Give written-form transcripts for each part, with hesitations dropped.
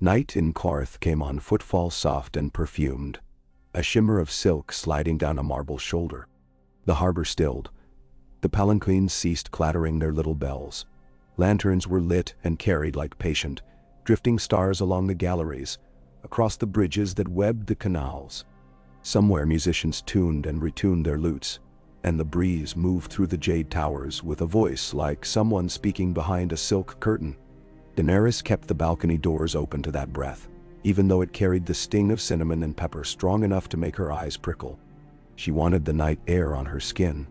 Night in Qarth came on footfall soft and perfumed, a shimmer of silk sliding down a marble shoulder. The harbor stilled. The palanquins ceased clattering their little bells. Lanterns were lit and carried like patient, drifting stars along the galleries, across the bridges that webbed the canals. Somewhere musicians tuned and retuned their lutes, and the breeze moved through the jade towers with a voice like someone speaking behind a silk curtain. Daenerys kept the balcony doors open to that breath, even though it carried the sting of cinnamon and pepper strong enough to make her eyes prickle. She wanted the night air on her skin.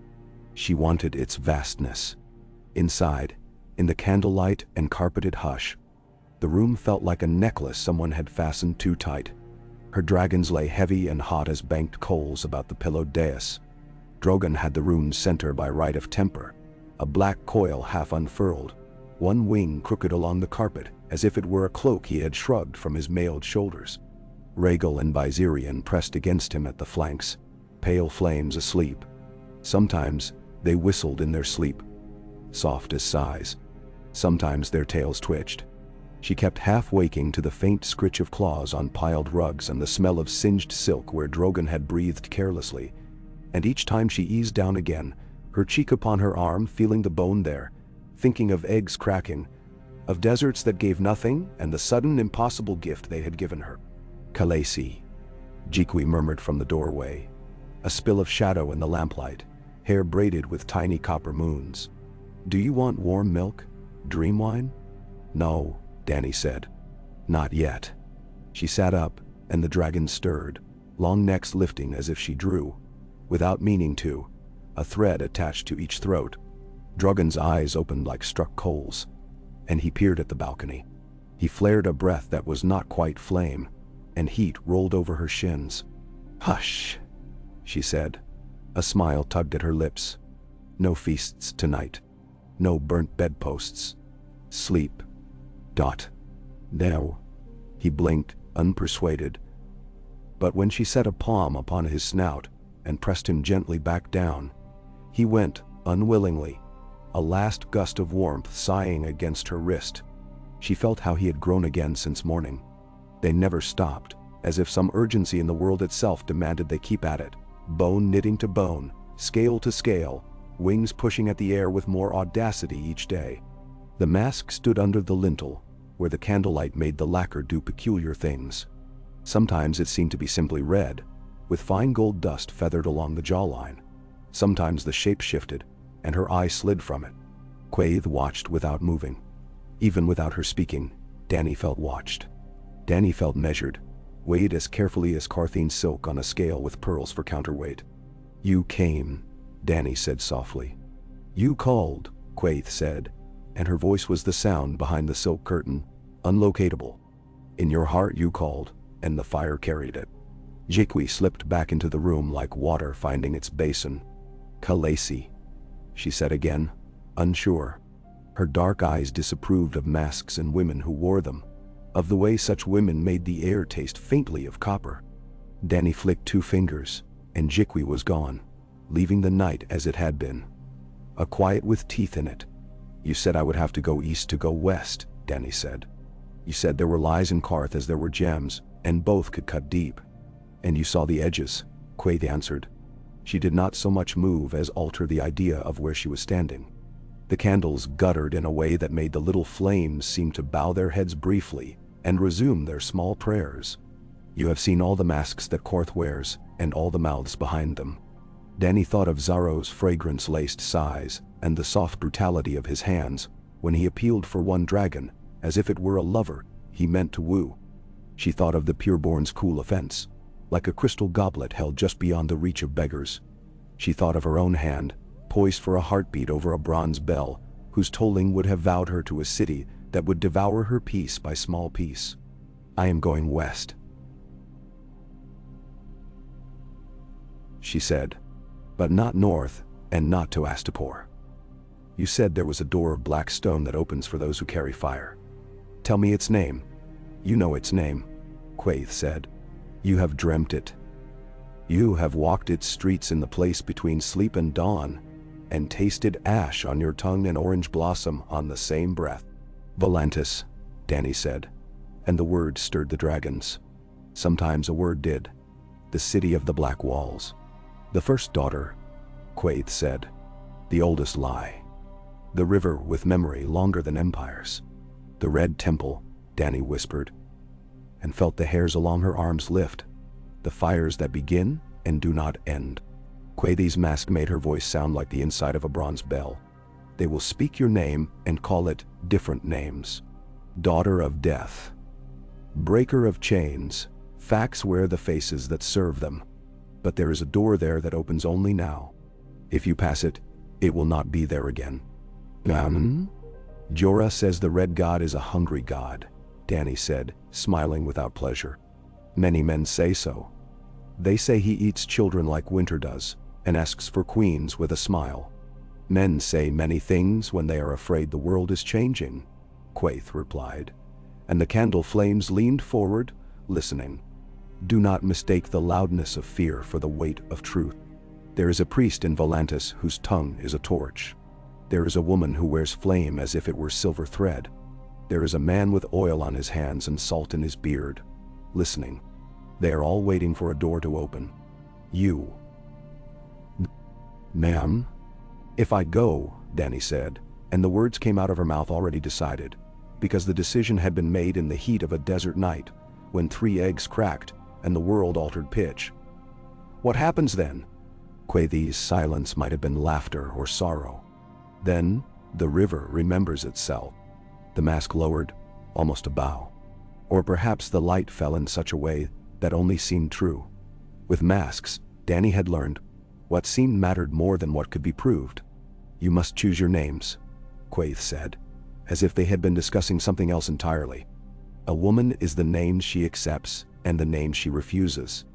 She wanted its vastness. Inside, in the candlelight and carpeted hush, the room felt like a necklace someone had fastened too tight. Her dragons lay heavy and hot as banked coals about the pillowed dais. Drogon had the room's center by right of temper, a black coil half unfurled, one wing crooked along the carpet as if it were a cloak he had shrugged from his mailed shoulders. Rhaegal and Viserion pressed against him at the flanks, pale flames asleep. Sometimes they whistled in their sleep, soft as sighs. Sometimes their tails twitched. She kept half waking to the faint scritch of claws on piled rugs and the smell of singed silk where Drogon had breathed carelessly, and each time she eased down again, her cheek upon her arm feeling the bone there, thinking of eggs cracking, of deserts that gave nothing and the sudden impossible gift they had given her. "Khaleesi," Jhiqui murmured from the doorway, a spill of shadow in the lamplight, hair braided with tiny copper moons. "Do you want warm milk? Dream wine?" "No," Dany said. "Not yet." She sat up, and the dragon stirred, long necks lifting as if she drew, without meaning to, a thread attached to each throat. Drogon's eyes opened like struck coals, and he peered at the balcony. He flared a breath that was not quite flame, and heat rolled over her shins. "Hush," she said. A smile tugged at her lips. "No feasts tonight. No burnt bedposts. Sleep. Dot. No." He blinked, unpersuaded. But when she set a palm upon his snout and pressed him gently back down, he went, unwillingly, a last gust of warmth sighing against her wrist. She felt how he had grown again since morning. They never stopped, as if some urgency in the world itself demanded they keep at it, bone knitting to bone, scale to scale, wings pushing at the air with more audacity each day. The mask stood under the lintel, where the candlelight made the lacquer do peculiar things. Sometimes it seemed to be simply red, with fine gold dust feathered along the jawline. Sometimes the shape shifted, and her eye slid from it. Quaithe watched without moving. Even without her speaking, Dany felt watched. Dany felt measured, weighed as carefully as Qarthine silk on a scale with pearls for counterweight. "You came," Dany said softly. "You called," Quaithe said, and her voice was the sound behind the silk curtain, unlocatable. "In your heart you called, and the fire carried it." Jhiqui slipped back into the room like water finding its basin. "Khaleesi," she said again, unsure. Her dark eyes disapproved of masks and women who wore them, of the way such women made the air taste faintly of copper. Dany flicked 2 fingers, and Jhiqui was gone, leaving the night as it had been. A quiet with teeth in it. "You said I would have to go east to go west," Dany said. "You said there were lies in Qarth as there were gems, and both could cut deep." "And you saw the edges," Quaithe answered. She did not so much move as alter the idea of where she was standing. The candles guttered in a way that made the little flames seem to bow their heads briefly and resume their small prayers. "You have seen all the masks that Qarth wears, and all the mouths behind them." Dany thought of Xaro's fragrance-laced sighs and the soft brutality of his hands when he appealed for one dragon, as if it were a lover he meant to woo. She thought of the pureborn's cool offense, like a crystal goblet held just beyond the reach of beggars. She thought of her own hand, poised for a heartbeat over a bronze bell, whose tolling would have vowed her to a city that would devour her piece by small piece. "I am going west," she said, "but not north, and not to Astapor. You said there was a door of black stone that opens for those who carry fire. Tell me its name." "You know its name," Quaithe said. "You have dreamt it. You have walked its streets in the place between sleep and dawn, and tasted ash on your tongue and orange blossom on the same breath." "Volantis," Dany said. and the word stirred the dragons. Sometimes a word did. The city of the black walls. The first daughter, Quaithe said. The oldest lie. The river with memory longer than empires. The red temple, Dany whispered, and felt the hairs along her arms lift. The fires that begin and do not end. Quaithe's mask made her voice sound like the inside of a bronze bell. They will speak your name and call it different names. Daughter of death. Breaker of chains. Facts wear the faces that serve them. But there is a door there that opens only now. If you pass it, it will not be there again. Jorah says the Red God is a hungry god, Dany said, smiling without pleasure. Many men say so. They say he eats children like winter does, and asks for queens with a smile. Men say many things when they are afraid the world is changing, Quaithe replied, and the candle flames leaned forward, listening. Do not mistake the loudness of fear for the weight of truth. There is a priest in Volantis whose tongue is a torch. There is a woman who wears flame as if it were silver thread. There is a man with oil on his hands and salt in his beard, listening. They are all waiting for a door to open. You. Ma'am? If I go, Dany said, and the words came out of her mouth already decided, because the decision had been made in the heat of a desert night, when 3 eggs cracked and the world altered pitch. What happens then? Quaithe's silence might have been laughter or sorrow. Then, the river remembers itself. The mask lowered, almost a bow. Or perhaps the light fell in such a way that only seemed true. With masks, Dany had learned, what seemed mattered more than what could be proved. You must choose your names, Quaithe said, as if they had been discussing something else entirely. A woman is the name she accepts and the name she refuses.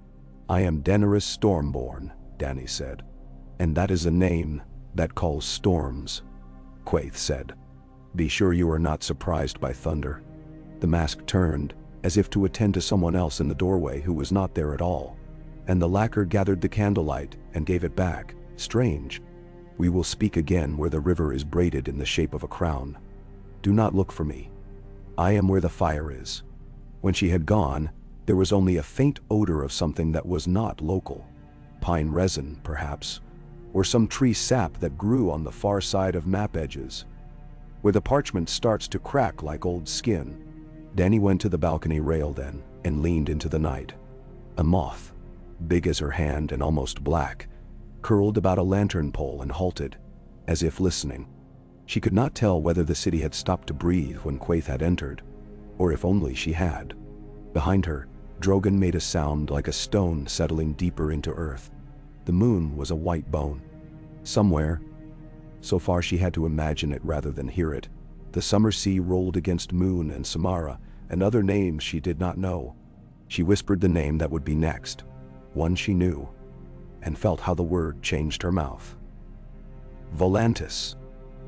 I am Daenerys Stormborn, Dany said. And that is a name that calls storms, Quaithe said. Be sure you are not surprised by thunder. The mask turned, as if to attend to someone else in the doorway who was not there at all, and the lacquer gathered the candlelight and gave it back. Strange. We will speak again where the river is braided in the shape of a crown. Do not look for me. I am where the fire is. When she had gone, there was only a faint odor of something that was not local. Pine resin, perhaps, or some tree sap that grew on the far side of map edges, where the parchment starts to crack like old skin. Dany went to the balcony rail then, and leaned into the night. A moth, big as her hand and almost black, curled about a lantern pole and halted, as if listening. She could not tell whether the city had stopped to breathe when Quaithe had entered, or if only she had. Behind her, Drogon made a sound like a stone settling deeper into earth. The moon was a white bone. Somewhere, so far she had to imagine it rather than hear it, the summer sea rolled against Moon and Samara and other names she did not know. She whispered the name that would be next, one she knew, and felt how the word changed her mouth. Volantis.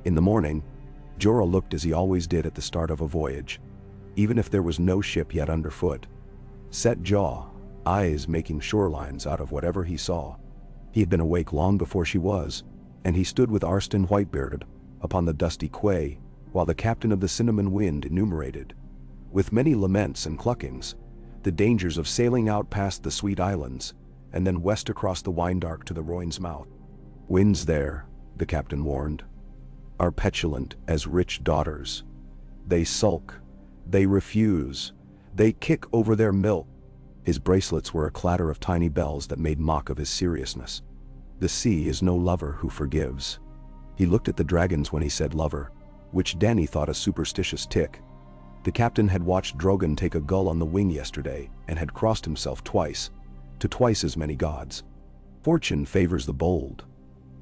In the morning, Jorah looked as he always did at the start of a voyage, even if there was no ship yet underfoot. Set jaw, eyes making shorelines out of whatever he saw. He had been awake long before she was, and he stood with Arstan Whitebearded upon the dusty quay, while the captain of the Cinnamon Wind enumerated, with many laments and cluckings, the dangers of sailing out past the Sweet Islands, and then west across the Windark to the Rhoyne's mouth. Winds there, the captain warned, are petulant as rich daughters. They sulk, they refuse, they kick over their milk. His bracelets were a clatter of tiny bells that made mock of his seriousness. The sea is no lover who forgives. He looked at the dragons when he said lover, which Dany thought a superstitious tick. The captain had watched Drogon take a gull on the wing yesterday and had crossed himself twice, to twice as many gods. Fortune favors the bold,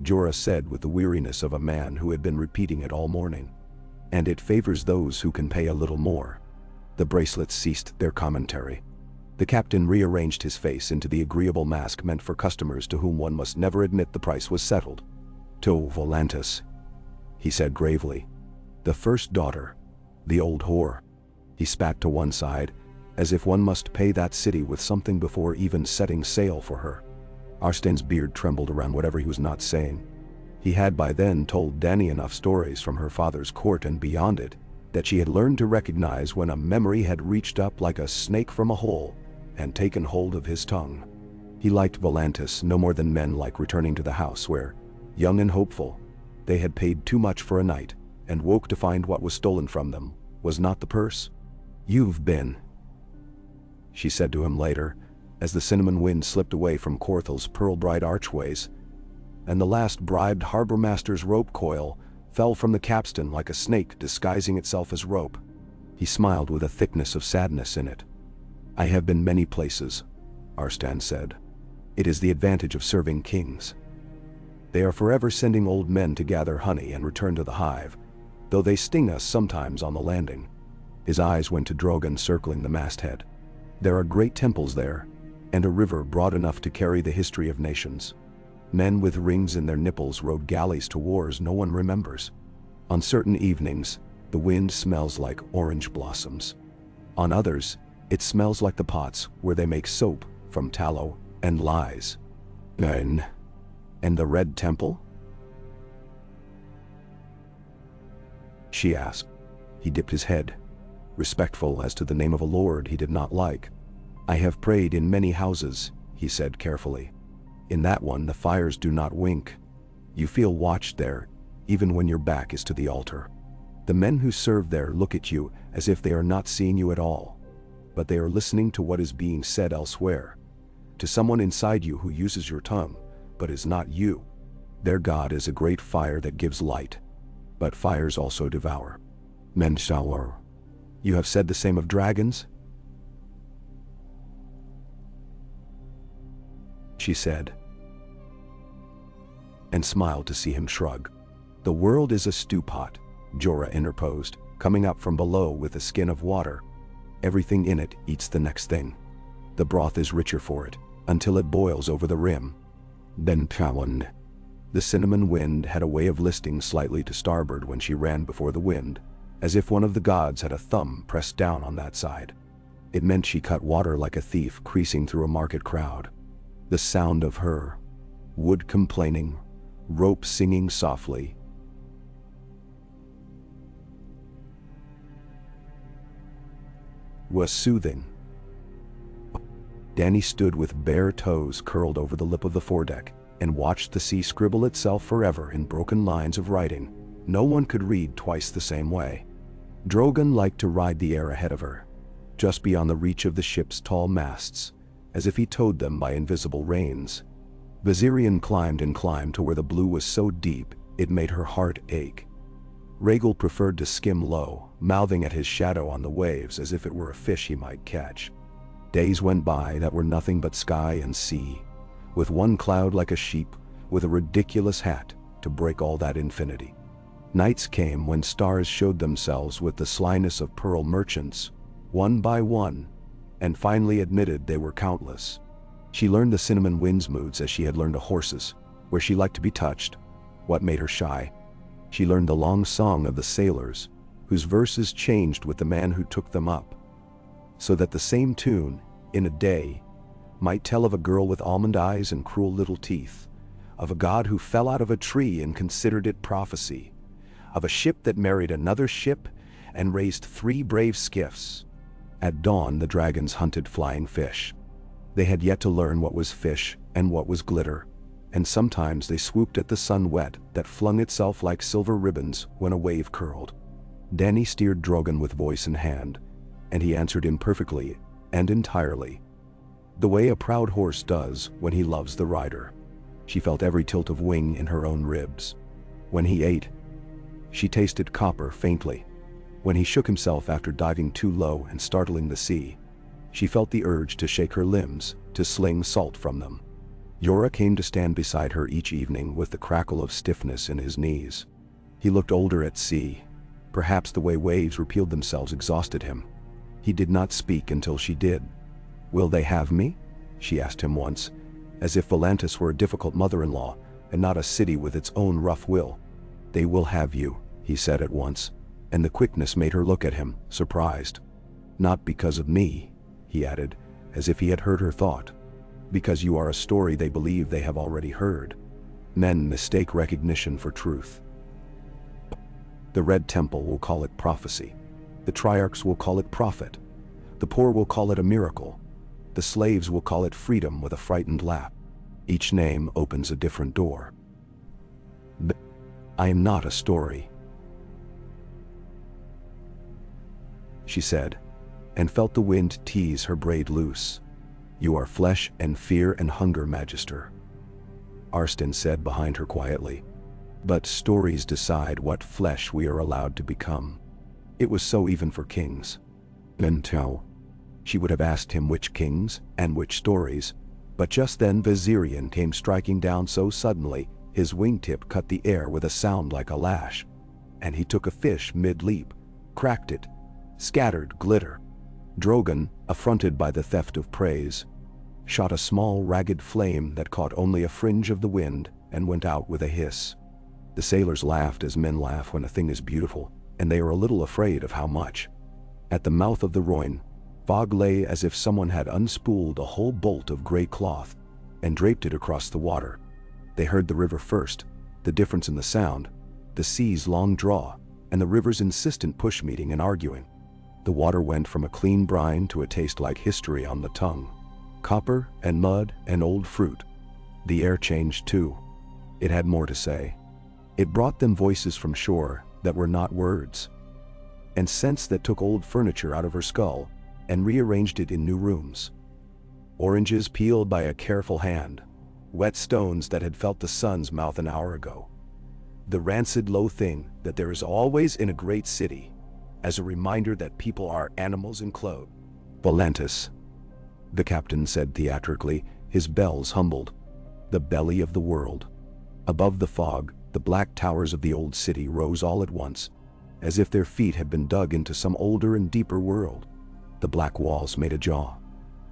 Jorah said with the weariness of a man who had been repeating it all morning. And it favors those who can pay a little more. The bracelets ceased their commentary. The captain rearranged his face into the agreeable mask meant for customers to whom one must never admit the price was settled. To Volantis, he said gravely. The first daughter, the old whore. He spat to one side, as if one must pay that city with something before even setting sail for her. Arstan's beard trembled around whatever he was not saying. He had by then told Dany enough stories from her father's court and beyond it, that she had learned to recognize when a memory had reached up like a snake from a hole and taken hold of his tongue. He liked Volantis no more than men like returning to the house where, young and hopeful, they had paid too much for a night and woke to find what was stolen from them was not the purse. "You've been," she said to him later, as the cinnamon wind slipped away from Corthal's pearl-bright archways, and the last bribed harbor master's rope coil fell from the capstan like a snake disguising itself as rope. He smiled with a thickness of sadness in it. "I have been many places," Arstan said. "It is the advantage of serving kings. They are forever sending old men to gather honey and return to the hive, though they sting us sometimes on the landing." His eyes went to Drogon circling the masthead. "There are great temples there, and a river broad enough to carry the history of nations. Men with rings in their nipples rode galleys to wars no one remembers. On certain evenings, the wind smells like orange blossoms. On others, it smells like the pots where they make soap from tallow and lies." "And the Red Temple?" she asked. He dipped his head, respectful as to the name of a lord he did not like. "I have prayed in many houses," he said carefully. "In that one the fires do not wink. You feel watched there, even when your back is to the altar. The men who serve there look at you as if they are not seeing you at all, but they are listening to what is being said elsewhere, to someone inside you who uses your tongue, but is not you. Their god is a great fire that gives light, but fires also devour. Men shower. You have said the same of dragons?" she said, and smiled to see him shrug. "The world is a stew pot," Jorah interposed, coming up from below with a skin of water. "Everything in it eats the next thing. The broth is richer for it, until it boils over the rim. Then Cowan." The cinnamon wind had a way of listing slightly to starboard when she ran before the wind, as if one of the gods had a thumb pressed down on that side. It meant she cut water like a thief creasing through a market crowd. The sound of her, wood complaining, rope singing softly, was soothing. Dany stood with bare toes curled over the lip of the foredeck and watched the sea scribble itself forever in broken lines of writing no one could read twice the same way. Drogon liked to ride the air ahead of her, just beyond the reach of the ship's tall masts, as if he towed them by invisible reins. Viserion climbed and climbed to where the blue was so deep it made her heart ache. Rhaegal preferred to skim low, mouthing at his shadow on the waves as if it were a fish he might catch. Days went by that were nothing but sky and sea, with one cloud like a sheep with a ridiculous hat to break all that infinity. Nights came when stars showed themselves with the slyness of pearl merchants, one by one, and finally admitted they were countless. She learned the cinnamon wind's moods as she had learned a horse's, where she liked to be touched, what made her shy. She learned the long song of the sailors, whose verses changed with the man who took them up, so that the same tune, in a day, might tell of a girl with almond eyes and cruel little teeth, of a god who fell out of a tree and considered it prophecy, of a ship that married another ship and raised 3 brave skiffs. At dawn the dragons hunted flying fish. They had yet to learn what was fish and what was glitter, and sometimes they swooped at the sun wet that flung itself like silver ribbons when a wave curled. Dany steered Drogon with voice and hand, and he answered imperfectly and entirely, the way a proud horse does when he loves the rider. She felt every tilt of wing in her own ribs. When he ate, she tasted copper faintly. When he shook himself after diving too low and startling the sea, she felt the urge to shake her limbs, to sling salt from them. Jorah came to stand beside her each evening with the crackle of stiffness in his knees. He looked older at sea. Perhaps the way waves repealed themselves exhausted him. He did not speak until she did. "Will they have me?" she asked him once, as if Volantis were a difficult mother-in-law and not a city with its own rough will. "They will have you," he said at once, and the quickness made her look at him, surprised. "Not because of me," he added, as if he had heard her thought. "Because you are a story they believe they have already heard. Men mistake recognition for truth. The Red Temple will call it prophecy. The triarchs will call it profit. The poor will call it a miracle. The slaves will call it freedom with a frightened laugh. Each name opens a different door. But I am not a story, she said, and felt the wind tease her braid loose. You are flesh and fear and hunger, Magister, Arstan said behind her quietly. But stories decide what flesh we are allowed to become. It was so even for kings. Until she would have asked him which kings and which stories, but just then Viserion came striking down so suddenly, his wingtip cut the air with a sound like a lash, and he took a fish mid-leap, cracked it, scattered glitter. Drogon, affronted by the theft of praise, shot a small ragged flame that caught only a fringe of the wind and went out with a hiss. The sailors laughed as men laugh when a thing is beautiful, and they are a little afraid of how much. At the mouth of the Rhoyne, fog lay as if someone had unspooled a whole bolt of gray cloth and draped it across the water. They heard the river first, the difference in the sound, the sea's long draw, and the river's insistent push meeting and arguing. The water went from a clean brine to a taste like history on the tongue. Copper and mud and old fruit. The air changed too. It had more to say. It brought them voices from shore that were not words, and scents that took old furniture out of her skull and rearranged it in new rooms. Oranges peeled by a careful hand, wet stones that had felt the sun's mouth an hour ago. The rancid low thing that there is always in a great city, as a reminder that people are animals in clothes. Volantis, the captain said theatrically, his bells humbled. The belly of the world. Above the fog, the black towers of the old city rose all at once, as if their feet had been dug into some older and deeper world. The black walls made a jaw.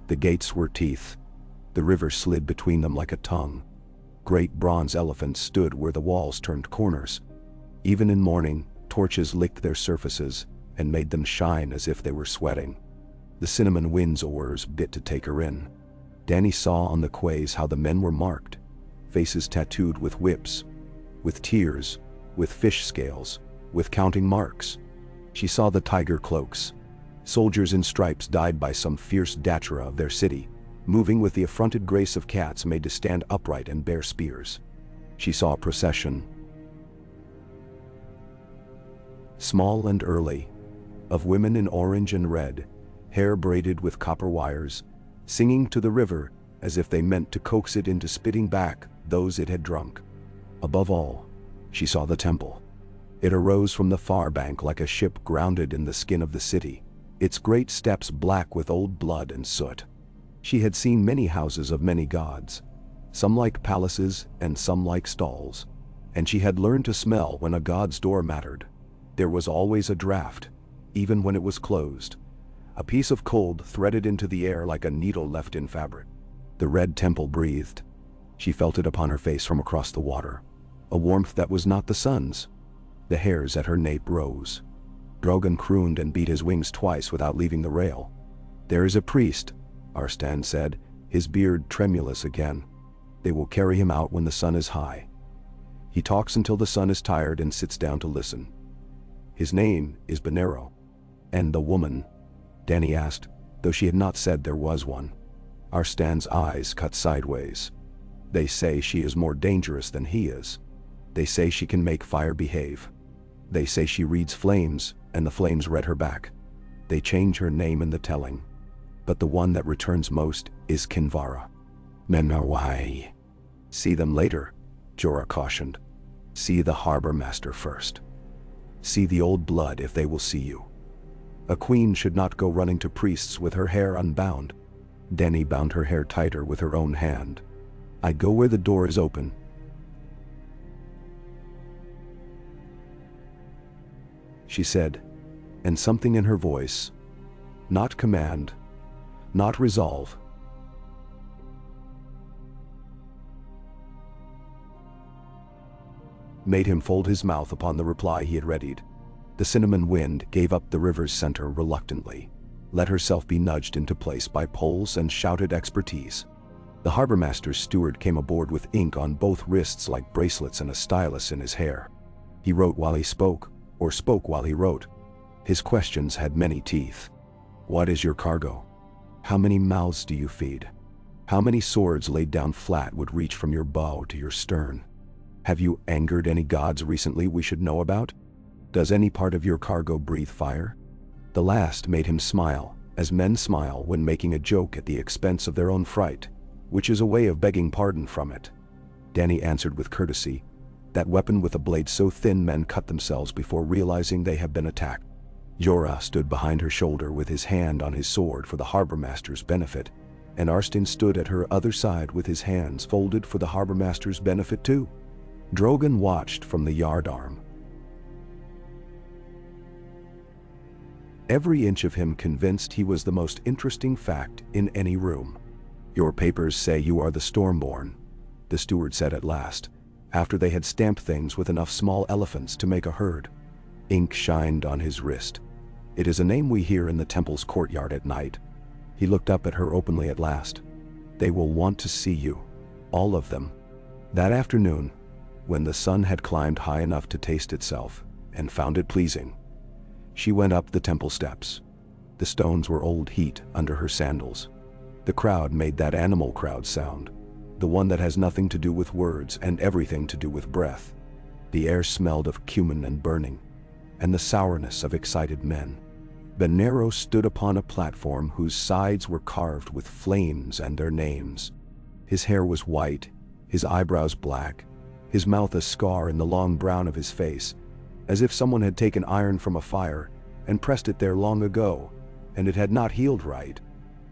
The gates were teeth. The river slid between them like a tongue. Great bronze elephants stood where the walls turned corners. Even in morning, torches licked their surfaces and made them shine as if they were sweating. The cinnamon wind's oars bit to take her in. Dany saw on the quays how the men were marked, faces tattooed with whips, with tears, with fish scales, with counting marks. She saw the tiger cloaks. Soldiers in stripes died by some fierce Dachra of their city, moving with the affronted grace of cats made to stand upright and bear spears. She saw a procession, small and early, of women in orange and red, hair braided with copper wires, singing to the river as if they meant to coax it into spitting back those it had drunk. Above all, she saw the temple. It arose from the far bank like a ship grounded in the skin of the city, its great steps black with old blood and soot. She had seen many houses of many gods, some like palaces and some like stalls, and she had learned to smell when a god's door mattered. There was always a draught, even when it was closed. A piece of cold threaded into the air like a needle left in fabric. The red temple breathed. She felt it upon her face from across the water, a warmth that was not the sun's. The hairs at her nape rose. Drogon crooned and beat his wings twice without leaving the rail. There is a priest, Arstan said, his beard tremulous again. They will carry him out when the sun is high. He talks until the sun is tired and sits down to listen. His name is Benero. And the woman? Dany asked, though she had not said there was one. Arstan's eyes cut sideways. They say she is more dangerous than he is. They say she can make fire behave. They say she reads flames, and the flames read her back. They change her name in the telling. But the one that returns most is Kinvara. Menawai. See them later, Jorah cautioned. See the harbor master first. See the old blood if they will see you. A queen should not go running to priests with her hair unbound. Dany bound her hair tighter with her own hand. I go where the door is open. She said, and something in her voice, not command, not resolve, made him fold his mouth upon the reply he had readied. The cinnamon wind gave up the river's center reluctantly, let herself be nudged into place by poles and shouted expertise. The harbormaster's steward came aboard with ink on both wrists like bracelets and a stylus in his hair. He wrote while he spoke, or spoke while he wrote. His questions had many teeth. What is your cargo? How many mouths do you feed? How many swords laid down flat would reach from your bow to your stern? Have you angered any gods recently we should know about? Does any part of your cargo breathe fire? The last made him smile, as men smile when making a joke at the expense of their own fright, which is a way of begging pardon from it. Dany answered with courtesy, that weapon with a blade so thin men cut themselves before realizing they have been attacked. Jorah stood behind her shoulder with his hand on his sword for the harbor master's benefit, and Arstan stood at her other side with his hands folded for the harbor master's benefit too. Drogon watched from the yardarm. Every inch of him convinced he was the most interesting fact in any room. Your papers say you are the Stormborn, the steward said at last, after they had stamped things with enough small elephants to make a herd. Ink shined on his wrist. It is a name we hear in the temple's courtyard at night. He looked up at her openly at last. They will want to see you. All of them. That afternoon, when the sun had climbed high enough to taste itself, and found it pleasing, she went up the temple steps. The stones were old heat under her sandals. The crowd made that animal crowd sound, the one that has nothing to do with words and everything to do with breath. The air smelled of cumin and burning, and the sourness of excited men. Benero stood upon a platform whose sides were carved with flames and their names. His hair was white, his eyebrows black, his mouth a scar in the long brown of his face, as if someone had taken iron from a fire and pressed it there long ago, and it had not healed right.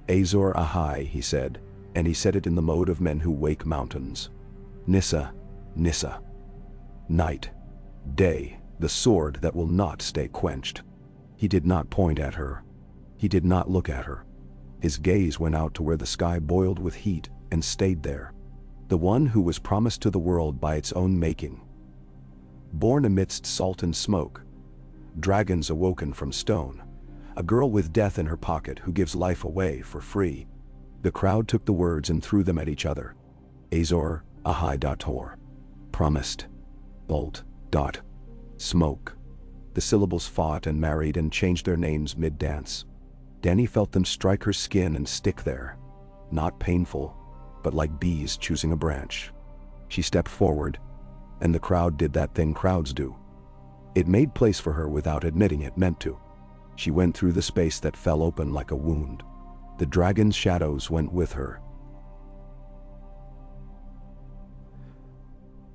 Azor Ahai, he said, and he said it in the mode of men who wake mountains. Nissa, Nissa. Night, day, the sword that will not stay quenched. He did not point at her. He did not look at her. His gaze went out to where the sky boiled with heat and stayed there. The one who was promised to the world by its own making. Born amidst salt and smoke. Dragons awoken from stone. A girl with death in her pocket who gives life away for free. The crowd took the words and threw them at each other. Azor Ahai. Tor. Promised. Bolt. Smoke. The syllables fought and married and changed their names mid-dance. Dany felt them strike her skin and stick there. Not painful, but like bees choosing a branch. She stepped forward, and the crowd did that thing crowds do. It made place for her without admitting it meant to. She went through the space that fell open like a wound. The dragon's shadows went with her.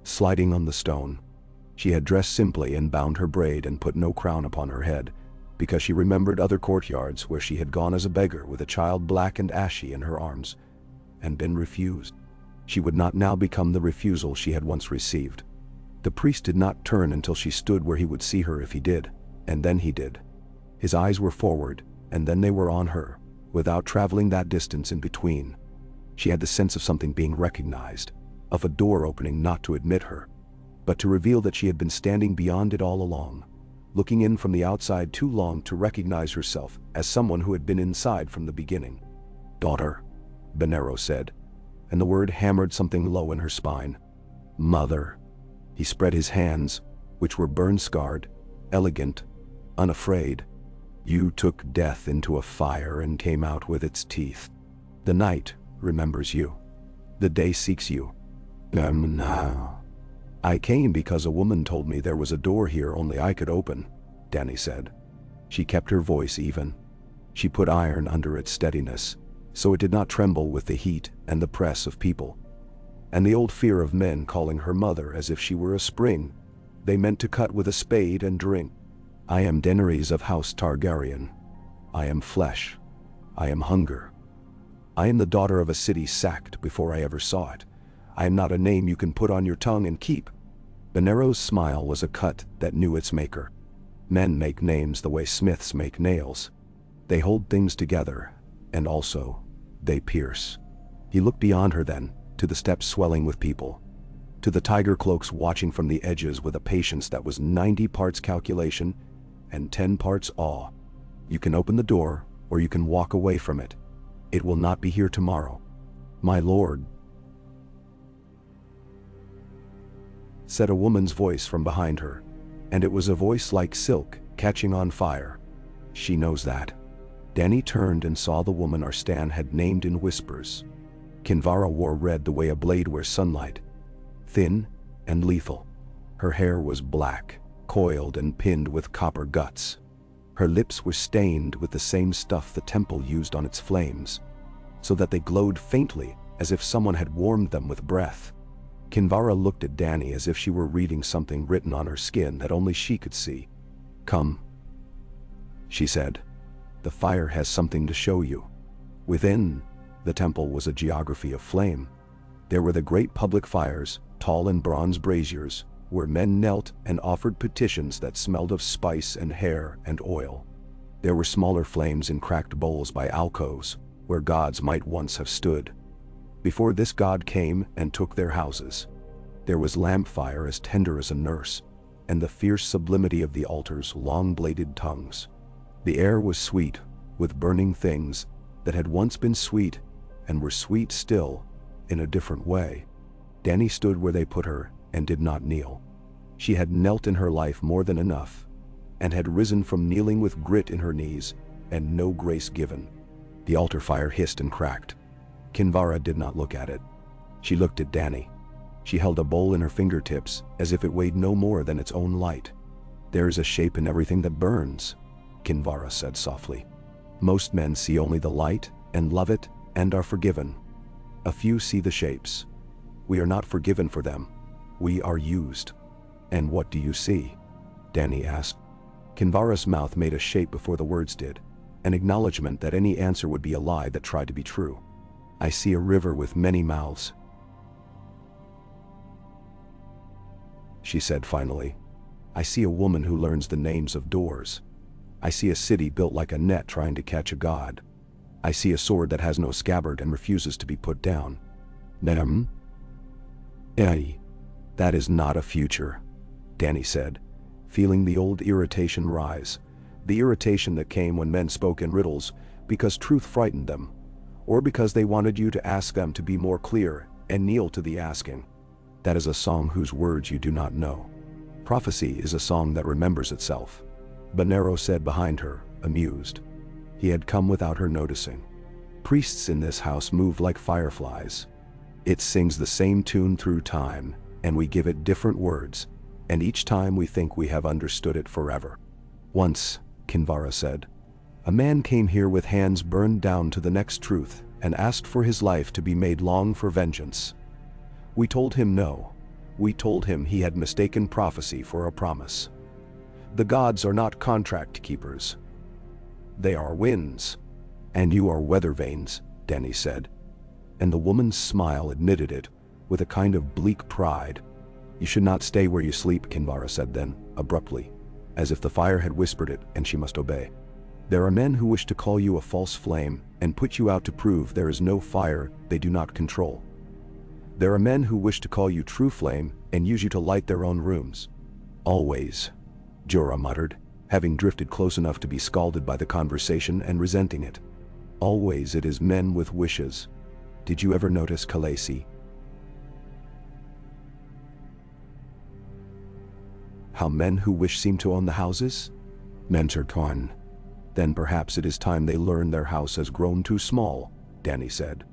Sliding on the stone, she had dressed simply and bound her braid and put no crown upon her head, because she remembered other courtyards where she had gone as a beggar with a child black and ashy in her arms, and been refused. She would not now become the refusal she had once received. The priest did not turn until she stood where he would see her if he did, and then he did. His eyes were forward, and then they were on her, without traveling that distance in between. She had the sense of something being recognized, of a door opening not to admit her, but to reveal that she had been standing beyond it all along, looking in from the outside too long to recognize herself as someone who had been inside from the beginning. Daughter, Benero said, and the word hammered something low in her spine. Mother. He spread his hands, which were burn-scarred, elegant, unafraid. You took death into a fire and came out with its teeth. The night remembers you. The day seeks you. Now. I came because a woman told me there was a door here only I could open, Dany said. She kept her voice even. She put iron under its steadiness, so it did not tremble with the heat and the press of people. And the old fear of men calling her mother as if she were a spring, they meant to cut with a spade and drink. I am Daenerys of House Targaryen. I am flesh. I am hunger. I am the daughter of a city sacked before I ever saw it. I am not a name you can put on your tongue and keep. Benero's smile was a cut that knew its maker. Men make names the way smiths make nails. They hold things together, and also, they pierce. He looked beyond her then, to the steps swelling with people, to the tiger cloaks watching from the edges with a patience that was 90 parts calculation and 10 parts awe. You can open the door, or you can walk away from it. It will not be here tomorrow. My lord, said a woman's voice from behind her, and it was a voice like silk catching on fire. She knows that. Dany turned and saw the woman Arstan had named in whispers. Kinvara wore red the way a blade wears sunlight, thin and lethal. Her hair was black, coiled and pinned with copper guts. Her lips were stained with the same stuff the temple used on its flames, so that they glowed faintly as if someone had warmed them with breath. Kinvara looked at Dany as if she were reading something written on her skin that only she could see. "Come," she said. "The fire has something to show you." Within the temple was a geography of flame. There were the great public fires, tall and bronze braziers, where men knelt and offered petitions that smelled of spice and hair and oil. There were smaller flames in cracked bowls by alcoves, where gods might once have stood, before this god came and took their houses. There was lamp fire as tender as a nurse, and the fierce sublimity of the altar's long-bladed tongues. The air was sweet, with burning things that had once been sweet and were sweet still, in a different way. Dany stood where they put her and did not kneel. She had knelt in her life more than enough, and had risen from kneeling with grit in her knees and no grace given. The altar fire hissed and cracked. Kinvara did not look at it. She looked at Dany. She held a bowl in her fingertips as if it weighed no more than its own light. "There is a shape in everything that burns," Kinvara said softly. "Most men see only the light and love it and are forgiven. A few see the shapes. We are not forgiven for them. We are used." "And what do you see?" Dany asked. Kinvara's mouth made a shape before the words did, an acknowledgement that any answer would be a lie that tried to be true. "I see a river with many mouths," she said finally. "I see a woman who learns the names of doors. I see a city built like a net trying to catch a god. I see a sword that has no scabbard and refuses to be put down. Nem? Eh, that is not a future," Dany said, feeling the old irritation rise, the irritation that came when men spoke in riddles because truth frightened them, or because they wanted you to ask them to be more clear and kneel to the asking. "That is a song whose words you do not know. Prophecy is a song that remembers itself," Bonero said behind her, amused. He had come without her noticing. "Priests in this house move like fireflies. It sings the same tune through time, and we give it different words, and each time we think we have understood it forever." "Once," Kinvara said, "a man came here with hands burned down to the next truth and asked for his life to be made long for vengeance. We told him no. We told him he had mistaken prophecy for a promise. The gods are not contract keepers. They are winds. And you are weather vanes," Dany said. And the woman's smile admitted it, with a kind of bleak pride. "You should not stay where you sleep," Kinvara said then, abruptly, as if the fire had whispered it and she must obey. "There are men who wish to call you a false flame and put you out to prove there is no fire they do not control. There are men who wish to call you true flame and use you to light their own rooms." "Always," Jorah muttered, having drifted close enough to be scalded by the conversation and resenting it. "Always it is men with wishes. Did you ever notice, Khaleesi, how men who wish seem to own the houses? Mentor Karn. Then perhaps it is time they learn their house has grown too small," Dany said.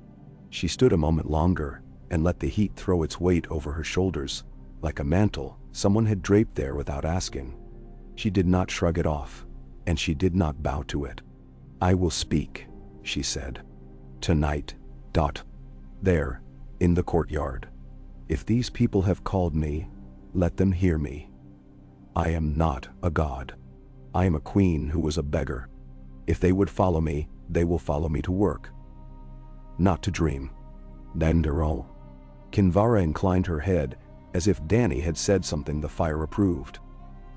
She stood a moment longer and let the heat throw its weight over her shoulders, like a mantle someone had draped there without asking. She did not shrug it off, and she did not bow to it. "I will speak," she said. "Tonight. There, in the courtyard. If these people have called me, let them hear me. I am not a god. I am a queen who was a beggar. If they would follow me, they will follow me to work, not to dream." "Danderol." Kinvara inclined her head, as if Dany had said something the fire approved.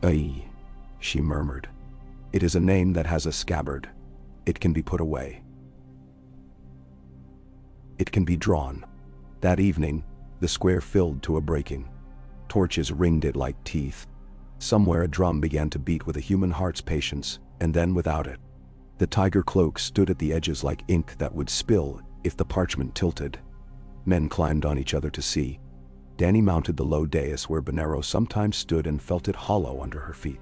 "Aye," she murmured. "It is a name that has a scabbard. It can be put away. It can be drawn." That evening, the square filled to a breaking. Torches ringed it like teeth. Somewhere a drum began to beat with a human heart's patience, and then without it. The tiger cloak stood at the edges like ink that would spill if the parchment tilted. Men climbed on each other to see. Dany mounted the low dais where Bonero sometimes stood and felt it hollow under her feet.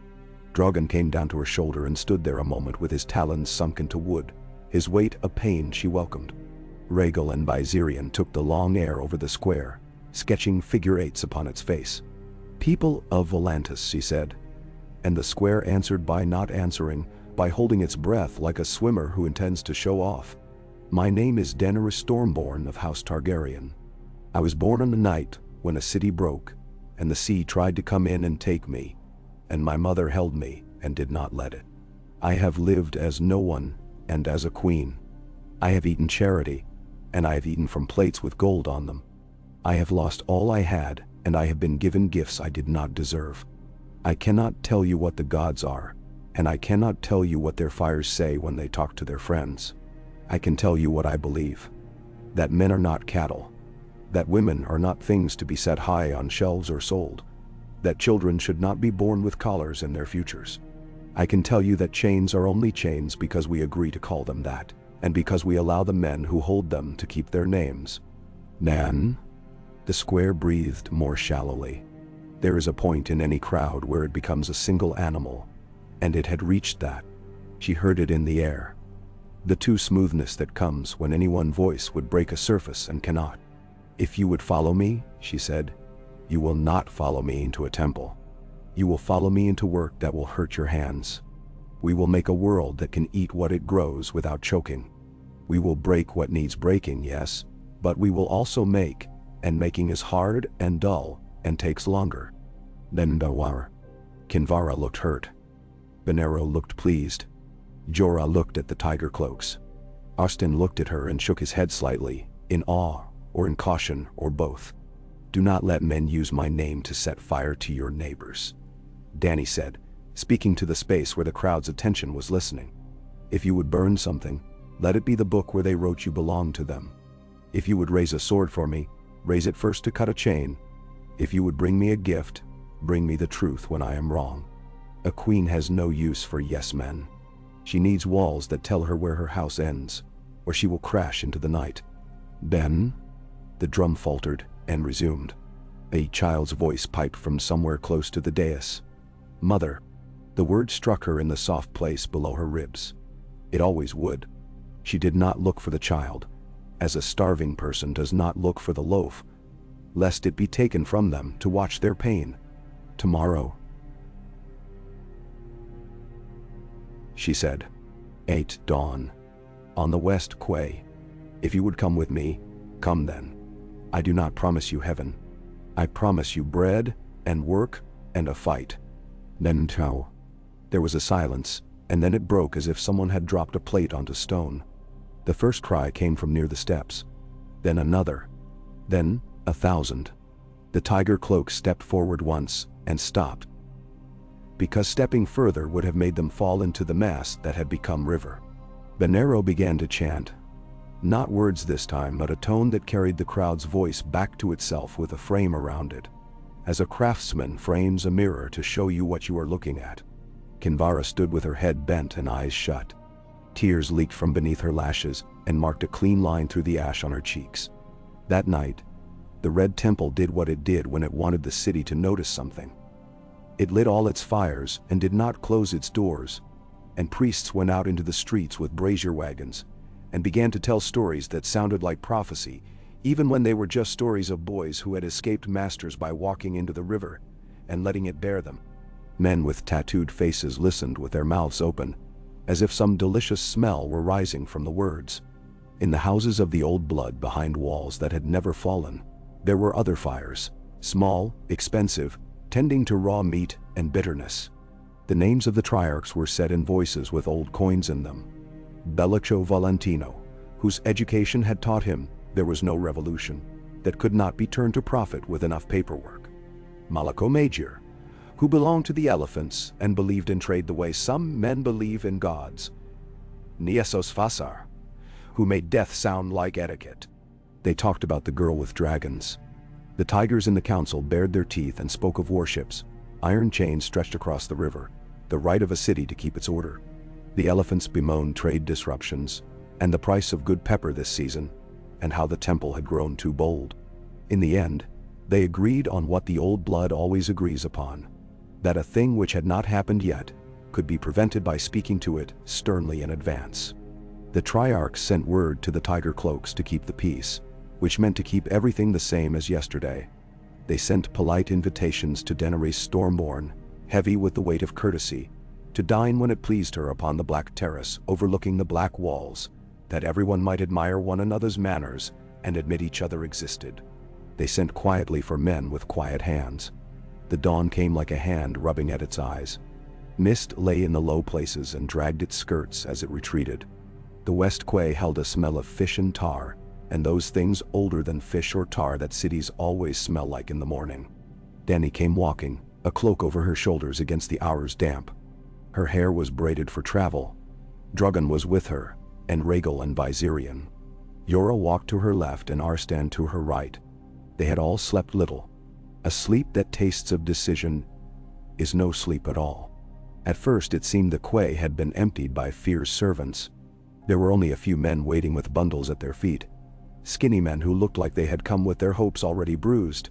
Drogon came down to her shoulder and stood there a moment with his talons sunk into wood, his weight a pain she welcomed. Rhaegal and Viserion took the long air over the square, sketching figure eights upon its face. "People of Volantis," she said. And the square answered by not answering, by holding its breath like a swimmer who intends to show off. "My name is Daenerys Stormborn of House Targaryen. I was born on a night when a city broke, and the sea tried to come in and take me, and my mother held me and did not let it. I have lived as no one and as a queen. I have eaten charity, and I have eaten from plates with gold on them. I have lost all I had, and I have been given gifts I did not deserve. I cannot tell you what the gods are, and I cannot tell you what their fires say when they talk to their friends. I can tell you what I believe. That men are not cattle. That women are not things to be set high on shelves or sold. That children should not be born with collars in their futures. I can tell you that chains are only chains because we agree to call them that, and because we allow the men who hold them to keep their names. Nan?" The square breathed more shallowly. There is a point in any crowd where it becomes a single animal, and it had reached that. She heard it in the air. The too smoothness that comes when any one voice would break a surface and cannot. "If you would follow me," she said, "you will not follow me into a temple. You will follow me into work that will hurt your hands. We will make a world that can eat what it grows without choking. We will break what needs breaking, yes, but we will also make, and making is hard and dull and takes longer." Nendawar. Kinvara looked hurt. Benero looked pleased. Jorah looked at the tiger cloaks. Austin looked at her and shook his head slightly, in awe, or in caution, or both. "Do not let men use my name to set fire to your neighbors," Dany said, speaking to the space where the crowd's attention was listening. "If you would burn something, let it be the book where they wrote you belonged to them. If you would raise a sword for me, raise it first to cut a chain. If you would bring me a gift, bring me the truth when I am wrong. A queen has no use for yes men. She needs walls that tell her where her house ends, or she will crash into the night." "Ben?" The drum faltered and resumed. A child's voice piped from somewhere close to the dais. "Mother." The word struck her in the soft place below her ribs. It always would. She did not look for the child, as a starving person does not look for the loaf, lest it be taken from them to watch their pain. "Tomorrow," she said. "8 dawn. On the west quay. If you would come with me, come then. I do not promise you heaven. I promise you bread, and work, and a fight." Then tau. There was a silence, and then it broke as if someone had dropped a plate onto stone. The first cry came from near the steps. Then another. Then 1,000. The tiger cloak stepped forward once, and stopped. Because stepping further would have made them fall into the mass that had become river. Benero began to chant. Not words this time, but a tone that carried the crowd's voice back to itself with a frame around it, as a craftsman frames a mirror to show you what you are looking at. Kinvara stood with her head bent and eyes shut. Tears leaked from beneath her lashes and marked a clean line through the ash on her cheeks. That night, the Red Temple did what it did when it wanted the city to notice something. It lit all its fires and did not close its doors, and priests went out into the streets with brazier wagons and began to tell stories that sounded like prophecy, even when they were just stories of boys who had escaped masters by walking into the river and letting it bear them. Men with tattooed faces listened with their mouths open, as if some delicious smell were rising from the words. In the houses of the old blood behind walls that had never fallen, there were other fires, small, expensive, tending to raw meat and bitterness. The names of the triarchs were set in voices with old coins in them. Bellico Valentino, whose education had taught him there was no revolution that could not be turned to profit with enough paperwork. Malaco Major, who belonged to the elephants and believed in trade the way some men believe in gods. Niesos Fasar, who made death sound like etiquette. They talked about the girl with dragons. The tigers in the council bared their teeth and spoke of warships, iron chains stretched across the river, the right of a city to keep its order. The elephants bemoaned trade disruptions, and the price of good pepper this season, and how the temple had grown too bold. In the end, they agreed on what the old blood always agrees upon, that a thing which had not happened yet could be prevented by speaking to it sternly in advance. The Triarchs sent word to the Tiger Cloaks to keep the peace, which meant to keep everything the same as yesterday. They sent polite invitations to Daenerys Stormborn, heavy with the weight of courtesy, to dine when it pleased her upon the Black Terrace overlooking the Black Walls, that everyone might admire one another's manners and admit each other existed. They sent quietly for men with quiet hands. The dawn came like a hand rubbing at its eyes. Mist lay in the low places and dragged its skirts as it retreated. The West Quay held a smell of fish and tar, and those things older than fish or tar that cities always smell like in the morning. Dany came walking, a cloak over her shoulders against the hour's damp. Her hair was braided for travel. Drogon was with her, and Rhaegal and Viserion. Yora walked to her left and Arstan to her right. They had all slept little. A sleep that tastes of decision is no sleep at all. At first it seemed the quay had been emptied by fierce servants. There were only a few men waiting with bundles at their feet. Skinny men who looked like they had come with their hopes already bruised,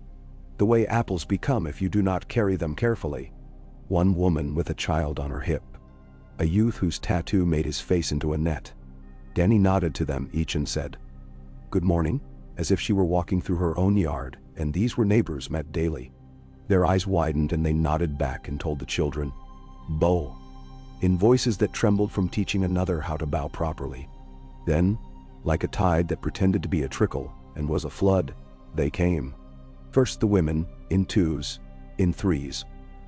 the way apples become if you do not carry them carefully. One woman with a child on her hip. A youth whose tattoo made his face into a net. Dany nodded to them each and said, "Good morning," as if she were walking through her own yard, and these were neighbors met daily. Their eyes widened and they nodded back and told the children, "Bow," in voices that trembled from teaching another how to bow properly. Then, like a tide that pretended to be a trickle and was a flood, they came. First the women, in twos, in threes,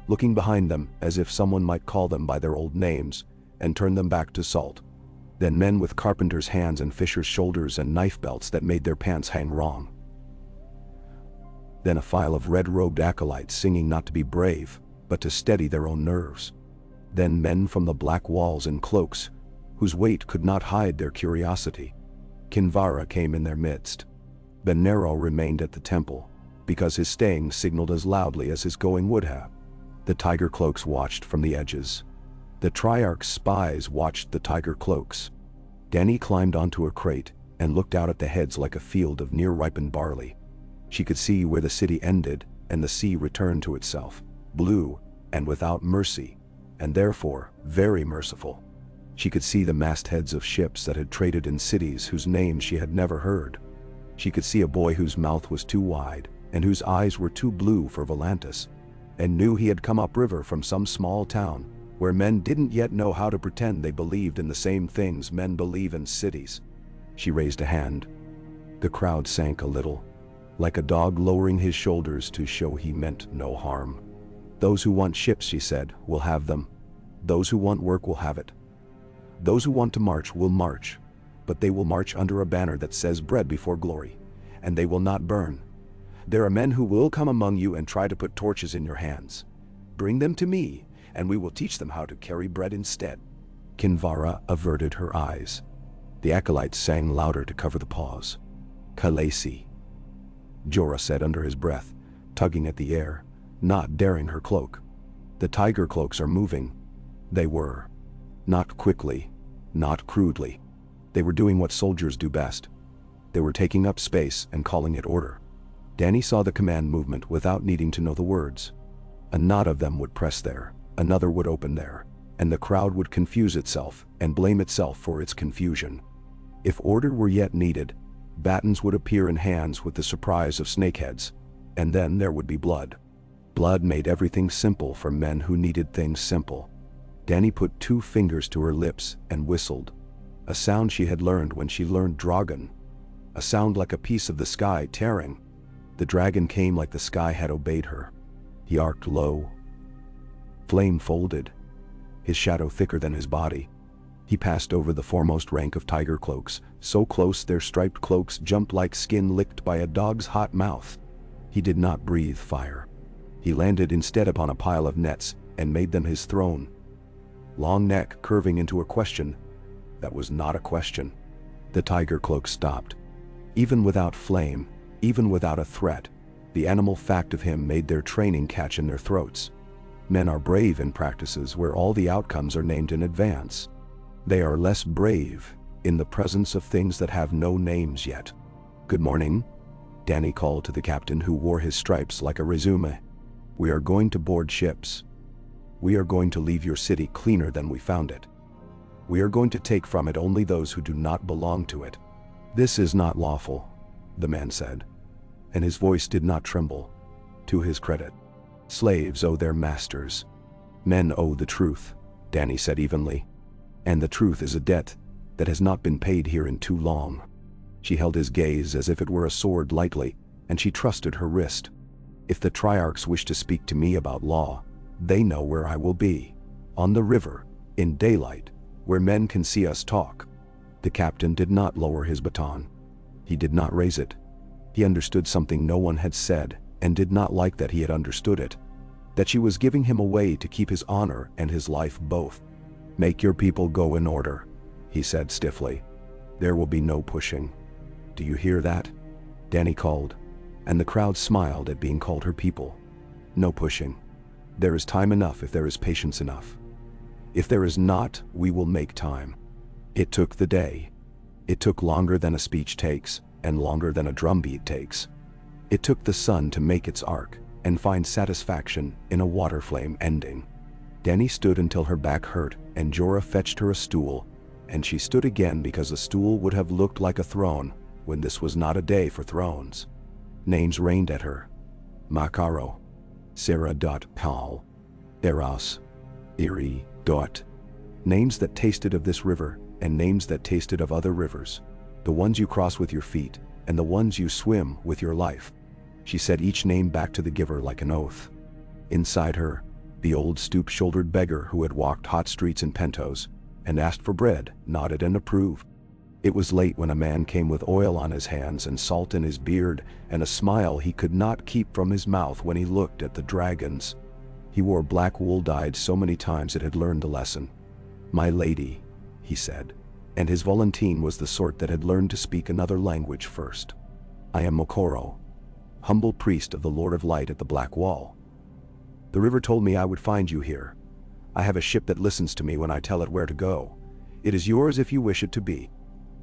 looking behind them as if someone might call them by their old names and turn them back to salt. Then men with carpenter's hands and fisher's shoulders and knife belts that made their pants hang wrong. Then a file of red-robed acolytes singing not to be brave, but to steady their own nerves. Then men from the Black Walls in cloaks, whose weight could not hide their curiosity. Kinvara came in their midst. Ben Nero remained at the temple, because his staying signaled as loudly as his going would have. The Tiger Cloaks watched from the edges. The Triarch's spies watched the Tiger Cloaks. Dany climbed onto a crate and looked out at the heads like a field of near-ripened barley. She could see where the city ended and the sea returned to itself, blue and without mercy, and therefore very merciful. She could see the mastheads of ships that had traded in cities whose names she had never heard. She could see a boy whose mouth was too wide and whose eyes were too blue for Volantis, and knew he had come upriver from some small town where men didn't yet know how to pretend they believed in the same things men believe in cities. She raised a hand. The crowd sank a little, like a dog lowering his shoulders to show he meant no harm. "Those who want ships," she said, "will have them. Those who want work will have it. Those who want to march will march, but they will march under a banner that says bread before glory, and they will not burn. There are men who will come among you and try to put torches in your hands. Bring them to me, and we will teach them how to carry bread instead." Kinvara averted her eyes. The acolytes sang louder to cover the pause. "Khaleesi," Jorah said under his breath, tugging at the air, not daring her cloak. "The Tiger Cloaks are moving." They were. Not quickly, not crudely. They were doing what soldiers do best. They were taking up space and calling it order. Dany saw the command movement without needing to know the words. A knot of them would press there, another would open there, and the crowd would confuse itself and blame itself for its confusion. If order were yet needed, battens would appear in hands with the surprise of snakeheads, and then there would be blood. Blood made everything simple for men who needed things simple. Dany put 2 fingers to her lips and whistled, a sound she had learned when she learned Dragon, a sound like a piece of the sky tearing. The dragon came like the sky had obeyed her. He arced low. Flame folded, his shadow thicker than his body. He passed over the foremost rank of Tiger Cloaks, so close their striped cloaks jumped like skin licked by a dog's hot mouth. He did not breathe fire. He landed instead upon a pile of nets and made them his throne. Long neck curving into a question that was not a question. The Tiger Cloak stopped. Even without flame, even without a threat, the animal fact of him made their training catch in their throats. Men are brave in practices where all the outcomes are named in advance. They are less brave in the presence of things that have no names yet. "Good morning," Dany called to the captain who wore his stripes like a resume. "We are going to board ships." We are going to leave your city cleaner than we found it. We are going to take from it only those who do not belong to it. This is not lawful, the man said, and his voice did not tremble. To his credit, slaves owe their masters. Men owe the truth, Dany said evenly. And the truth is a debt that has not been paid here in too long. She held his gaze as if it were a sword lightly, and she trusted her wrist. If the Triarchs wish to speak to me about law, they know where I will be. On the river, in daylight, where men can see us talk. The captain did not lower his baton. He did not raise it. He understood something no one had said, and did not like that he had understood it. That she was giving him a way to keep his honor and his life both. Make your people go in order, he said stiffly. There will be no pushing. Do you hear that? Dany called, and the crowd smiled at being called her people. No pushing. There is time enough if there is patience enough. If there is not, we will make time. It took the day. It took longer than a speech takes, and longer than a drumbeat takes. It took the sun to make its arc, and find satisfaction in a water flame ending. Dany stood until her back hurt, and Jorah fetched her a stool, and she stood again because a stool would have looked like a throne, when this was not a day for thrones. Names rained at her. Makaro, Sarah. Paul, Eros, Iri. Names that tasted of this river, and names that tasted of other rivers. The ones you cross with your feet, and the ones you swim with your life. She said each name back to the giver like an oath. Inside her, the old stoop-shouldered beggar who had walked hot streets in Pentos, and asked for bread, nodded and approved. It was late when a man came with oil on his hands and salt in his beard, and a smile he could not keep from his mouth when he looked at the dragons. He wore black wool dyed so many times it had learned the lesson. My lady, he said, and his Volantine was the sort that had learned to speak another language first. I am Mokoro, humble priest of the Lord of Light at the Black Wall. The river told me I would find you here. I have a ship that listens to me when I tell it where to go. It is yours if you wish it to be.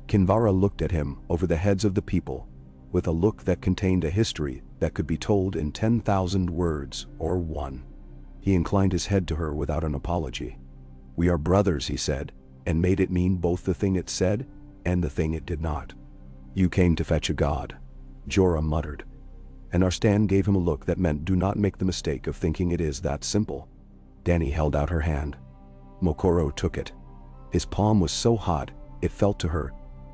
Kinvara looked at him over the heads of the people, with a look that contained a history that could be told in 10,000 words or one. He inclined his head to her without an apology. We are brothers, he said, and made it mean both the thing it said and the thing it did not. You came to fetch a god, Jorah muttered, and Arstan gave him a look that meant do not make the mistake of thinking it is that simple. Dany held out her hand. Mokoro took it. His palm was so hot, it felt to her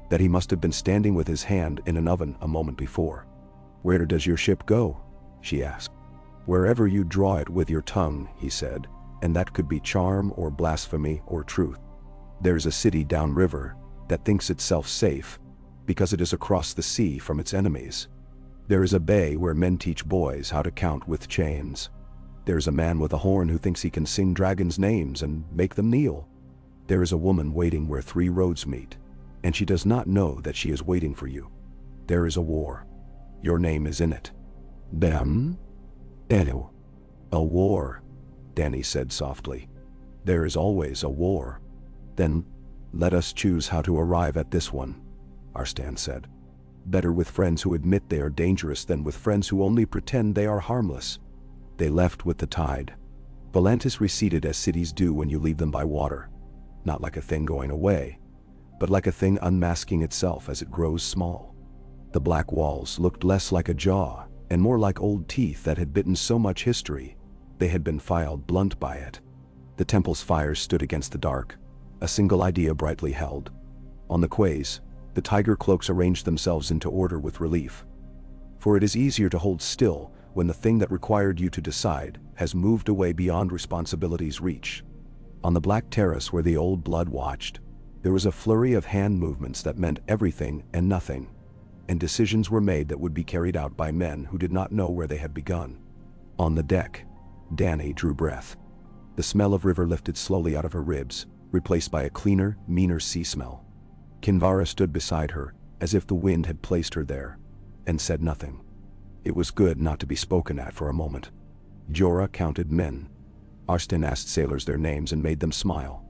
that he must have been standing with his hand in an oven a moment before. Where does your ship go? She asked. Wherever you draw it with your tongue, he said, and that could be charm or blasphemy or truth. There's a city downriver that thinks itself safe because it is across the sea from its enemies. There is a bay where men teach boys how to count with chains. There's a man with a horn who thinks he can sing dragons' names and make them kneel. There is a woman waiting where 3 roads meet, and she does not know that she is waiting for you. There is a war. Your name is in it. Bem? Elu. A war, Dany said softly. There is always a war. Then, let us choose how to arrive at this one, Arstan said. Better with friends who admit they are dangerous than with friends who only pretend they are harmless. They left with the tide. Volantis receded as cities do when you leave them by water. Not like a thing going away, but like a thing unmasking itself as it grows small. The black walls looked less like a jaw and more like old teeth that had bitten so much history they had been filed blunt by it. The temple's fires stood against the dark, a single idea brightly held. On the quays, the tiger cloaks arranged themselves into order with relief. For it is easier to hold still when the thing that required you to decide has moved away beyond responsibility's reach. On the black terrace where the old blood watched, there was a flurry of hand movements that meant everything and nothing, and decisions were made that would be carried out by men who did not know where they had begun. On the deck, Dany drew breath. The smell of river lifted slowly out of her ribs, replaced by a cleaner, meaner sea smell. Kinvara stood beside her, as if the wind had placed her there, and said nothing. It was good not to be spoken at for a moment. Jorah counted men. Arstan asked sailors their names and made them smile.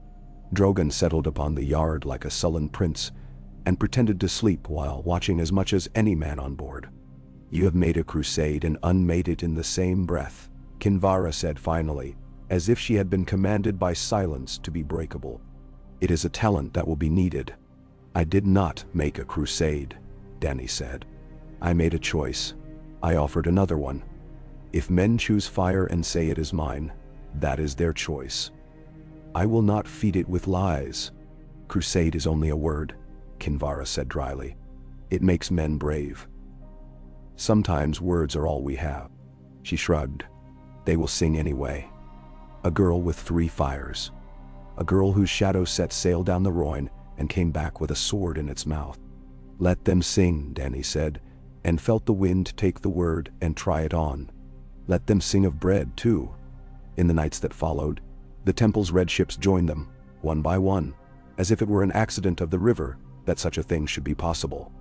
Drogon settled upon the yard like a sullen prince, and pretended to sleep while watching as much as any man on board. You have made a crusade and unmade it in the same breath, Kinvara said finally, as if she had been commanded by silence to be breakable. "It is a talent that will be needed." "I did not make a crusade," Dany said. "I made a choice. I offered another one. If men choose fire and say it is mine, that is their choice. I will not feed it with lies." "Crusade is only a word," Kinvara said dryly. "It makes men brave. Sometimes words are all we have." She shrugged. "They will sing anyway. A girl with 3 fires. A girl whose shadow set sail down the Rhoyne and came back with a sword in its mouth." "Let them sing," Dany said, and felt the wind take the word and try it on. "Let them sing of bread, too." In the nights that followed, the temple's red ships joined them, one by one, as if it were an accident of the river that such a thing should be possible.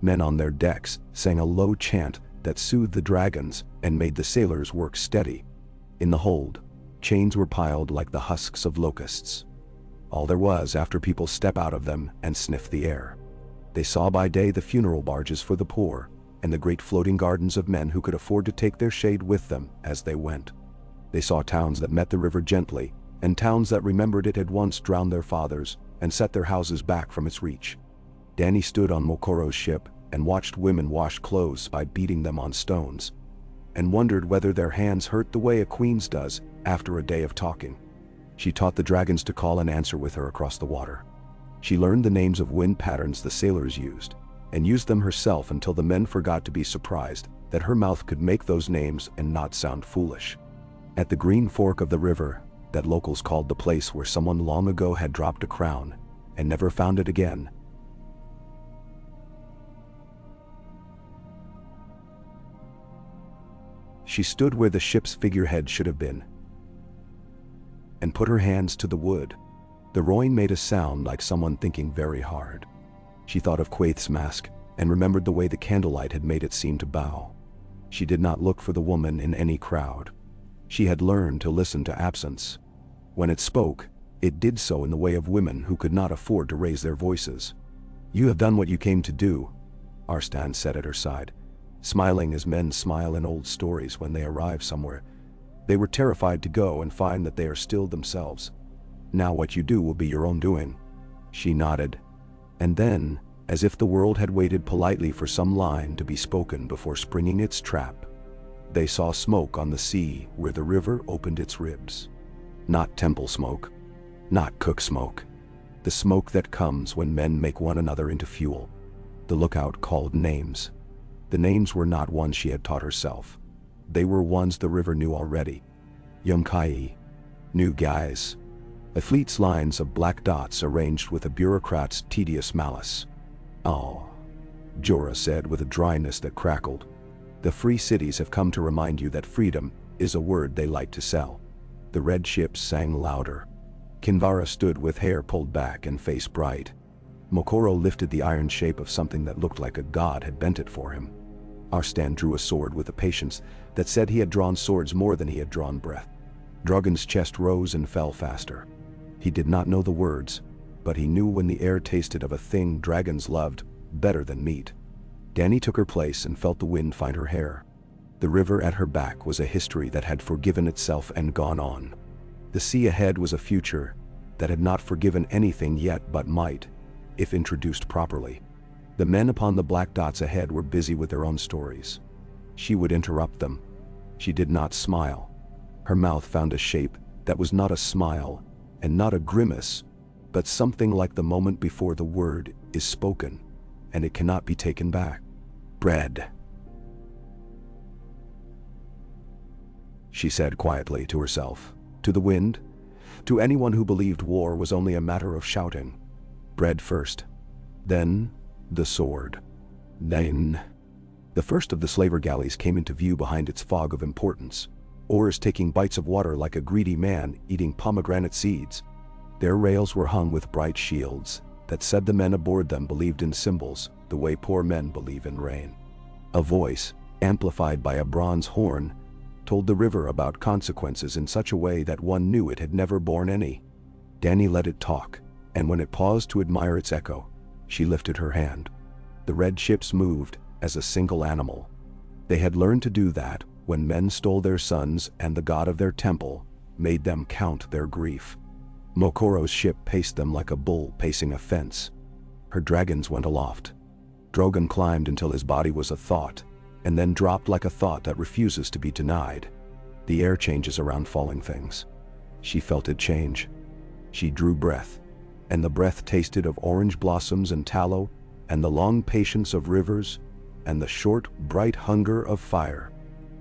Men on their decks sang a low chant that soothed the dragons and made the sailors work steady. In the hold, chains were piled like the husks of locusts. All there was after people step out of them and sniff the air. They saw by day the funeral barges for the poor, and the great floating gardens of men who could afford to take their shade with them as they went. They saw towns that met the river gently, and towns that remembered it had once drowned their fathers and set their houses back from its reach. Dany stood on Mokoro's ship and watched women wash clothes by beating them on stones, and wondered whether their hands hurt the way a queen's does after a day of talking. She taught the dragons to call and answer with her across the water. She learned the names of wind patterns the sailors used, and used them herself until the men forgot to be surprised that her mouth could make those names and not sound foolish. At the green fork of the river, that locals called the place where someone long ago had dropped a crown and never found it again, she stood where the ship's figurehead should have been and put her hands to the wood. The Rhoyne made a sound like someone thinking very hard. She thought of Quaith's mask and remembered the way the candlelight had made it seem to bow. She did not look for the woman in any crowd. She had learned to listen to absence. When it spoke, it did so in the way of women who could not afford to raise their voices. "You have done what you came to do," Arstan said at her side, smiling as men smile in old stories when they arrive somewhere. They were terrified to go and find that they are still themselves. "Now what you do will be your own doing." She nodded. And then, as if the world had waited politely for some line to be spoken before springing its trap, they saw smoke on the sea where the river opened its ribs. Not temple smoke, not cook smoke. The smoke that comes when men make one another into fuel. The lookout called names. The names were not ones she had taught herself. They were ones the river knew already. Yunkai, new guys. A fleet's lines of black dots arranged with a bureaucrat's tedious malice. "Oh," Jorah said with a dryness that crackled. "The free cities have come to remind you that freedom is a word they like to sell." The red ships sang louder. Kinvara stood with hair pulled back and face bright. Mokoro lifted the iron shape of something that looked like a god had bent it for him. Arstan drew a sword with a patience that said he had drawn swords more than he had drawn breath. Drogon's chest rose and fell faster. He did not know the words, but he knew when the air tasted of a thing dragons loved better than meat. Dany took her place and felt the wind find her hair. The river at her back was a history that had forgiven itself and gone on. The sea ahead was a future that had not forgiven anything yet but might, if introduced properly. The men upon the black dots ahead were busy with their own stories. She would interrupt them. She did not smile. Her mouth found a shape that was not a smile and not a grimace, but something like the moment before the word is spoken, and it cannot be taken back. "Bread," she said quietly to herself, to the wind, to anyone who believed war was only a matter of shouting. Bread first, then the sword. Then the first of the slaver galleys came into view behind its fog of importance, oars taking bites of water like a greedy man eating pomegranate seeds. Their rails were hung with bright shields that said the men aboard them believed in symbols the way poor men believe in rain. A voice, amplified by a bronze horn, told the river about consequences in such a way that one knew it had never borne any. Dany let it talk, and when it paused to admire its echo, she lifted her hand. The red ships moved as a single animal. They had learned to do that when men stole their sons and the god of their temple made them count their grief. Mokoro's ship paced them like a bull pacing a fence. Her dragons went aloft. Drogon climbed until his body was a thought, and then dropped like a thought that refuses to be denied. The air changes around falling things. She felt it change. She drew breath, and the breath tasted of orange blossoms and tallow, and the long patience of rivers, and the short, bright hunger of fire.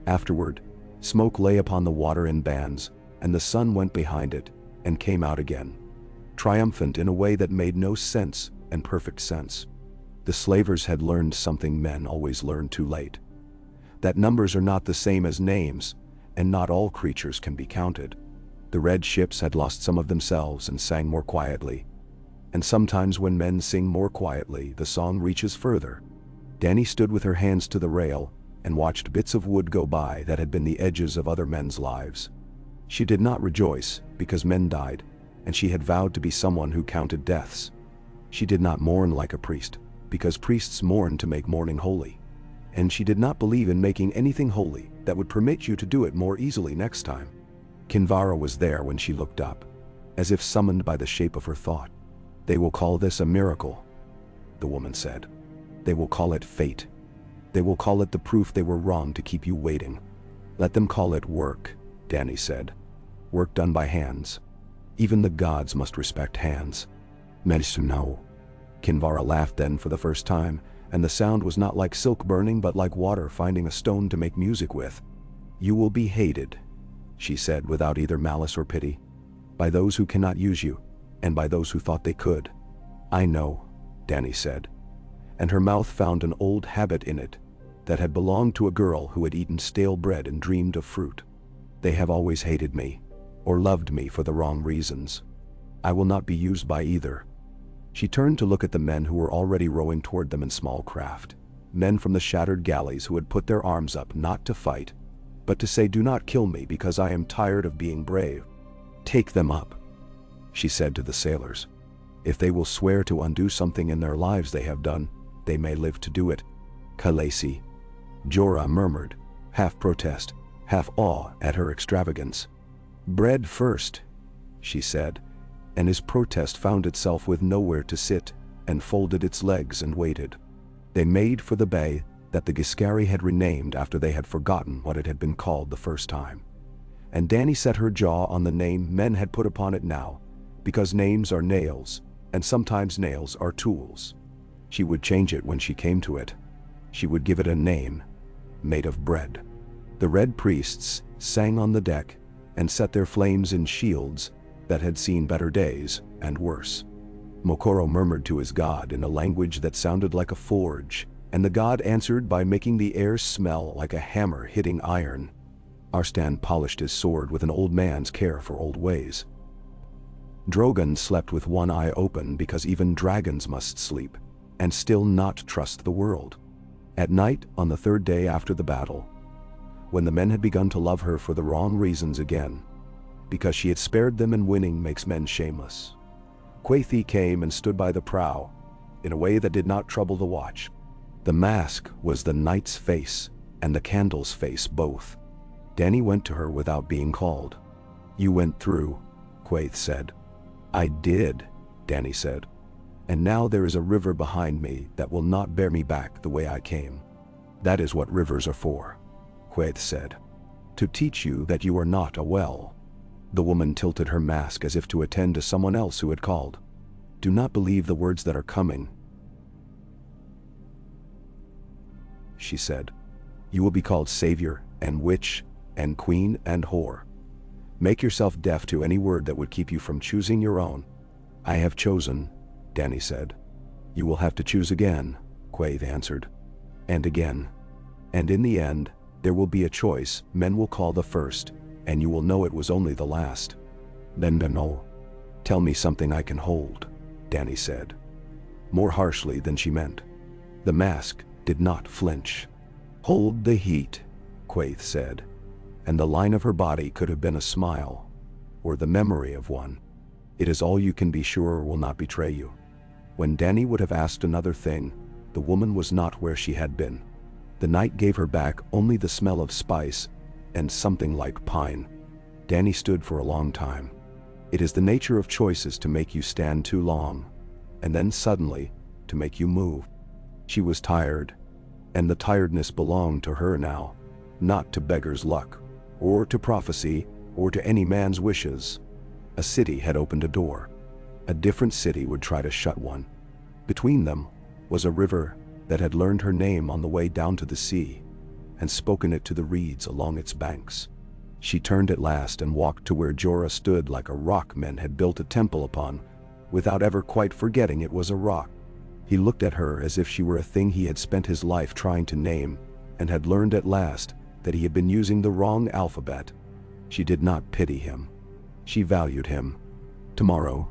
Afterward, smoke lay upon the water in bands, and the sun went behind it, and came out again, triumphant in a way that made no sense and perfect sense. The slavers had learned something men always learn too late. That numbers are not the same as names, and not all creatures can be counted. The red ships had lost some of themselves and sang more quietly. And sometimes when men sing more quietly, the song reaches further. Dany stood with her hands to the rail and watched bits of wood go by that had been the edges of other men's lives. She did not rejoice because men died, and she had vowed to be someone who counted deaths. She did not mourn like a priest, because priests mourn to make mourning holy. And she did not believe in making anything holy that would permit you to do it more easily next time. Kinvara was there when she looked up, as if summoned by the shape of her thought. "They will call this a miracle," the woman said. "They will call it fate. They will call it the proof they were wrong to keep you waiting. Let them call it work," Dany said. "Work done by hands. Even the gods must respect hands." "Medicine." Kinvara laughed then for the first time, and the sound was not like silk burning but like water finding a stone to make music with. "You will be hated," she said without either malice or pity, "by those who cannot use you, and by those who thought they could." "I know," Dany said, and her mouth found an old habit in it that had belonged to a girl who had eaten stale bread and dreamed of fruit. "They have always hated me, or loved me for the wrong reasons. I will not be used by either." She turned to look at the men who were already rowing toward them in small craft, men from the shattered galleys who had put their arms up not to fight, but to say, "Do not kill me because I am tired of being brave." "Take them up," she said to the sailors. "If they will swear to undo something in their lives they have done, they may live to do it." "Khaleesi," Jorah murmured, half protest, half awe at her extravagance. "Bread first," she said, and his protest found itself with nowhere to sit, and folded its legs and waited. They made for the bay that the Giscari had renamed after they had forgotten what it had been called the first time. And Dany set her jaw on the name men had put upon it now, because names are nails, and sometimes nails are tools. She would change it when she came to it. She would give it a name, made of bread. The red priests sang on the deck and set their flames in shields that had seen better days and worse. Mokoro murmured to his god in a language that sounded like a forge, and the god answered by making the air smell like a hammer hitting iron. Arstan polished his sword with an old man's care for old ways. Drogon slept with one eye open because even dragons must sleep, and still not trust the world. At night, on the third day after the battle, when the men had begun to love her for the wrong reasons again, because she had spared them and winning makes men shameless, Quaithi came and stood by the prow, in a way that did not trouble the watch. The mask was the knight's face, and the candle's face both. Dany went to her without being called. "You went through," Quaith said. "I did," Dany said. "And now there is a river behind me that will not bear me back the way I came." "That is what rivers are for," Quaith said. "To teach you that you are not a well." The woman tilted her mask as if to attend to someone else who had called. "Do not believe the words that are coming," she said. "You will be called savior and witch and queen and whore. Make yourself deaf to any word that would keep you from choosing your own." "I have chosen," Dany said. "You will have to choose again," Quaith answered. "And again. And in the end, there will be a choice men will call the first, and you will know it was only the last." "Then no. Tell me something I can hold," Dany said, more harshly than she meant. The mask did not flinch. "Hold the heat," Quaith said, and the line of her body could have been a smile, or the memory of one. "It is all you can be sure will not betray you." When Dany would have asked another thing, the woman was not where she had been. The night gave her back only the smell of spice and something like pine. Dany stood for a long time. It is the nature of choices to make you stand too long, and then suddenly, to make you move. She was tired, and the tiredness belonged to her now, not to beggar's luck, or to prophecy, or to any man's wishes. A city had opened a door. A different city would try to shut one. Between them was a river that had learned her name on the way down to the sea, and spoken it to the reeds along its banks. She turned at last and walked to where Jorah stood like a rock men had built a temple upon, without ever quite forgetting it was a rock. He looked at her as if she were a thing he had spent his life trying to name, and had learned at last that he had been using the wrong alphabet. She did not pity him. She valued him. "Tomorrow,"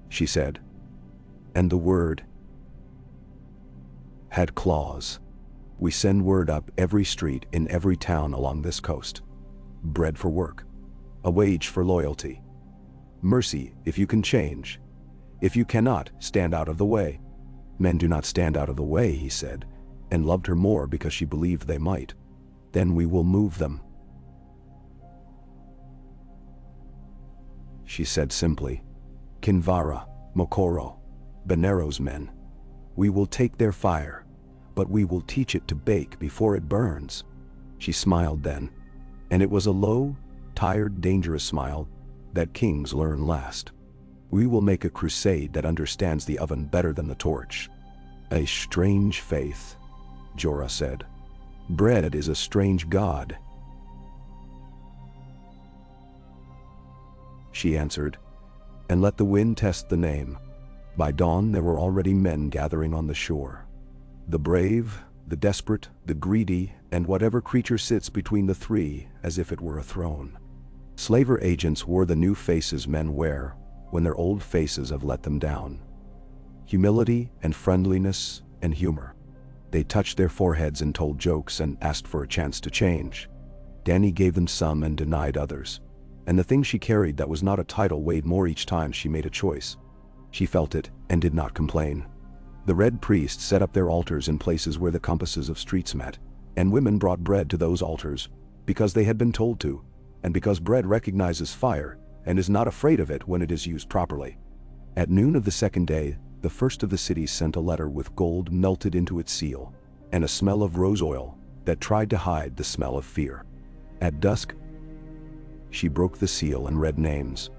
she said. And the word had claws. "We send word up every street in every town along this coast. Bread for work. A wage for loyalty. Mercy if you can change. If you cannot, stand out of the way." "Men do not stand out of the way," he said, and loved her more because she believed they might. "Then we will move them," she said simply. "Kinvara, Mokoro, Benero's men. We will take their fire, but we will teach it to bake before it burns." She smiled then, and it was a low, tired, dangerous smile that kings learn last. "We will make a crusade that understands the oven better than the torch." "A strange faith," Jorah said. "Bread is a strange god," she answered, "and let the wind test the name." By dawn there were already men gathering on the shore. The brave, the desperate, the greedy, and whatever creature sits between the three as if it were a throne. Slaver agents wore the new faces men wear when their old faces have let them down. Humility and friendliness and humor. They touched their foreheads and told jokes and asked for a chance to change. Dany gave them some and denied others. And the thing she carried that was not a title weighed more each time she made a choice. She felt it and did not complain. The Red Priests set up their altars in places where the compasses of streets met, and women brought bread to those altars, because they had been told to, and because bread recognizes fire and is not afraid of it when it is used properly. At noon of the second day, the first of the cities sent a letter with gold melted into its seal, and a smell of rose oil that tried to hide the smell of fear. At dusk, she broke the seal and read names.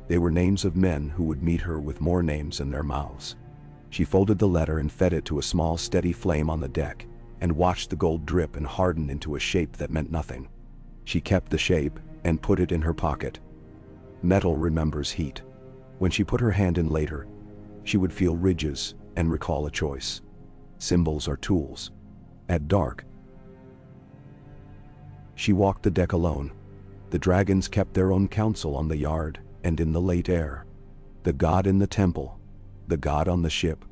They were names of men who would meet her with more names in their mouths. She folded the letter and fed it to a small steady flame on the deck, and watched the gold drip and harden into a shape that meant nothing. She kept the shape and put it in her pocket. Metal remembers heat. When she put her hand in later, she would feel ridges and recall a choice. Symbols are tools. At dark, she walked the deck alone. The dragons kept their own council on the yard and in the late air. The god in the temple, the god on the ship,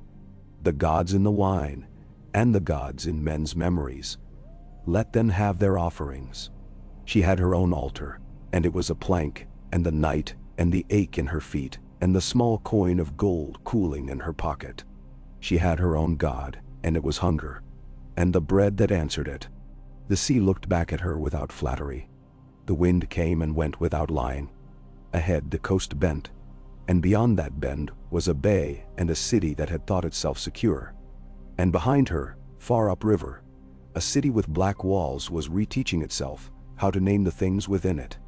the gods in the wine, and the gods in men's memories. Let them have their offerings. She had her own altar, and it was a plank, and the night, and the ache in her feet, and the small coin of gold cooling in her pocket. She had her own god, and it was hunger, and the bread that answered it. The sea looked back at her without flattery. The wind came and went without lying. Ahead the coast bent, and beyond that bend was a bay and a city that had thought itself secure. And behind her, far upriver, a city with black walls was reteaching itself how to name the things within it.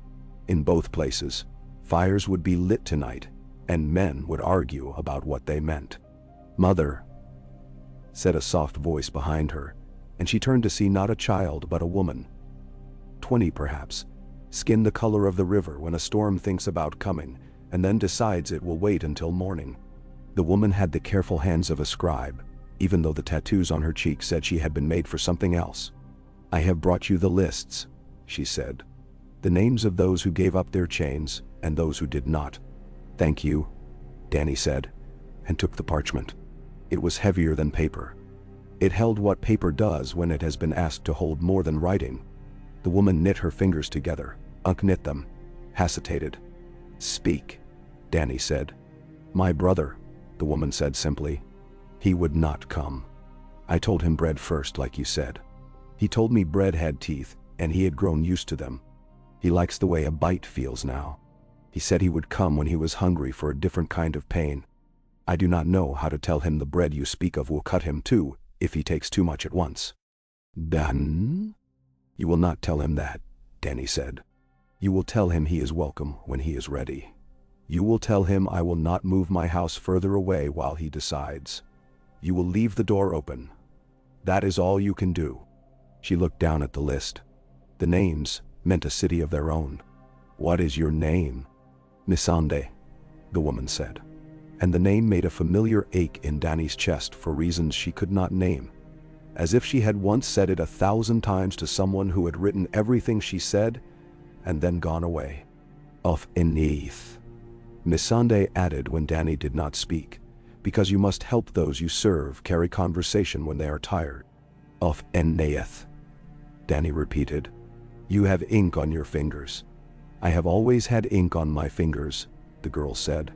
In both places, fires would be lit tonight, and men would argue about what they meant. "Mother," said a soft voice behind her, and she turned to see not a child but a woman. 20 perhaps, skin the color of the river when a storm thinks about coming, and then decides it will wait until morning. The woman had the careful hands of a scribe, even though the tattoos on her cheek said she had been made for something else. "I have brought you the lists," she said. "The names of those who gave up their chains and those who did not." "Thank you," Dany said, and took the parchment. It was heavier than paper. It held what paper does when it has been asked to hold more than writing. The woman knit her fingers together, unknit them, hesitated. "Speak," Dany said. "My brother," the woman said simply. "He would not come. I told him bread first, like you said. He told me bread had teeth, and he had grown used to them. He likes the way a bite feels now. He said he would come when he was hungry for a different kind of pain. I do not know how to tell him the bread you speak of will cut him too, if he takes too much at once. Then? You will not tell him that, Dany said. You will tell him he is welcome when he is ready. You will tell him I will not move my house further away while he decides. You will leave the door open. That is all you can do. She looked down at the list. The names meant a city of their own. What is your name? Missandei, the woman said. And the name made a familiar ache in Dany's chest for reasons she could not name, as if she had once said it 1,000 times to someone who had written everything she said and then gone away. Of Enith, Missandei added when Dany did not speak, because you must help those you serve carry conversation when they are tired. Of Enaeth, Dany repeated. You have ink on your fingers. I have always had ink on my fingers, the girl said.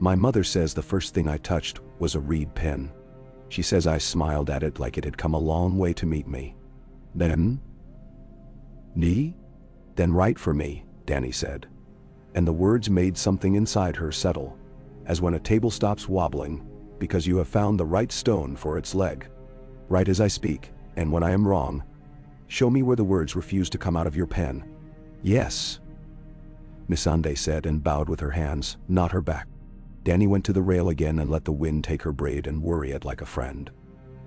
My mother says the first thing I touched was a reed pen. She says I smiled at it like it had come a long way to meet me. Then? Ni? Then write for me, Dany said. And the words made something inside her settle, as when a table stops wobbling, because you have found the right stone for its leg. Write as I speak, and when I am wrong, show me where the words refuse to come out of your pen. Yes, Missandei said and bowed with her hands, not her back. Dany went to the rail again and let the wind take her braid and worry it like a friend.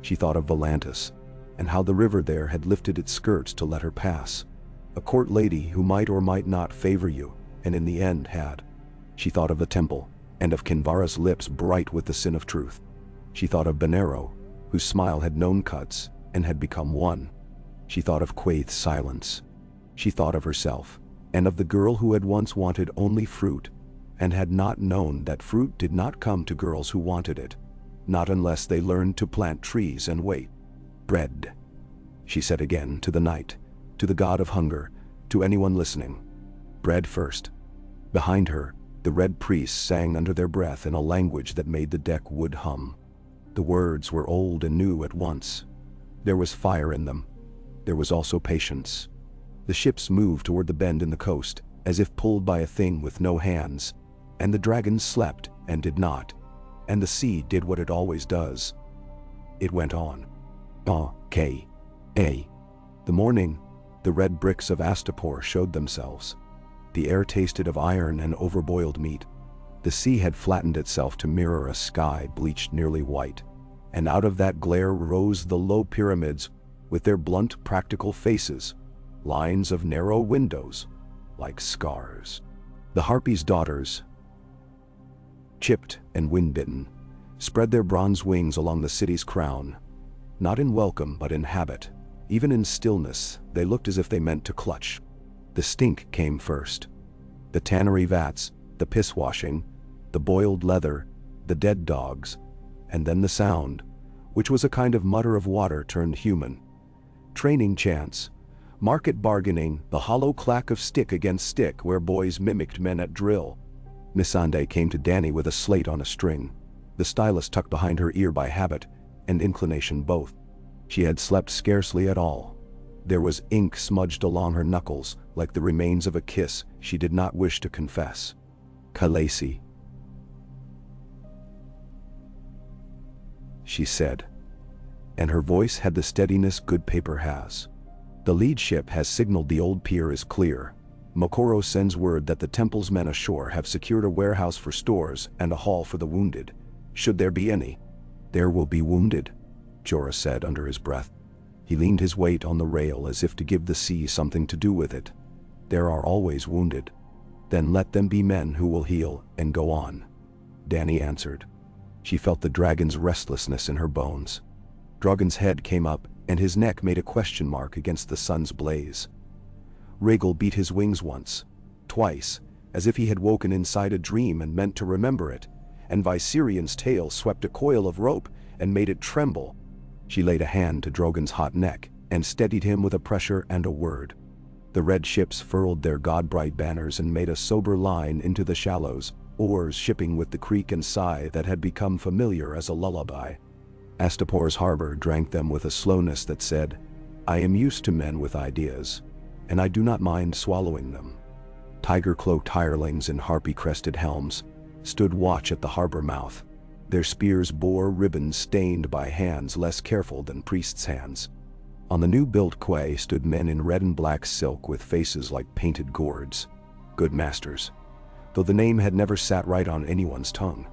She thought of Volantis, and how the river there had lifted its skirts to let her pass. A court lady who might or might not favor you, and in the end had. She thought of the temple, and of Kinvara's lips bright with the sin of truth. She thought of Benero, whose smile had known cuts and had become one. She thought of Quaith's silence. She thought of herself, and of the girl who had once wanted only fruit, and had not known that fruit did not come to girls who wanted it, not unless they learned to plant trees and wait. Bread, she said again to the night, to the god of hunger, to anyone listening. Bread first. Behind her, the red priests sang under their breath in a language that made the deck wood hum. The words were old and new at once. There was fire in them. There was also patience. The ships moved toward the bend in the coast, as if pulled by a thing with no hands, and the dragons slept and did not, and the sea did what it always does. It went on. The morning, the red bricks of Astapor showed themselves. The air tasted of iron and overboiled meat. The sea had flattened itself to mirror a sky bleached nearly white, and out of that glare rose the low pyramids with their blunt practical faces, lines of narrow windows, like scars. The Harpy's daughters, chipped and wind-bitten, spread their bronze wings along the city's crown, not in welcome but in habit. Even in stillness, they looked as if they meant to clutch. The stink came first. The tannery vats, the piss-washing, the boiled leather, the dead dogs, and then the sound, which was a kind of mutter of water turned human. Training chants, market bargaining, the hollow clack of stick against stick where boys mimicked men at drill. Missandei came to Dany with a slate on a string, the stylus tucked behind her ear by habit and inclination both. She had slept scarcely at all. There was ink smudged along her knuckles like the remains of a kiss she did not wish to confess. Khaleesi, she said, and her voice had the steadiness good paper has. The lead ship has signaled the old pier is clear. Mokoro sends word that the temple's men ashore have secured a warehouse for stores and a hall for the wounded, should there be any. There will be wounded, Jorah said under his breath. He leaned his weight on the rail as if to give the sea something to do with it. There are always wounded. Then let them be men who will heal and go on, Dany answered. She felt the dragon's restlessness in her bones. Drogon's head came up, and his neck made a question mark against the sun's blaze. Rhaegal beat his wings once, twice, as if he had woken inside a dream and meant to remember it, and Viseriion's tail swept a coil of rope and made it tremble. She laid a hand to Drogon's hot neck and steadied him with a pressure and a word. The red ships furled their god-bright banners and made a sober line into the shallows, oars shipping with the creak and sigh that had become familiar as a lullaby. Astapor's harbor drank them with a slowness that said, I am used to men with ideas. and I do not mind swallowing them." Tiger-cloaked hirelings in harpy-crested helms stood watch at the harbor mouth. Their spears bore ribbons stained by hands less careful than priests' hands. On the new-built quay stood men in red and black silk with faces like painted gourds. Good masters, though the name had never sat right on anyone's tongue.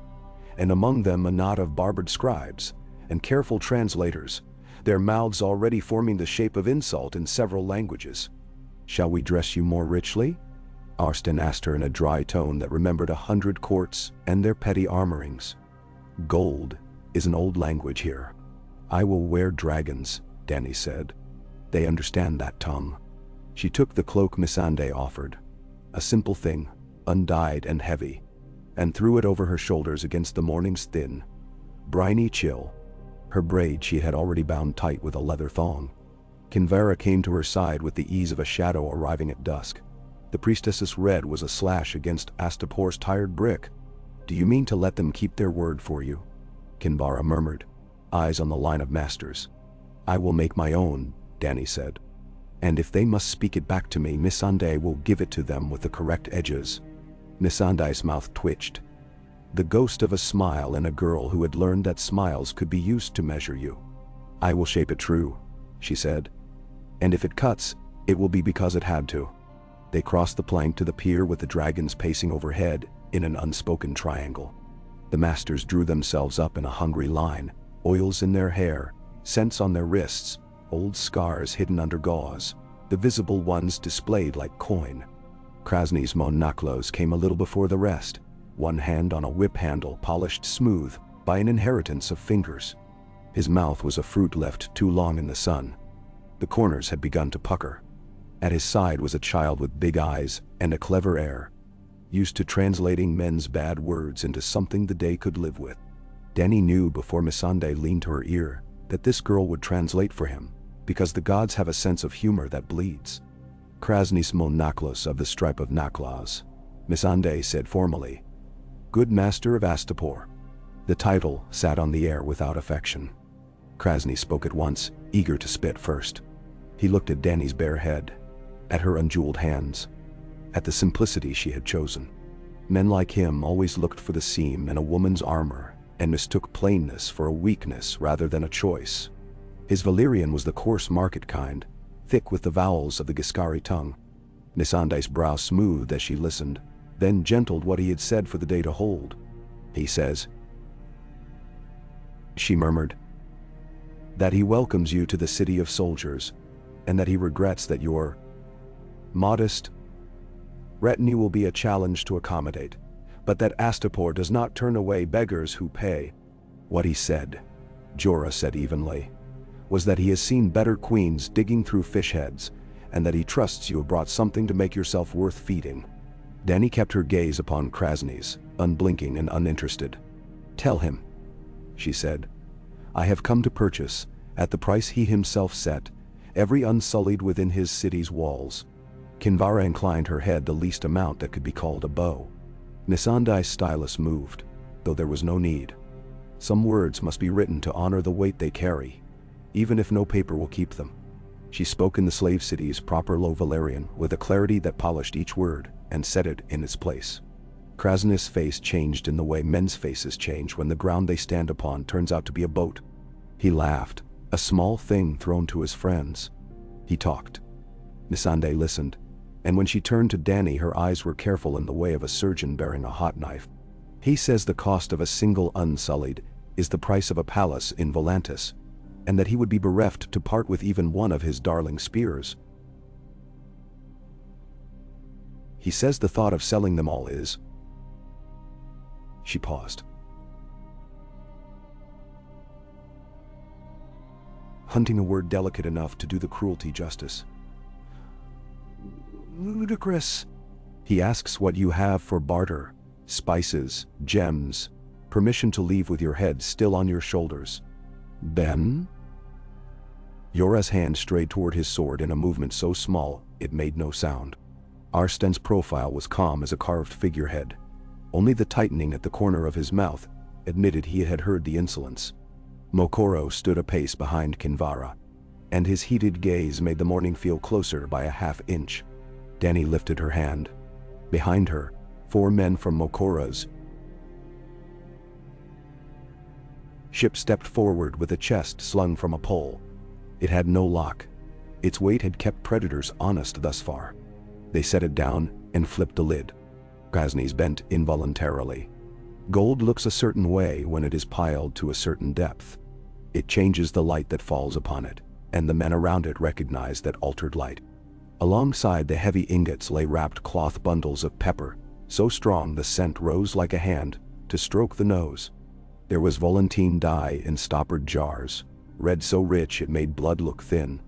And among them a knot of barbered scribes and careful translators, their mouths already forming the shape of insult in several languages. "Shall we dress you more richly?" Arstan asked her in a dry tone that remembered 100 courts and their petty armorings. "Gold is an old language here." "I will wear dragons," Dany said. "They understand that tongue." She took the cloak Missandei offered, a simple thing, undyed and heavy, and threw it over her shoulders against the morning's thin, briny chill. Her braid she had already bound tight with a leather thong. Kinvara came to her side with the ease of a shadow arriving at dusk. The priestess's red was a slash against Astapor's tired brick. "Do you mean to let them keep their word for you?" Kinvara murmured, eyes on the line of masters. "I will make my own," Dany said. "And if they must speak it back to me, Missandei will give it to them with the correct edges." Missandei's mouth twitched, the ghost of a smile in a girl who had learned that smiles could be used to measure you. "I will shape it true," she said. "And if it cuts, it will be because it had to." They crossed the plank to the pier with the dragons pacing overhead in an unspoken triangle. The masters drew themselves up in a hungry line, oils in their hair, scents on their wrists, old scars hidden under gauze, the visible ones displayed like coin. Krasny's Monaklos came a little before the rest, one hand on a whip handle polished smooth by an inheritance of fingers. His mouth was a fruit left too long in the sun. The corners had begun to pucker. At his side was a child with big eyes and a clever air, used to translating men's bad words into something the day could live with. Dany knew before Missandei leaned to her ear that this girl would translate for him, because the gods have a sense of humor that bleeds. "Krasny's Monaklos of the stripe of Naklas," Missandei said formally. "Good master of Astapor." The title sat on the air without affection. Krasny spoke at once, eager to spit first. He looked at Dany's bare head, at her unjeweled hands, at the simplicity she had chosen. Men like him always looked for the seam in a woman's armor and mistook plainness for a weakness rather than a choice. His Valyrian was the coarse market kind, thick with the vowels of the Giscari tongue. Missandei's brow smoothed as she listened, then gentled what he had said for the day to hold. "He says," she murmured, "that he welcomes you to the city of soldiers, and that he regrets that your modest retinue will be a challenge to accommodate, but that Astapor does not turn away beggars who pay." What he said, Jorah said evenly, was that he has seen better queens digging through fish heads, and that he trusts you have brought something to make yourself worth feeding. Dany kept her gaze upon Krasny's, unblinking and uninterested. "Tell him," she said, "I have come to purchase, at the price he himself set, every unsullied within his city's walls." Kinvara inclined her head the least amount that could be called a bow. Missandei's stylus moved, though there was no need. Some words must be written to honor the weight they carry, even if no paper will keep them. She spoke in the slave city's proper low Valyrian with a clarity that polished each word and set it in its place. Krasny's face changed in the way men's faces change when the ground they stand upon turns out to be a boat. He laughed, a small thing thrown to his friends. He talked. Missandei listened, and when she turned to Dany, her eyes were careful in the way of a surgeon bearing a hot knife. "He says the cost of a single unsullied is the price of a palace in Volantis, and that he would be bereft to part with even one of his darling spears. He says the thought of selling them all is..." She paused. Hunting a word delicate enough to do the cruelty justice. "Ludicrous." "He asks what you have for barter: spices, gems, permission to leave with your head still on your shoulders." "Ben?" Jorah's hand strayed toward his sword in a movement so small it made no sound. Arsten's profile was calm as a carved figurehead. Only the tightening at the corner of his mouth admitted he had heard the insolence. Mokoro stood a pace behind Kinvara, and his heated gaze made the morning feel closer by a half-inch. Dany lifted her hand. Behind her, 4 men from Mokora's ship stepped forward with a chest slung from a pole. It had no lock. Its weight had kept predators honest thus far. They set it down and flipped the lid. Krasny's bent involuntarily. Gold looks a certain way when it is piled to a certain depth. It changes the light that falls upon it, and the men around it recognize that altered light. Alongside the heavy ingots lay wrapped cloth bundles of pepper, so strong the scent rose like a hand to stroke the nose. There was Volantine dye in stoppered jars, red so rich it made blood look thin,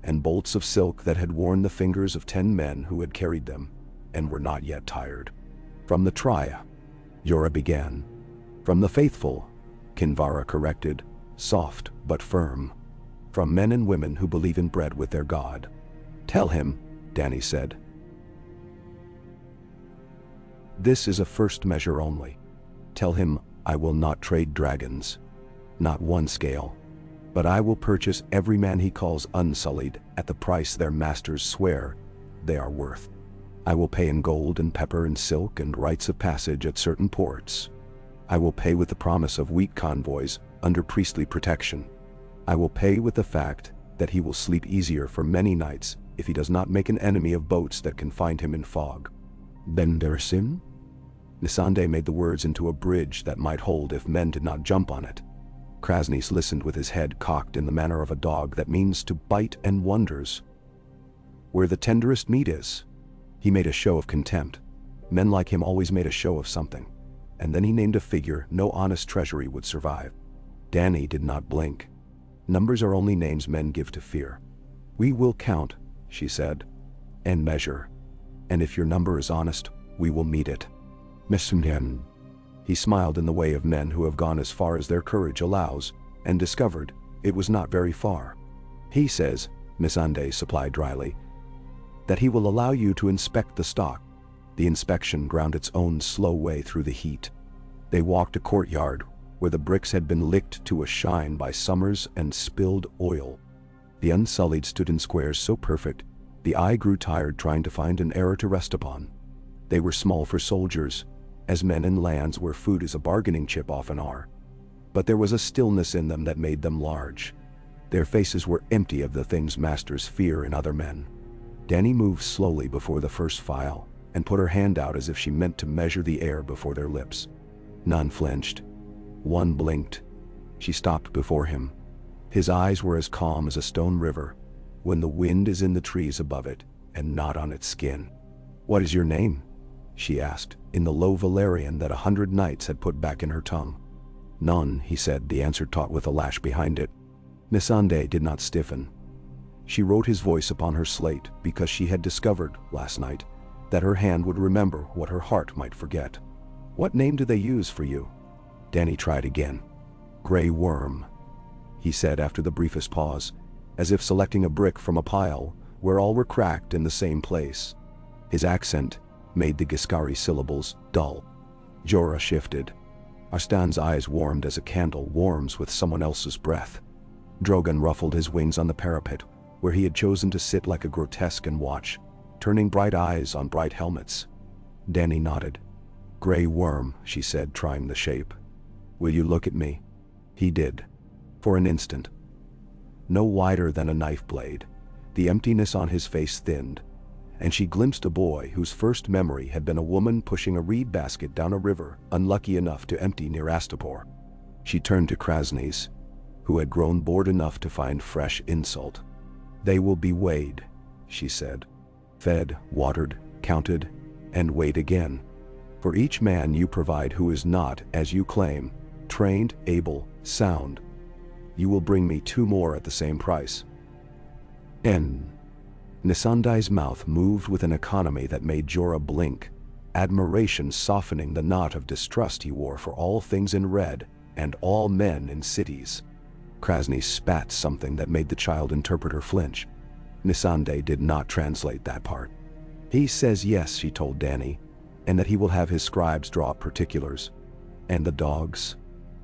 and bolts of silk that had worn the fingers of 10 men who had carried them, and were not yet tired. From the Tria, Jorah began. From the faithful, Kinvara corrected, soft but firm. From men and women who believe in bread with their God. Tell him, Dany said. This is a first measure only. Tell him I will not trade dragons. Not one scale. But I will purchase every man he calls unsullied at the price their masters swear they are worth. I will pay in gold and pepper and silk and rights of passage at certain ports. I will pay with the promise of wheat convoys under priestly protection. I will pay with the fact that he will sleep easier for many nights if he does not make an enemy of boats that can find him in fog. Bendersim? Missandei made the words into a bridge that might hold if men did not jump on it. Krasny listened with his head cocked in the manner of a dog that means to bite and wonders where the tenderest meat is. He made a show of contempt. Men like him always made a show of something. And then he named a figure no honest treasury would survive. Dany did not blink. Numbers are only names men give to fear. We will count, she said, and measure. And if your number is honest, we will meet it. Missumden. He smiled in the way of men who have gone as far as their courage allows, and discovered it was not very far. He says, Missandei supplied dryly, that he will allow you to inspect the stock. The inspection ground its own slow way through the heat. They walked a courtyard where the bricks had been licked to a shine by summers and spilled oil. The unsullied stood in squares so perfect, the eye grew tired trying to find an error to rest upon. They were small for soldiers, as men in lands where food is a bargaining chip often are. But there was a stillness in them that made them large. Their faces were empty of the things masters fear in other men. Dany moved slowly before the first file, and put her hand out as if she meant to measure the air before their lips. None flinched. One blinked. She stopped before him. His eyes were as calm as a stone river, when the wind is in the trees above it, and not on its skin. What is your name? She asked, in the low Valyrian that 100 nights had put back in her tongue. None, he said, the answer taut with a lash behind it. Missandei did not stiffen. She wrote his voice upon her slate because she had discovered, last night, that her hand would remember what her heart might forget. What name do they use for you? Dany tried again. Grey Worm, he said after the briefest pause, as if selecting a brick from a pile where all were cracked in the same place. His accent made the Giscari syllables dull. Jorah shifted. Arstan's eyes warmed as a candle warms with someone else's breath. Drogon ruffled his wings on the parapet, where he had chosen to sit like a grotesque and watch, turning bright eyes on bright helmets. Dany nodded. Grey Worm, she said, trying the shape. Will you look at me? He did. For an instant. No wider than a knife blade, the emptiness on his face thinned, and she glimpsed a boy whose first memory had been a woman pushing a reed basket down a river unlucky enough to empty near Astapor. She turned to Krasny, who had grown bored enough to find fresh insult. They will be weighed, she said. Fed, watered, counted, and weighed again. For each man you provide who is not, as you claim, trained, able, sound, you will bring me 2 more at the same price. Missandei's mouth moved with an economy that made Jorah blink, admiration softening the knot of distrust he wore for all things in red and all men in cities. Krasny spat something that made the child interpreter flinch. Missandei did not translate that part. He says yes, she told Dany, and that he will have his scribes draw up particulars. And the dogs?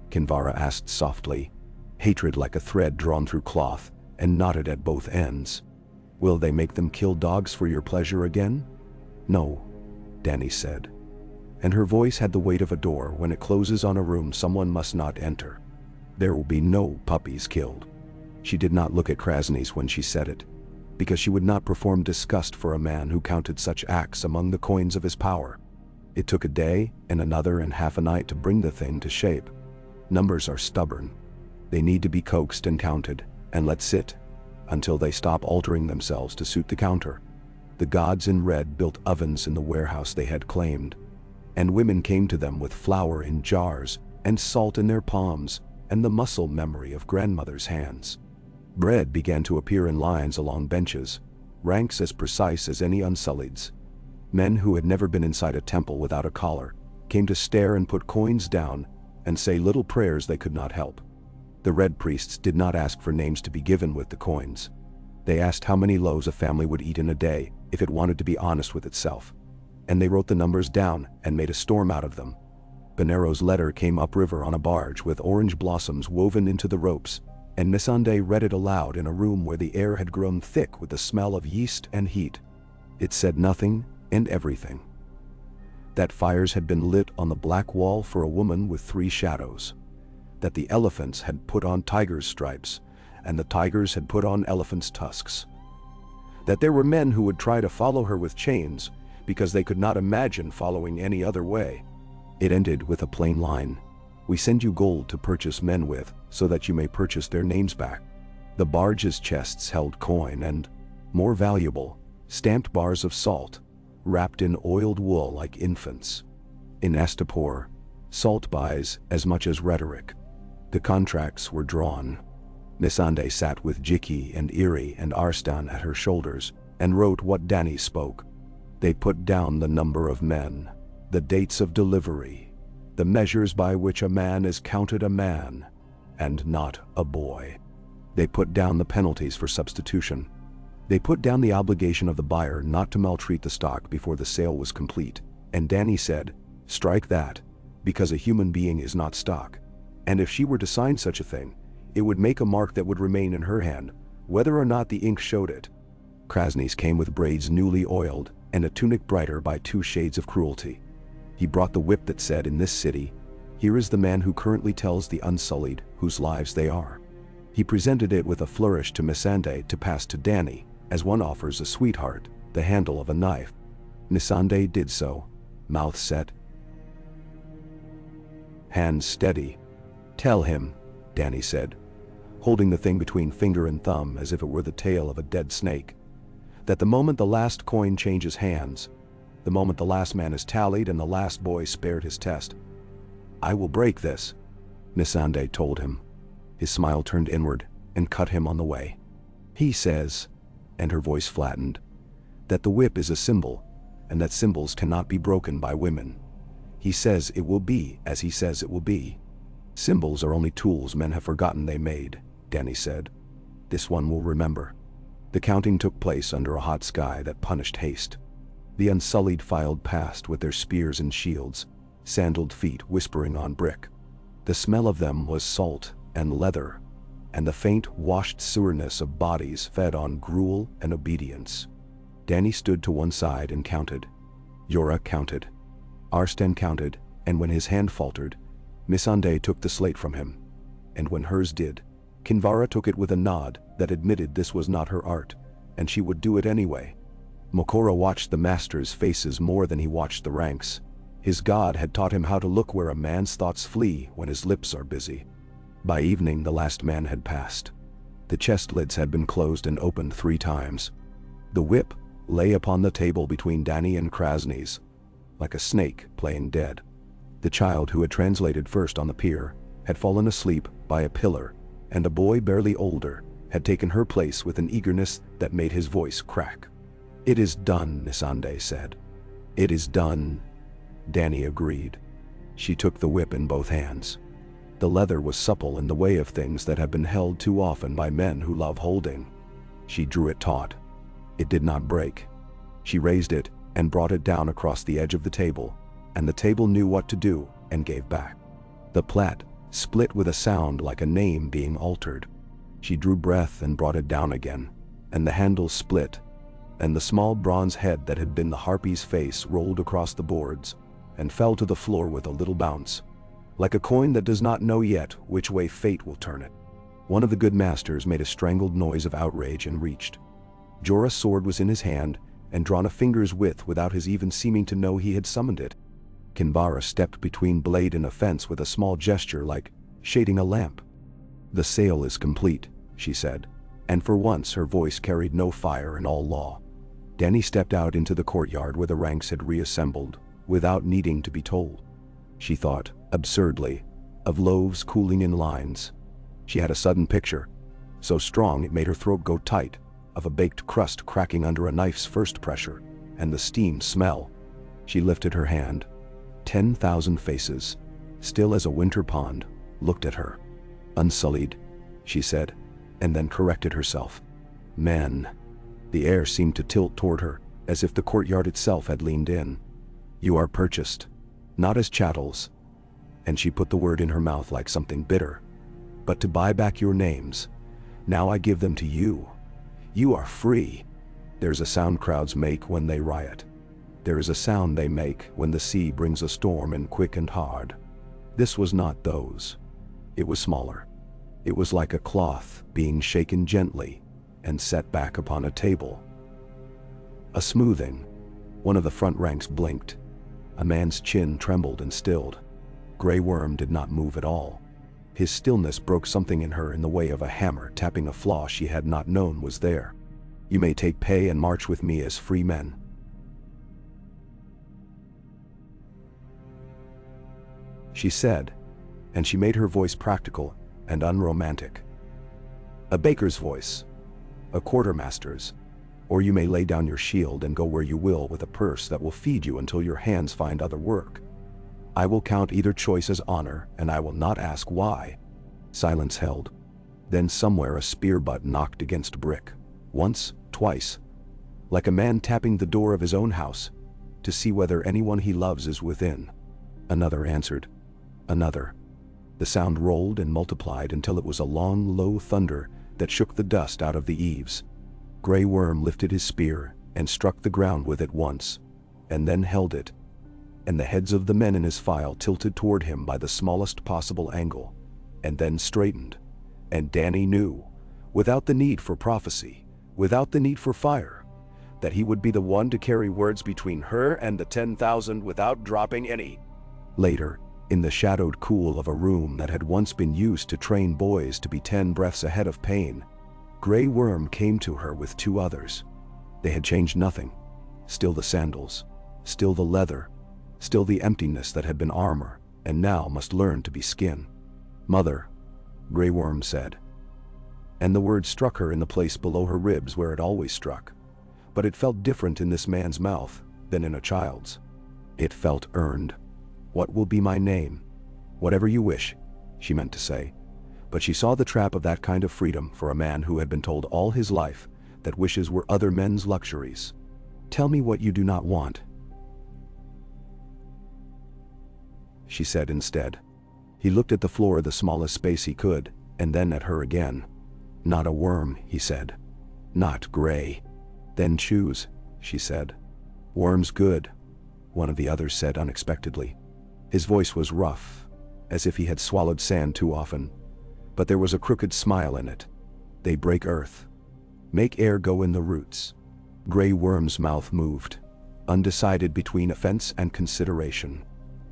Kinvara asked softly, hatred like a thread drawn through cloth, and knotted at both ends. "Will they make them kill dogs for your pleasure again?" "No," Dany said. And her voice had the weight of a door when it closes on a room someone must not enter. "There will be no puppies killed." She did not look at Krasny's when she said it, because she would not perform disgust for a man who counted such acts among the coins of his power. It took a day, and another, and half a night to bring the thing to shape. Numbers are stubborn. They need to be coaxed and counted, and let sit, until they stop altering themselves to suit the counter. The gods in red built ovens in the warehouse they had claimed, and women came to them with flour in jars, and salt in their palms, and the muscle memory of grandmother's hands. Bread began to appear in lines along benches, ranks as precise as any Unsullied's. Men who had never been inside a temple without a collar came to stare and put coins down and say little prayers they could not help. The red priests did not ask for names to be given with the coins. They asked how many loaves a family would eat in a day if it wanted to be honest with itself. And they wrote the numbers down and made a storm out of them. Benero's letter came upriver on a barge with orange blossoms woven into the ropes, and Missandei read it aloud in a room where the air had grown thick with the smell of yeast and heat. It said nothing and everything. That fires had been lit on the black wall for a woman with 3 shadows. That the elephants had put on tigers' stripes, and the tigers had put on elephants' tusks. That there were men who would try to follow her with chains, because they could not imagine following any other way. It ended with a plain line: "We send you gold to purchase men with, so that you may purchase their names back." The barge's chests held coin and, more valuable, stamped bars of salt, wrapped in oiled wool like infants. In Astapor, salt buys as much as rhetoric. The contracts were drawn. Missandei sat with Jiki and Iri and Arstan at her shoulders and wrote what Dany spoke. They put down the number of men, the dates of delivery, the measures by which a man is counted a man, and not a boy. They put down the penalties for substitution. They put down the obligation of the buyer not to maltreat the stock before the sale was complete, and Dany said, "Strike that, because a human being is not stock." And if she were to sign such a thing, it would make a mark that would remain in her hand, whether or not the ink showed it. Krasny's came with braids newly oiled, and a tunic brighter by 2 shades of cruelty. He brought the whip that said, "In this city, here is the man who currently tells the Unsullied whose lives they are." He presented it with a flourish to Missandei to pass to Dany, as one offers a sweetheart the handle of a knife. Missandei did so, mouth set, hands steady. "Tell him," Dany said, holding the thing between finger and thumb as if it were the tail of a dead snake, "that the moment the last coin changes hands, the moment the last man is tallied and the last boy spared his test, I will break this," Missandei told him. His smile turned inward and cut him on the way. "He says," and her voice flattened, "that the whip is a symbol, and that symbols cannot be broken by women. He says it will be as he says it will be." "Symbols are only tools men have forgotten they made," Dany said. "This one will remember." The counting took place under a hot sky that punished haste. The Unsullied filed past with their spears and shields, sandaled feet whispering on brick. The smell of them was salt and leather, and the faint, washed sourness of bodies fed on gruel and obedience. Dany stood to one side and counted. Jorah counted. Arstan counted, and when his hand faltered, Missandei took the slate from him. And when hers did, Kinvara took it with a nod that admitted this was not her art, and she would do it anyway. Moqorra watched the master's faces more than he watched the ranks. His god had taught him how to look where a man's thoughts flee when his lips are busy. By evening the last man had passed. The chest lids had been closed and opened 3 times. The whip lay upon the table between Dany and Krasny's, like a snake playing dead. The child who had translated first on the pier had fallen asleep by a pillar, and a boy barely older had taken her place with an eagerness that made his voice crack. "It is done," Missandei said. "It is done," Dany agreed. She took the whip in both hands. The leather was supple in the way of things that have been held too often by men who love holding. She drew it taut. It did not break. She raised it and brought it down across the edge of the table, and the table knew what to do and gave back. The plat split with a sound like a name being altered. She drew breath and brought it down again, and the handle split, and the small bronze head that had been the harpy's face rolled across the boards and fell to the floor with a little bounce, like a coin that does not know yet which way fate will turn it. One of the good masters made a strangled noise of outrage and reached. Jorah's sword was in his hand and drawn a finger's width without his even seeming to know he had summoned it. Kinvara stepped between blade and offense with a small gesture like shading a lamp. "The sale is complete," she said, and for once her voice carried no fire in all law. Dany stepped out into the courtyard where the ranks had reassembled, without needing to be told. She thought, absurdly, of loaves cooling in lines. She had a sudden picture, so strong it made her throat go tight, of a baked crust cracking under a knife's first pressure, and the steam smell. She lifted her hand. 10,000 faces, still as a winter pond, looked at her. "Unsullied," she said, and then corrected herself. "Men." The air seemed to tilt toward her, as if the courtyard itself had leaned in. "You are purchased, not as chattels," and she put the word in her mouth like something bitter, "but to buy back your names. Now I give them to you. You are free." There's a sound crowds make when they riot. There is a sound they make when the sea brings a storm and quick and hard. This was not those. It was smaller. It was like a cloth being shaken gently and set back upon a table. A smoothing. One of the front ranks blinked. A man's chin trembled and stilled. Grey Worm did not move at all. His stillness broke something in her in the way of a hammer tapping a flaw she had not known was there. "You may take pay and march with me as free men." She said, and she made her voice practical and unromantic. A baker's voice, a quartermaster's, or you may lay down your shield and go where you will with a purse that will feed you until your hands find other work. I will count either choice as honor, and I will not ask why. Silence held. Then somewhere a spear butt knocked against brick. Once, twice. Like a man tapping the door of his own house, to see whether anyone he loves is within. Another answered. Another. The sound rolled and multiplied until it was a long, low thunder that shook the dust out of the eaves. Grey Worm lifted his spear and struck the ground with it once, and then held it, and the heads of the men in his file tilted toward him by the smallest possible angle, and then straightened. And Dany knew, without the need for prophecy, without the need for fire, that he would be the one to carry words between her and the 10,000 without dropping any. Later, in the shadowed cool of a room that had once been used to train boys to be 10 breaths ahead of pain, Grey Worm came to her with 2 others. They had changed nothing. Still the sandals, still the leather, still the emptiness that had been armor, and now must learn to be skin. "Mother," Grey Worm said. And the word struck her in the place below her ribs where it always struck. But it felt different in this man's mouth than in a child's. It felt earned. "What will be my name?" "Whatever you wish," she meant to say. But she saw the trap of that kind of freedom for a man who had been told all his life that wishes were other men's luxuries. "Tell me what you do not want," she said instead. He looked at the floor the smallest space he could, and then at her again. "Not a worm," he said. "Not gray." "Then choose," she said. "Worm's good," one of the others said unexpectedly. His voice was rough, as if he had swallowed sand too often, but there was a crooked smile in it. "They break earth, make air go in the roots." Grey Worm's mouth moved, undecided between offense and consideration.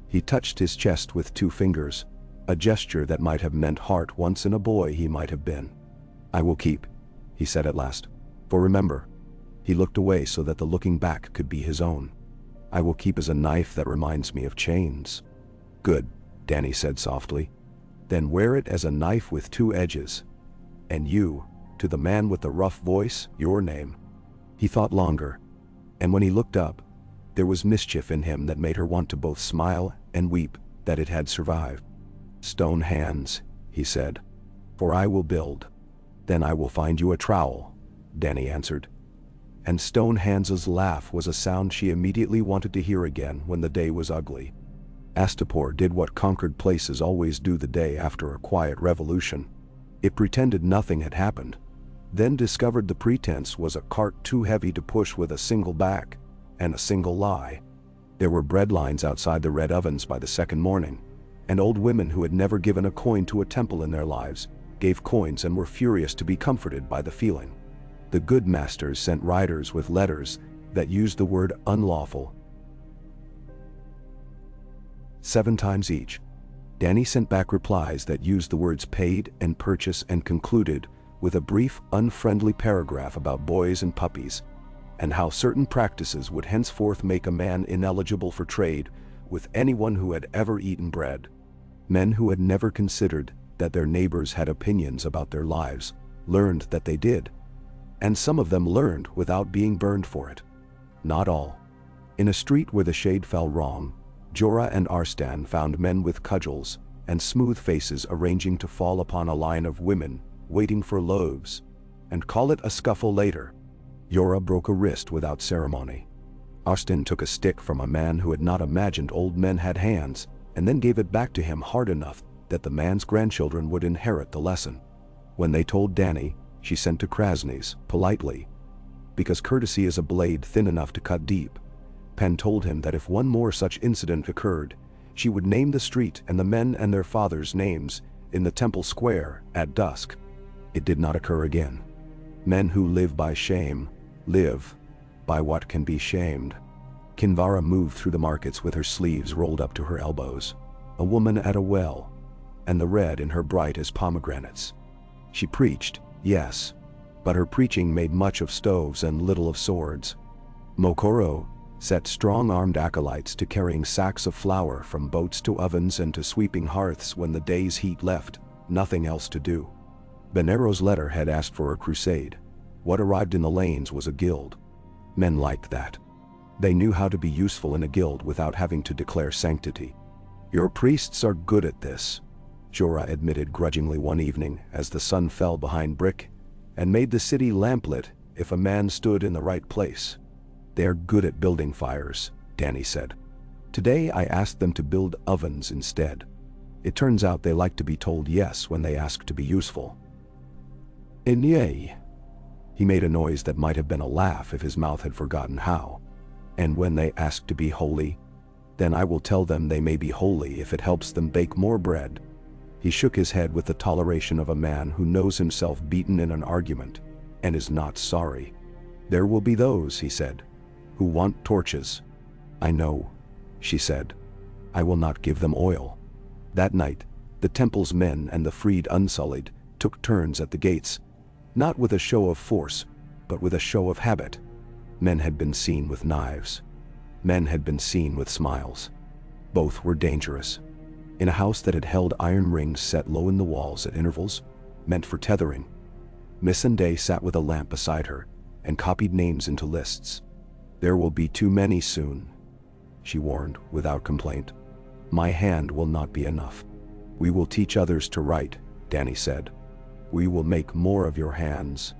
He touched his chest with 2 fingers, a gesture that might have meant heart once in a boy he might have been. "I will keep," he said at last. "For remember," he looked away so that the looking back could be his own, "I will keep as a knife that reminds me of chains." "Good," Dany said softly. "Then wear it as a knife with 2 edges. And you, to the man with the rough voice, your name." He thought longer, and when he looked up, there was mischief in him that made her want to both smile and weep that it had survived. "Stone hands," he said, "for I will build." "Then I will find you a trowel," Dany answered. And Stone Hands' laugh was a sound she immediately wanted to hear again when the day was ugly. Astapor did what conquered places always do the day after a quiet revolution. It pretended nothing had happened, then discovered the pretense was a cart too heavy to push with a single back and a single lie. There were bread lines outside the red ovens by the second morning, and old women who had never given a coin to a temple in their lives gave coins and were furious to be comforted by the feeling. The good masters sent riders with letters that used the word unlawful 7 times each. Dany sent back replies that used the words paid and purchase and concluded with a brief, unfriendly paragraph about boys and puppies, and how certain practices would henceforth make a man ineligible for trade with anyone who had ever eaten bread. Men who had never considered that their neighbors had opinions about their lives learned that they did, and some of them learned without being burned for it. Not all. In a street where the shade fell wrong, Jorah and Arstan found men with cudgels and smooth faces arranging to fall upon a line of women waiting for loaves, and call it a scuffle later. Jorah broke a wrist without ceremony. Arstan took a stick from a man who had not imagined old men had hands, and then gave it back to him hard enough that the man's grandchildren would inherit the lesson. When they told Dany, she sent to Krasny's, politely, because courtesy is a blade thin enough to cut deep. Penn told him that if one more such incident occurred, she would name the street and the men and their fathers' names in the temple square at dusk. It did not occur again. Men who live by shame live by what can be shamed. Kinvara moved through the markets with her sleeves rolled up to her elbows, a woman at a well, and the red in her bright as pomegranates. She preached, yes, but her preaching made much of stoves and little of swords. Mokoro set strong-armed acolytes to carrying sacks of flour from boats to ovens and to sweeping hearths when the day's heat left nothing else to do. Benero's letter had asked for a crusade. What arrived in the lanes was a guild. Men liked that. They knew how to be useful in a guild without having to declare sanctity. "Your priests are good at this," Jorah admitted grudgingly one evening as the sun fell behind brick and made the city lamplit if a man stood in the right place. "They are good at building fires," Dany said. "Today I asked them to build ovens instead. It turns out they like to be told yes when they ask to be useful." "And yea." He made a noise that might have been a laugh if his mouth had forgotten how. "And when they ask to be holy, then I will tell them they may be holy if it helps them bake more bread." He shook his head with the toleration of a man who knows himself beaten in an argument and is not sorry. "There will be those," he said, "who want torches." "I know," she said. "I will not give them oil." That night, the temple's men and the freed unsullied took turns at the gates, not with a show of force, but with a show of habit. Men had been seen with knives. Men had been seen with smiles. Both were dangerous. In a house that had held iron rings set low in the walls at intervals, meant for tethering, Missandei sat with a lamp beside her and copied names into lists. "There will be too many soon," she warned without complaint. "My hand will not be enough." "We will teach others to write," Dany said. "We will make more of your hands."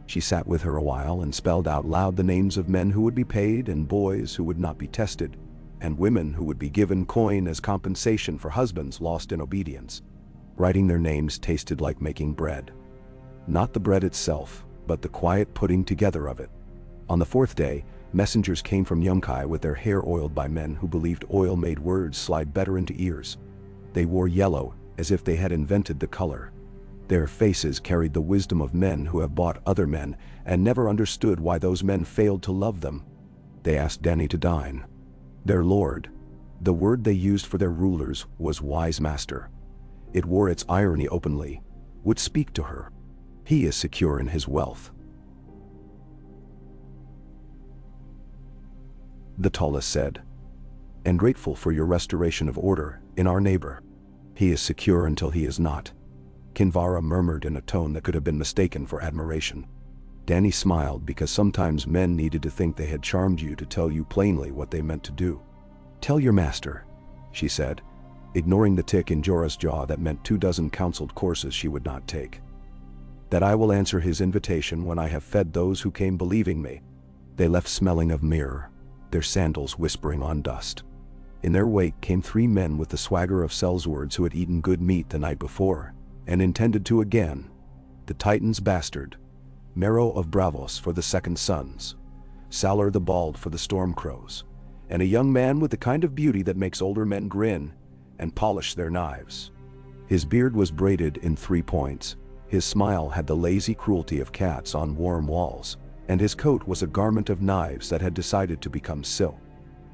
She sat with her a while and spelled out loud the names of men who would be paid and boys who would not be tested, and women who would be given coin as compensation for husbands lost in obedience. Writing their names tasted like making bread. Not the bread itself, but the quiet putting together of it. On the 4th day, messengers came from Yunkai with their hair oiled by men who believed oil made words slide better into ears. They wore yellow, as if they had invented the color. Their faces carried the wisdom of men who have bought other men and never understood why those men failed to love them. They asked Dany to dine. Their lord, the word they used for their rulers, was wise master. It wore its irony openly, would speak to her. He is secure in his wealth. The tallest said, "And grateful for your restoration of order in our neighbor. He is secure until he is not." Kinvara murmured in a tone that could have been mistaken for admiration. Dany smiled because sometimes men needed to think they had charmed you to tell you plainly what they meant to do. "Tell your master," she said, ignoring the tick in Jorah's jaw that meant 24 counseled courses she would not take, "that I will answer his invitation when I have fed those who came believing me." They left smelling of myrrh, their sandals whispering on dust. In their wake came 3 men with the swagger of sellswords who had eaten good meat the night before, and intended to again, the Titan's bastard, Mero of Bravos for the Second Sons, Salar the Bald for the Stormcrows, and a young man with the kind of beauty that makes older men grin and polish their knives. His beard was braided in 3 points, his smile had the lazy cruelty of cats on warm walls, and his coat was a garment of knives that had decided to become silk.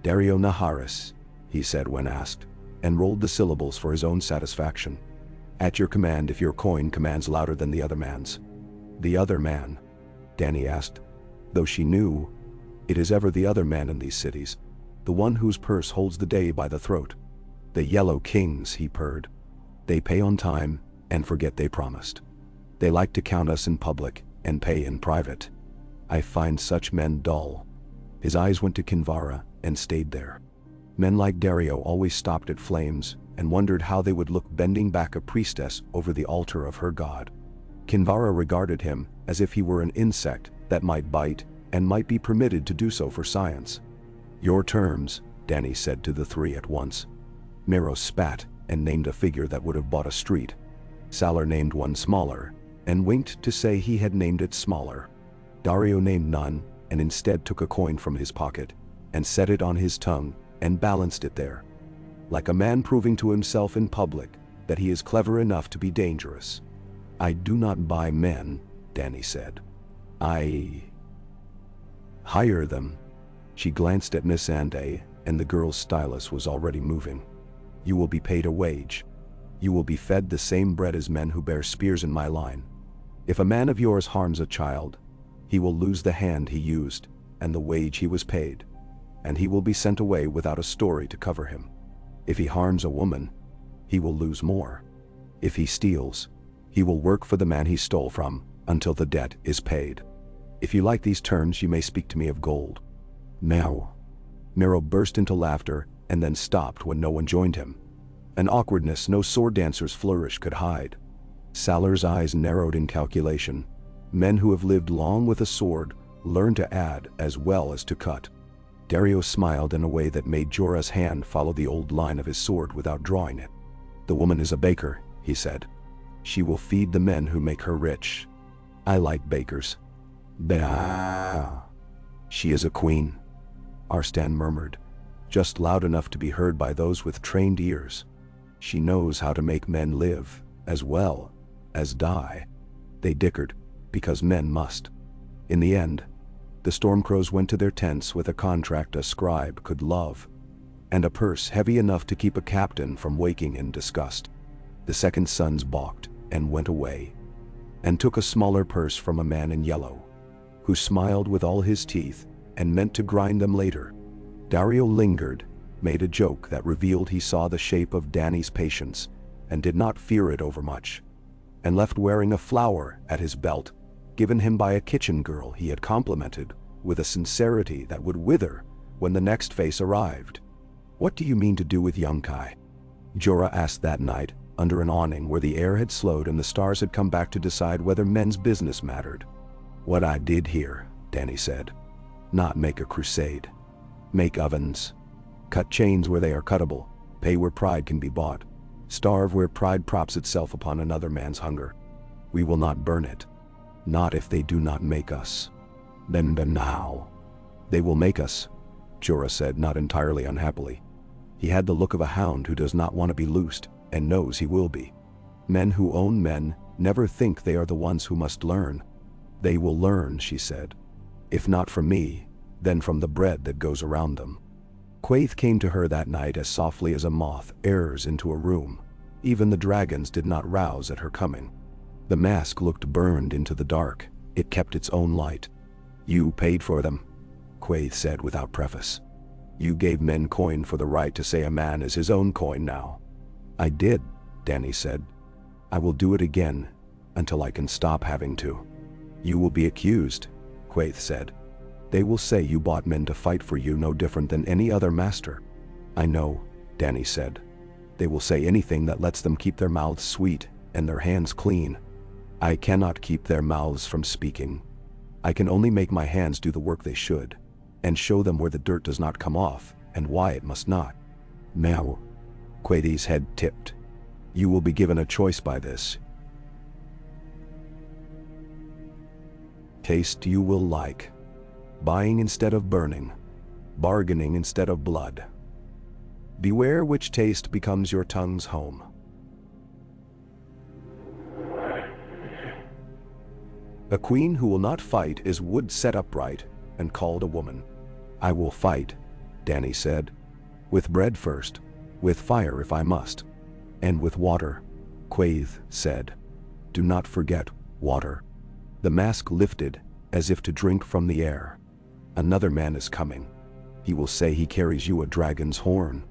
"Dario Naharis," he said when asked, and rolled the syllables for his own satisfaction. "At your command if your coin commands louder than the other man's." "The other man?" Dany asked, though she knew it is ever the other man in these cities, the one whose purse holds the day by the throat. "The Yellow Kings," he purred. "They pay on time and forget they promised. They like to count us in public and pay in private. I find such men dull." His eyes went to Kinvara and stayed there. Men like Dario always stopped at flames and wondered how they would look bending back a priestess over the altar of her god. Kinvara regarded him as if he were an insect that might bite and might be permitted to do so for science. "Your terms," Dany said to the 3 at once. Mero spat and named a figure that would have bought a street. Salar named one smaller and winked to say he had named it smaller. Dario named none and instead took a coin from his pocket and set it on his tongue and balanced it there, like a man proving to himself in public that he is clever enough to be dangerous. "I do not buy men," Dany said. "I hire them." She glanced at Missandei, and the girl's stylus was already moving. "You will be paid a wage. You will be fed the same bread as men who bear spears in my line. If a man of yours harms a child, he will lose the hand he used and the wage he was paid, and he will be sent away without a story to cover him. If he harms a woman, he will lose more. If he steals, he will work for the man he stole from until the debt is paid. If you like these terms, you may speak to me of gold." "Now." Mero burst into laughter and then stopped when no one joined him. An awkwardness no sword dancer's flourish could hide. Salar's eyes narrowed in calculation. Men who have lived long with a sword learn to add as well as to cut. Dario smiled in a way that made Jorah's hand follow the old line of his sword without drawing it. "The woman is a baker," he said. "She will feed the men who make her rich. I like bakers." "Bah." "She is a queen," Arstan murmured, just loud enough to be heard by those with trained ears. "She knows how to make men live, as well as die." They dickered, because men must. In the end, the Stormcrows went to their tents with a contract a scribe could love, and a purse heavy enough to keep a captain from waking in disgust. The Second Sons balked and went away, and took a smaller purse from a man in yellow, who smiled with all his teeth and meant to grind them later. Dario lingered, made a joke that revealed he saw the shape of Dany's patience and did not fear it overmuch, and left wearing a flower at his belt, given him by a kitchen girl he had complimented with a sincerity that would wither when the next face arrived. "What do you mean to do with Yunkai?" Jorah asked that night, under an awning where the air had slowed and the stars had come back to decide whether men's business mattered. "What I did here," Dany said. "Not make a crusade. Make ovens. Cut chains where they are cuttable. Pay where pride can be bought. Starve where pride props itself upon another man's hunger. We will not burn it. Not if they do not make us. Then now." "They will make us," Jorah said, not entirely unhappily. He had the look of a hound who does not want to be loosed and knows he will be. Men who own men never think they are the ones who must learn. "They will learn," she said. "If not from me, then from the bread that goes around them." Quaithe came to her that night as softly as a moth errs into a room. Even the dragons did not rouse at her coming. The mask looked burned into the dark. It kept its own light. "You paid for them," Quaithe said without preface. "You gave men coin for the right to say a man is his own coin now." "I did," Dany said. "I will do it again, until I can stop having to." "You will be accused," Quaithe said. "They will say you bought men to fight for you no different than any other master." "I know," Dany said. "They will say anything that lets them keep their mouths sweet and their hands clean. I cannot keep their mouths from speaking. I can only make my hands do the work they should, and show them where the dirt does not come off and why it must not." "Now," Quaithe's head tipped. "You will be given a choice by this. Taste you will like. Buying instead of burning. Bargaining instead of blood. Beware which taste becomes your tongue's home. A queen who will not fight is wood set upright and called a woman. I will fight, Dany said. With bread first, with fire if I must, and with water, Quaithe said. Do not forget water. The mask lifted as if to drink from the air. Another man is coming. He will say he carries you a dragon's horn.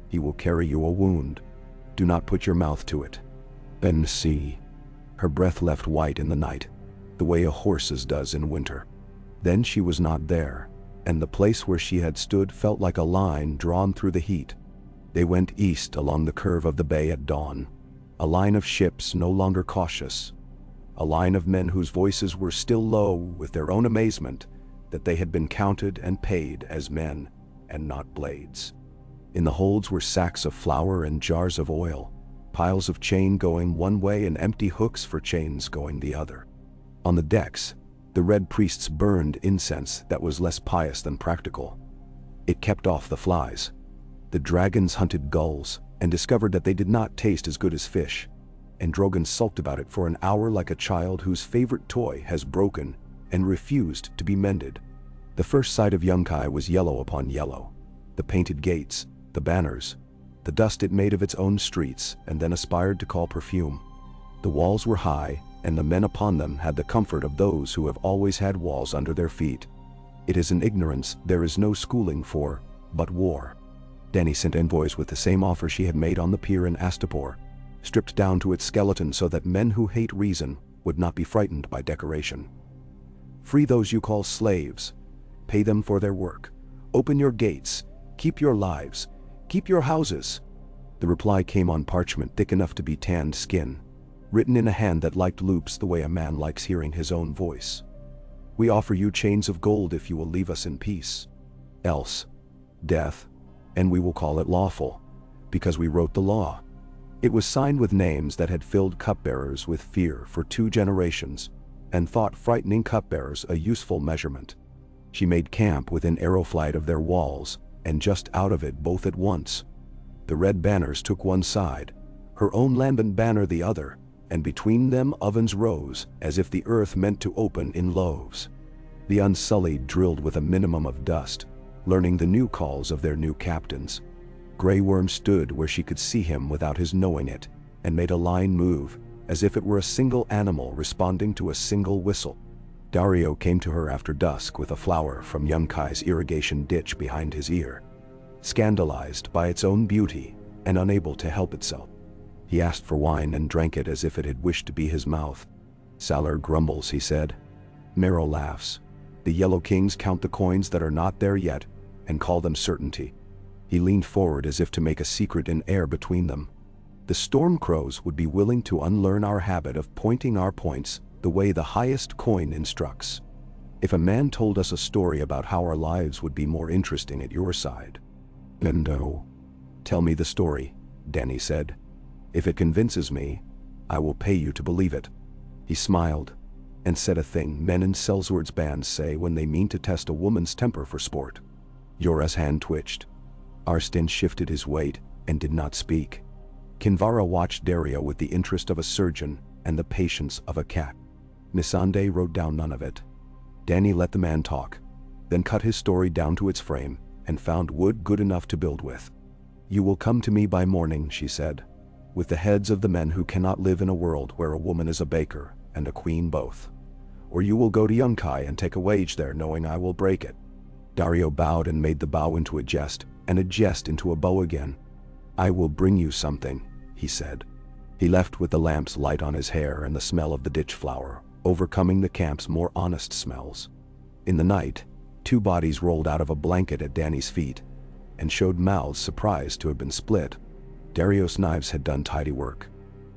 He will carry you a wound. Do not put your mouth to it. And see. Her breath left white in the night, the way a horse's does in winter. Then she was not there, and the place where she had stood felt like a line drawn through the heat. They went east along the curve of the bay at dawn, a line of ships no longer cautious, a line of men whose voices were still low with their own amazement that they had been counted and paid as men and not blades. In the holds were sacks of flour and jars of oil, piles of chain going one way and empty hooks for chains going the other. On the decks, the red priests burned incense that was less pious than practical. It kept off the flies. The dragons hunted gulls and discovered that they did not taste as good as fish, and Drogon sulked about it for an hour like a child whose favorite toy has broken and refused to be mended. The first sight of Yunkai was yellow upon yellow. The painted gates, the banners, the dust it made of its own streets and then aspired to call perfume. The walls were high, and the men upon them had the comfort of those who have always had walls under their feet. It is an ignorance there is no schooling for, but war. Dany sent envoys with the same offer she had made on the pier in Astapor, stripped down to its skeleton so that men who hate reason would not be frightened by decoration. Free those you call slaves. Pay them for their work. Open your gates. Keep your lives. Keep your houses. The reply came on parchment thick enough to be tanned skin, written in a hand that liked loops the way a man likes hearing his own voice. We offer you chains of gold if you will leave us in peace. Else, death, and we will call it lawful, because we wrote the law. It was signed with names that had filled cupbearers with fear for 2 generations, and thought frightening cupbearers a useful measurement. She made camp within arrow flight of their walls, and just out of it both at once. The red banners took one side, her own lambent banner the other, and between them ovens rose as if the earth meant to open in loaves. The Unsullied drilled with a minimum of dust, learning the new calls of their new captains. Grey Worm stood where she could see him without his knowing it, and made a line move, as if it were a single animal responding to a single whistle. Daario came to her after dusk with a flower from Yunkai's irrigation ditch behind his ear, scandalized by its own beauty and unable to help itself. He asked for wine and drank it as if it had wished to be his mouth. Salar grumbles, he said. Merrow laughs. The Yellow Kings count the coins that are not there yet and call them certainty. He leaned forward as if to make a secret in air between them. The Storm Crows would be willing to unlearn our habit of pointing our points the way the highest coin instructs. If a man told us a story about how our lives would be more interesting at your side. No. Tell me the story, Dany said. If it convinces me, I will pay you to believe it. He smiled and said a thing men in Sellsword's bands say when they mean to test a woman's temper for sport. Yora's hand twitched. Arstan shifted his weight and did not speak. Kinvara watched Daario with the interest of a surgeon and the patience of a cat. Missandei wrote down none of it. Dany let the man talk, then cut his story down to its frame and found wood good enough to build with. You will come to me by morning, she said, with the heads of the men who cannot live in a world where a woman is a baker and a queen both. Or you will go to Yunkai and take a wage there knowing I will break it. Daario bowed and made the bow into a jest, and a jest into a bow again. I will bring you something, he said. He left with the lamp's light on his hair and the smell of the ditch flower, overcoming the camp's more honest smells. In the night, 2 bodies rolled out of a blanket at Dany's feet, and showed mouths surprised to have been split. Darius' knives had done tidy work.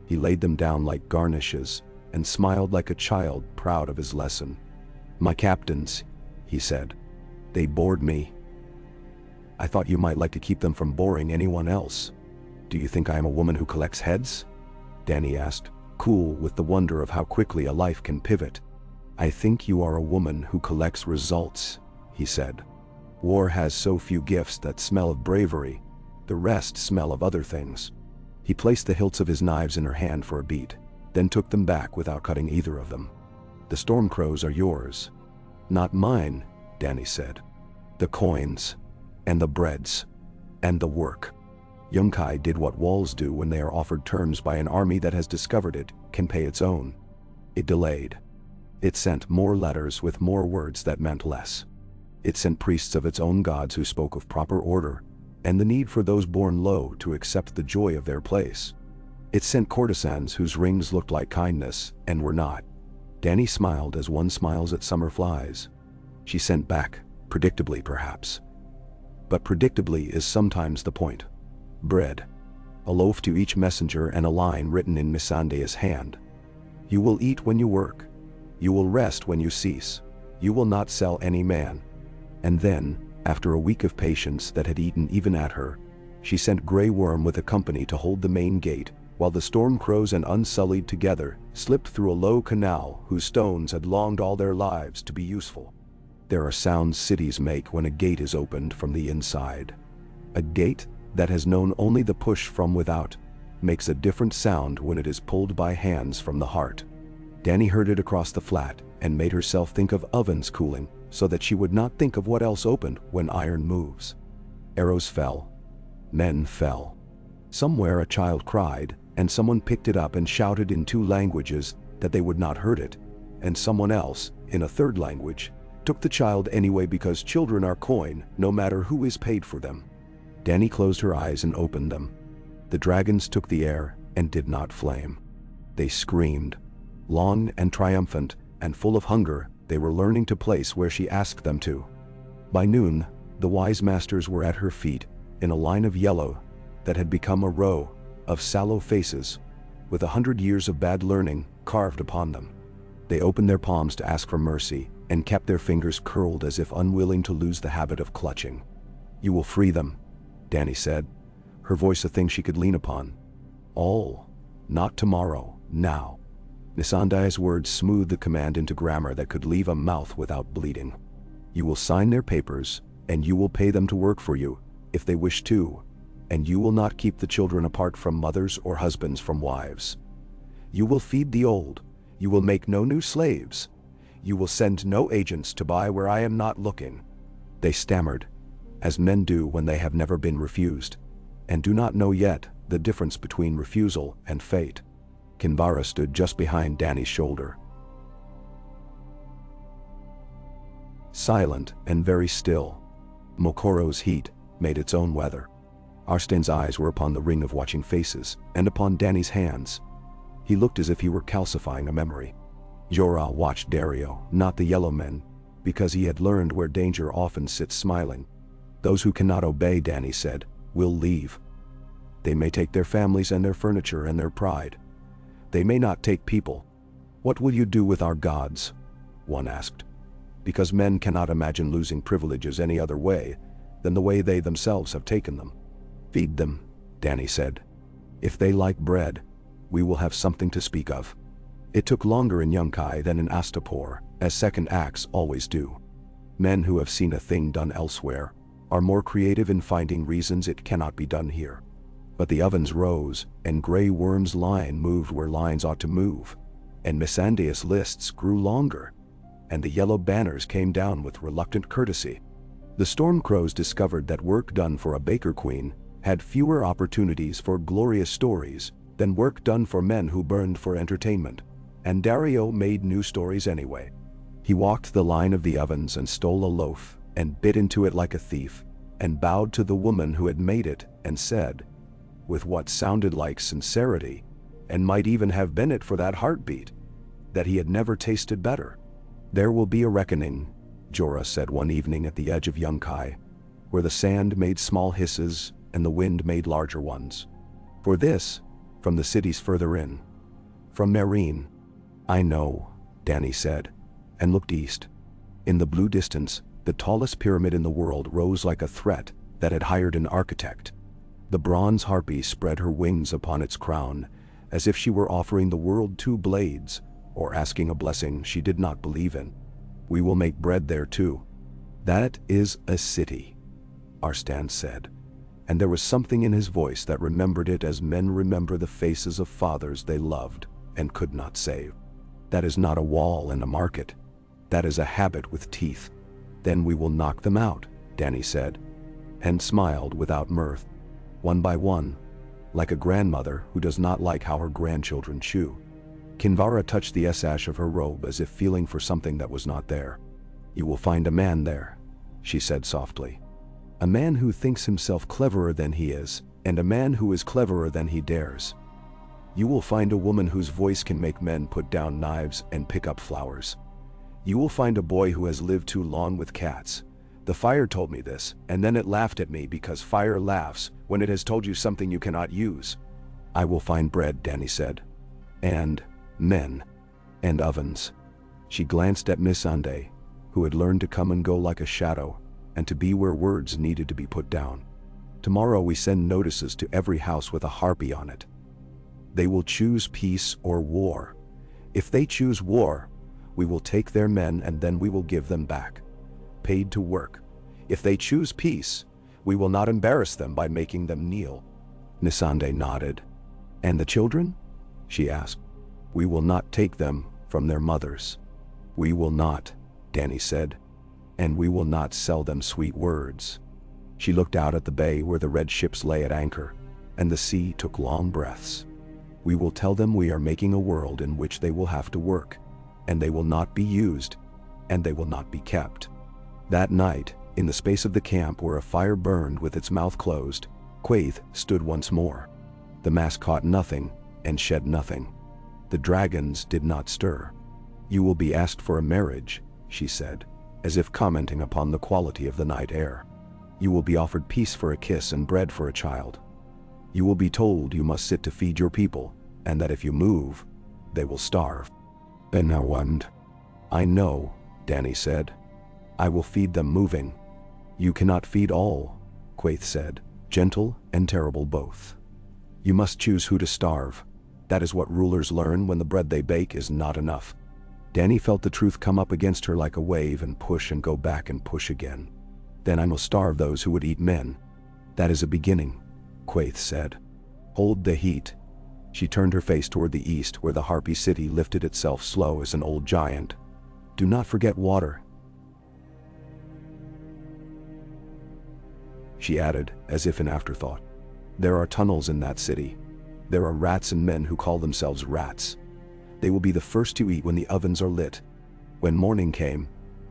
He laid them down like garnishes, and smiled like a child proud of his lesson. My captains, he said. They bored me. I thought you might like to keep them from boring anyone else. Do you think I am a woman who collects heads? Dany asked, cool with the wonder of how quickly a life can pivot. "I think you are a woman who collects results," he said. "War has so few gifts that smell of bravery, the rest smell of other things." He placed the hilts of his knives in her hand for a beat, then took them back without cutting either of them. "The storm crows are yours." "Not mine," Dany said. "The coins, and the breads, and the work." Yunkai did what walls do when they are offered terms by an army that has discovered it can pay its own. It delayed. It sent more letters with more words that meant less. It sent priests of its own gods who spoke of proper order, and the need for those born low to accept the joy of their place. It sent courtesans whose rings looked like kindness, and were not. Dany smiled as one smiles at summer flies. She sent back, predictably perhaps. But predictably is sometimes the point. Bread. A loaf to each messenger and a line written in Missandeia's hand. "You will eat when you work. You will rest when you cease. You will not sell any man." And then, after a week of patience that had eaten even at her, she sent Grey Worm with a company to hold the main gate, while the storm crows and Unsullied together slipped through a low canal whose stones had longed all their lives to be useful. There are sounds cities make when a gate is opened from the inside. A gate that has known only the push from without makes a different sound when it is pulled by hands from the heart. Dany heard it across the flat and made herself think of ovens cooling so that she would not think of what else opened when iron moves. Arrows fell. Men fell. Somewhere a child cried, and someone picked it up and shouted in 2 languages that they would not hurt it, and someone else, in a 3rd language, took the child anyway because children are coin no matter who is paid for them. Dany closed her eyes and opened them. The dragons took the air and did not flame. They screamed. Long and triumphant and full of hunger, they were learning to place where she asked them to. By noon, the wise masters were at her feet, in a line of yellow that had become a row of sallow faces, with 100 years of bad learning carved upon them. They opened their palms to ask for mercy, and kept their fingers curled as if unwilling to lose the habit of clutching. "You will free them," Dany said, her voice a thing she could lean upon. "All. Not tomorrow, now." Missandeia's words smoothed the command into grammar that could leave a mouth without bleeding. "You will sign their papers, and you will pay them to work for you, if they wish to, and you will not keep the children apart from mothers or husbands from wives. You will feed the old. You will make no new slaves. You will send no agents to buy where I am not looking." They stammered, as men do when they have never been refused, and do not know yet the difference between refusal and fate. Kinvara stood just behind Dany's shoulder. Silent and very still. Mokoro's heat made its own weather. Arsten's eyes were upon the ring of watching faces, and upon Dany's hands. He looked as if he were calcifying a memory. Jorah watched Dario, not the yellow men, because he had learned where danger often sits smiling. "Those who cannot obey," Dany said, "will leave. They may take their families and their furniture and their pride. They may not take people." "What will you do with our gods?" one asked. "Because men cannot imagine losing privileges any other way than the way they themselves have taken them." "Feed them," Dany said. "If they like bread, we will have something to speak of." It took longer in Yunkai than in Astapor, as second acts always do. Men who have seen a thing done elsewhere are more creative in finding reasons it cannot be done here. But the ovens rose, and Grey Worm's line moved where lines ought to move, and Missandeia's lists grew longer, and the yellow banners came down with reluctant courtesy. The storm crows discovered that work done for a baker queen had fewer opportunities for glorious stories than work done for men who burned for entertainment, and Dario made new stories anyway. He walked the line of the ovens and stole a loaf, and bit into it like a thief, and bowed to the woman who had made it, and said, with what sounded like sincerity, and might even have been it for that heartbeat, that he had never tasted better. "There will be a reckoning," Jorah said one evening at the edge of Yunkai, where the sand made small hisses and the wind made larger ones. "For this, from the cities further in. From Meereen." "I know," Dany said, and looked east. In the blue distance, the tallest pyramid in the world rose like a threat that had hired an architect. The bronze harpy spread her wings upon its crown, as if she were offering the world 2 blades, or asking a blessing she did not believe in. We will make bread there too. That is a city, Arstan said, and there was something in his voice that remembered it as men remember the faces of fathers they loved and could not save. That is not a wall and a market. That is a habit with teeth. Then we will knock them out, Dany said, and smiled without mirth. One by one, like a grandmother who does not like how her grandchildren chew. Kinvara touched the sash of her robe as if feeling for something that was not there. You will find a man there, she said softly. A man who thinks himself cleverer than he is, and a man who is cleverer than he dares. You will find a woman whose voice can make men put down knives and pick up flowers. You will find a boy who has lived too long with cats. The fire told me this, and then it laughed at me because fire laughs when it has told you something you cannot use. I will find bread, Dany said. And men. And ovens. She glanced at Missandei, who had learned to come and go like a shadow, and to be where words needed to be put down. Tomorrow we send notices to every house with a harpy on it. They will choose peace or war. If they choose war, we will take their men and then we will give them back, paid to work. If they choose peace, we will not embarrass them by making them kneel. Missandei nodded. And the children? She asked. We will not take them from their mothers. We will not, Dany said. And we will not sell them sweet words. She looked out at the bay where the red ships lay at anchor, and the sea took long breaths. We will tell them we are making a world in which they will have to work, and they will not be used, and they will not be kept. That night, in the space of the camp where a fire burned with its mouth closed, Quaithe stood once more. The mask caught nothing and shed nothing. The dragons did not stir. You will be asked for a marriage, she said, as if commenting upon the quality of the night air. You will be offered peace for a kiss and bread for a child. You will be told you must sit to feed your people, and that if you move, they will starve. Benawand. I know, Dany said. I will feed them moving. You cannot feed all, Quaithe said, gentle and terrible both. You must choose who to starve. That is what rulers learn when the bread they bake is not enough. Dany felt the truth come up against her like a wave and push and go back and push again. Then I will starve those who would eat men. That is a beginning, Quaithe said. Hold the heat. She turned her face toward the east where the Harpy city lifted itself slow as an old giant. Do not forget water, she added, as if in afterthought. There are tunnels in that city. There are rats and men who call themselves rats. They will be the first to eat when the ovens are lit. When morning came,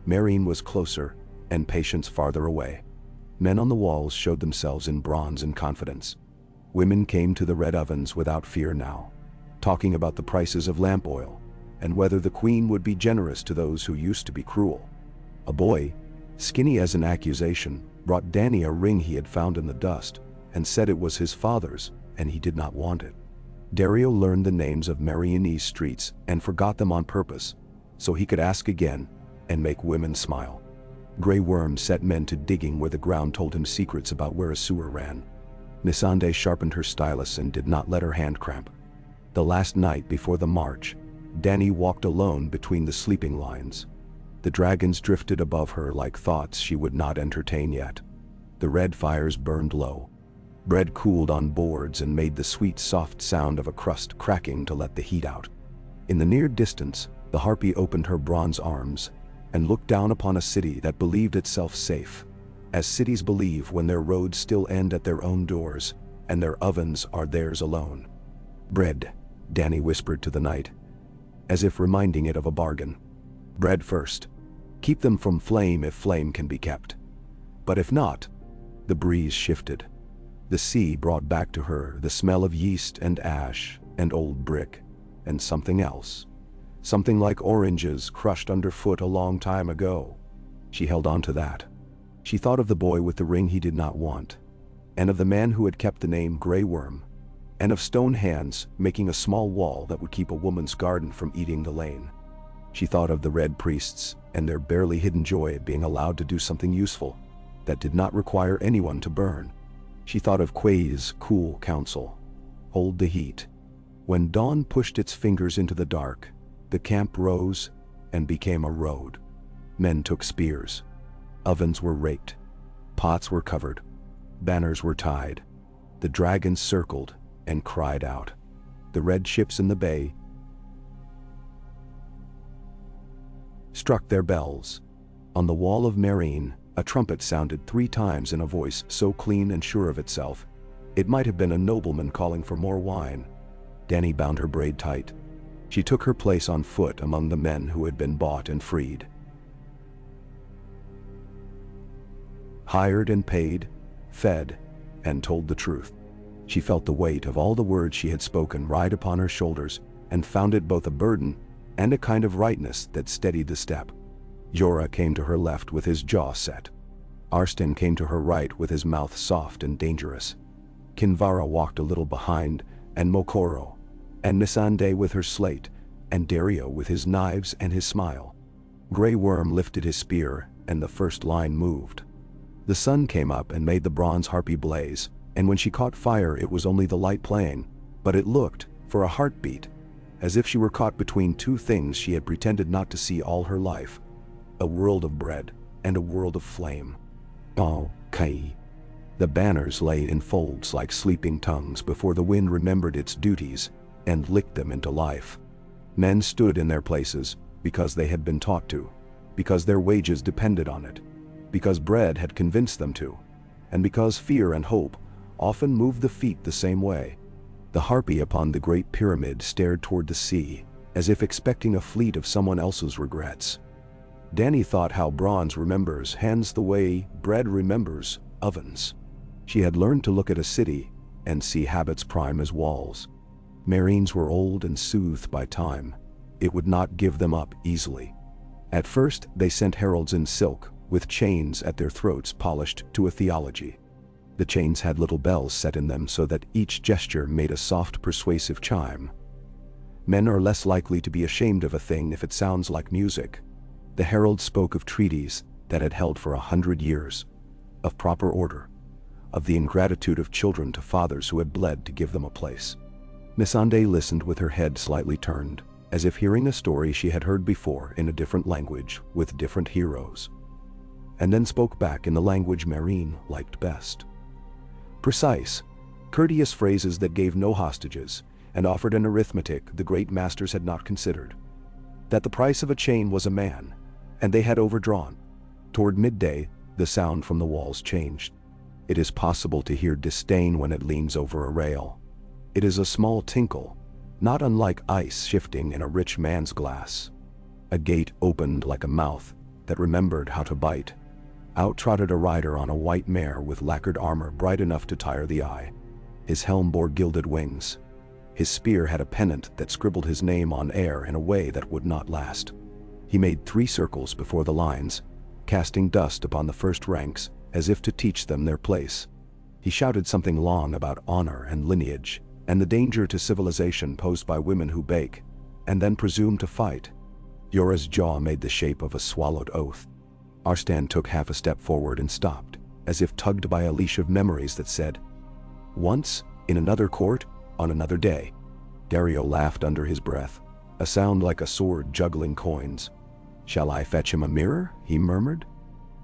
Meereen was closer and Patience farther away. Men on the walls showed themselves in bronze and confidence. Women came to the red ovens without fear now, talking about the prices of lamp oil and whether the queen would be generous to those who used to be cruel. A boy, skinny as an accusation, brought Dany a ring he had found in the dust and said it was his father's and he did not want it. Dario learned the names of Meereenese streets and forgot them on purpose so he could ask again and make women smile. Grey Worm set men to digging where the ground told him secrets about where a sewer ran. Missandei sharpened her stylus and did not let her hand cramp. The last night before the march, Dany walked alone between the sleeping lines. The dragons drifted above her like thoughts she would not entertain yet. The red fires burned low. Bread cooled on boards and made the sweet soft sound of a crust cracking to let the heat out. In the near distance, the Harpy opened her bronze arms and looked down upon a city that believed itself safe, as cities believe when their roads still end at their own doors and their ovens are theirs alone. Bread, Dany whispered to the night, as if reminding it of a bargain. Bread first. Keep them from flame if flame can be kept. But if not, the breeze shifted. The sea brought back to her the smell of yeast and ash and old brick and something else. Something like oranges crushed underfoot a long time ago. She held on to that. She thought of the boy with the ring he did not want, and of the man who had kept the name Grey Worm, and of stone hands making a small wall that would keep a woman's garden from eating the lane. She thought of the red priests and their barely hidden joy at being allowed to do something useful that did not require anyone to burn. She thought of Quaithe's cool counsel. Hold the heat. When dawn pushed its fingers into the dark, The camp rose and became a road. Men took spears. Ovens were raked. Pots were covered. Banners were tied. The dragons circled and cried out. The red ships in the bay struck their bells. On the wall of Meereen, a trumpet sounded 3 times in a voice so clean and sure of itself, it might have been a nobleman calling for more wine. Dany bound her braid tight. She took her place on foot among the men who had been bought and freed. Hired and paid, fed, and told the truth. She felt the weight of all the words she had spoken ride upon her shoulders, and found it both a burden and a kind of rightness that steadied the step. Jorah came to her left with his jaw set. Arstan came to her right with his mouth soft and dangerous. Kinvara walked a little behind, and Mokoro, and Missandei with her slate, and Dario with his knives and his smile. Grey Worm lifted his spear, and the first line moved. The sun came up and made the bronze harpy blaze, and when she caught fire it was only the light playing, but it looked, for a heartbeat, as if she were caught between 2 things she had pretended not to see all her life: a world of bread and a world of flame. Oh, Kai. The banners lay in folds like sleeping tongues before the wind remembered its duties and licked them into life. Men stood in their places because they had been taught to, because their wages depended on it, because bread had convinced them to, and because fear and hope often moved the feet the same way. The harpy upon the great pyramid stared toward the sea, as if expecting a fleet of someone else's regrets. Dany thought how bronze remembers hands the way bread remembers ovens. She had learned to look at a city and see habits prime as walls. Meereen's were old and soothed by time. It would not give them up easily. At first they sent heralds in silk, with chains at their throats polished to a theology. The chains had little bells set in them so that each gesture made a soft persuasive chime. Men are less likely to be ashamed of a thing if it sounds like music. The herald spoke of treaties that had held for 100 years, of proper order, of the ingratitude of children to fathers who had bled to give them a place. Missandei listened with her head slightly turned, as if hearing a story she had heard before in a different language with different heroes, and then spoke back in the language Meereen liked best. Precise, courteous phrases that gave no hostages, and offered an arithmetic the great masters had not considered. That the price of a chain was a man, and they had overdrawn. Toward midday, the sound from the walls changed. It is possible to hear disdain when it leans over a rail. It is a small tinkle, not unlike ice shifting in a rich man's glass. A gate opened like a mouth that remembered how to bite. Out trotted a rider on a white mare with lacquered armor bright enough to tire the eye. His helm bore gilded wings. His spear had a pennant that scribbled his name on air in a way that would not last. He made 3 circles before the lines, casting dust upon the first ranks as if to teach them their place. He shouted something long about honor and lineage, and the danger to civilization posed by women who bake, and then presume to fight. Jorah's jaw made the shape of a swallowed oath. Arstan took half a step forward and stopped, as if tugged by a leash of memories that said, "Once, in another court, on another day." Dario laughed under his breath, a sound like a sword juggling coins. "Shall I fetch him a mirror?" he murmured.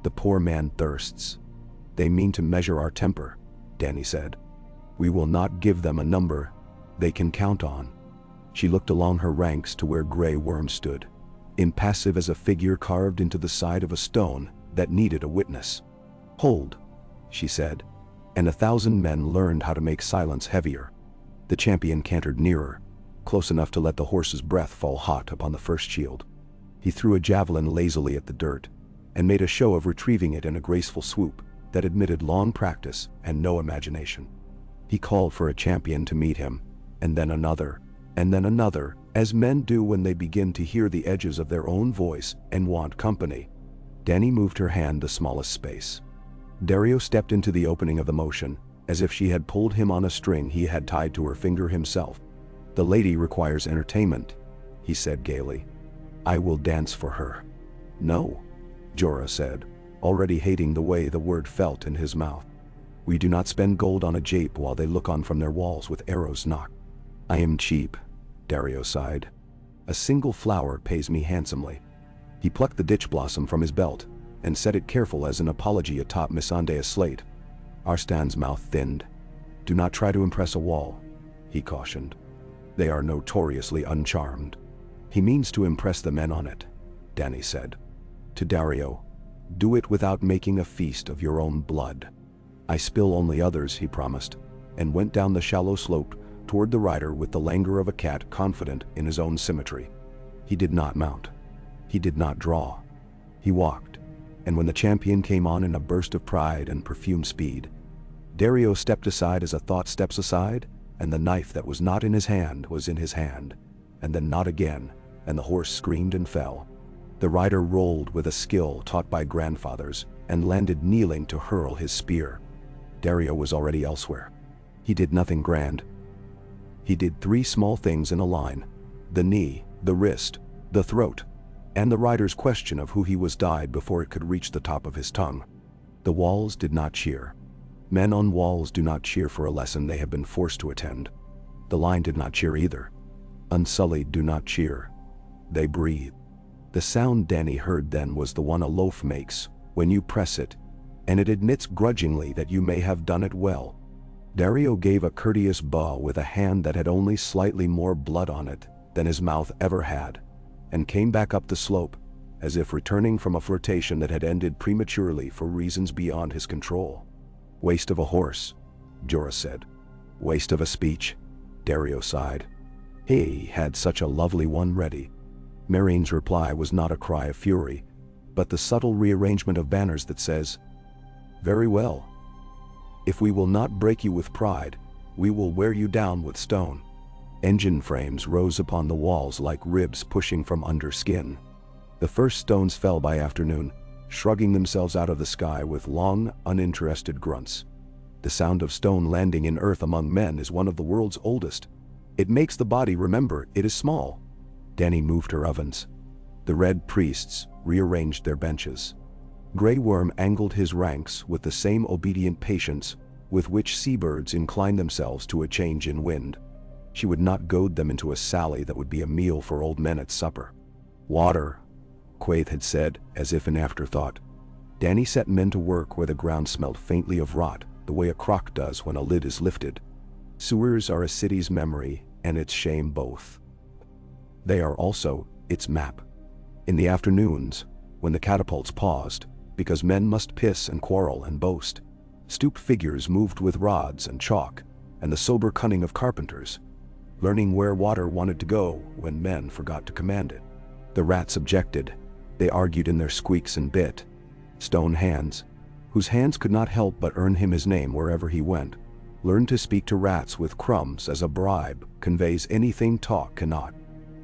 "The poor man thirsts." "They mean to measure our temper," Dany said. "We will not give them a number they can count on." She looked along her ranks to where Grey Worm stood, impassive as a figure carved into the side of a stone that needed a witness. "Hold," she said, and 1,000 men learned how to make silence heavier. The champion cantered nearer, close enough to let the horse's breath fall hot upon the first shield. He threw a javelin lazily at the dirt, and made a show of retrieving it in a graceful swoop that admitted long practice and no imagination. He called for a champion to meet him, and then another, as men do when they begin to hear the edges of their own voice and want company. Dany moved her hand the smallest space. Dario stepped into the opening of the motion, as if she had pulled him on a string he had tied to her finger himself. "The lady requires entertainment," he said gaily. "I will dance for her." "No," Jorah said, already hating the way the word felt in his mouth. "We do not spend gold on a jape while they look on from their walls with arrows nocked." "I am cheap," Dario sighed. A single flower pays me handsomely." He plucked the ditch blossom from his belt and set it careful as an apology atop Missandei's slate. Arstan's mouth thinned. "Do not try to impress a wall," he cautioned. "They are notoriously uncharmed." "He means to impress the men on it," Dany said. To Dario, "Do it without making a feast of your own blood." "I spill only others," he promised, and went down the shallow slope toward the rider with the languor of a cat confident in his own symmetry. He did not mount. He did not draw. He walked, and when the champion came on in a burst of pride and perfumed speed, Dario stepped aside as a thought steps aside, and the knife that was not in his hand was in his hand, and then not again, and the horse screamed and fell. The rider rolled with a skill taught by grandfathers and landed kneeling to hurl his spear. Dario was already elsewhere. He did nothing grand. He did 3 small things in a line: the knee, the wrist, the throat, and the rider's question of who he was died before it could reach the top of his tongue. The walls did not cheer. Men on walls do not cheer for a lesson they have been forced to attend. The line did not cheer either. Unsullied do not cheer. They breathe. The sound Dany heard then was the one a loaf makes when you press it, and it admits grudgingly that you may have done it well. Dario gave a courteous bow with a hand that had only slightly more blood on it than his mouth ever had, and came back up the slope, as if returning from a flirtation that had ended prematurely for reasons beyond his control. "Waste of a horse," Jorah said. "Waste of a speech," Dario sighed. He had such a lovely one ready. Meereen's reply was not a cry of fury, but the subtle rearrangement of banners that says, "Very well. If we will not break you with pride, we will wear you down with stone." Engine frames rose upon the walls like ribs pushing from under skin. The first stones fell by afternoon, shrugging themselves out of the sky with long, uninterested grunts. The sound of stone landing in earth among men is one of the world's oldest. It makes the body remember it is small. Dany moved her ovens. The red priests rearranged their benches. Grey Worm angled his ranks with the same obedient patience with which seabirds incline themselves to a change in wind. She would not goad them into a sally that would be a meal for old men at supper. "Water," Quaithe had said, as if in afterthought. Dany set men to work where the ground smelled faintly of rot, the way a crock does when a lid is lifted. Sewers are a city's memory and its shame both. They are also its map. In the afternoons, when the catapults paused, because men must piss and quarrel and boast, stooped figures moved with rods and chalk and the sober cunning of carpenters, learning where water wanted to go when men forgot to command it. The rats objected. They argued in their squeaks and bit. Stone hands, whose hands could not help but earn him his name wherever he went, learned to speak to rats with crumbs as a bribe conveys anything talk cannot.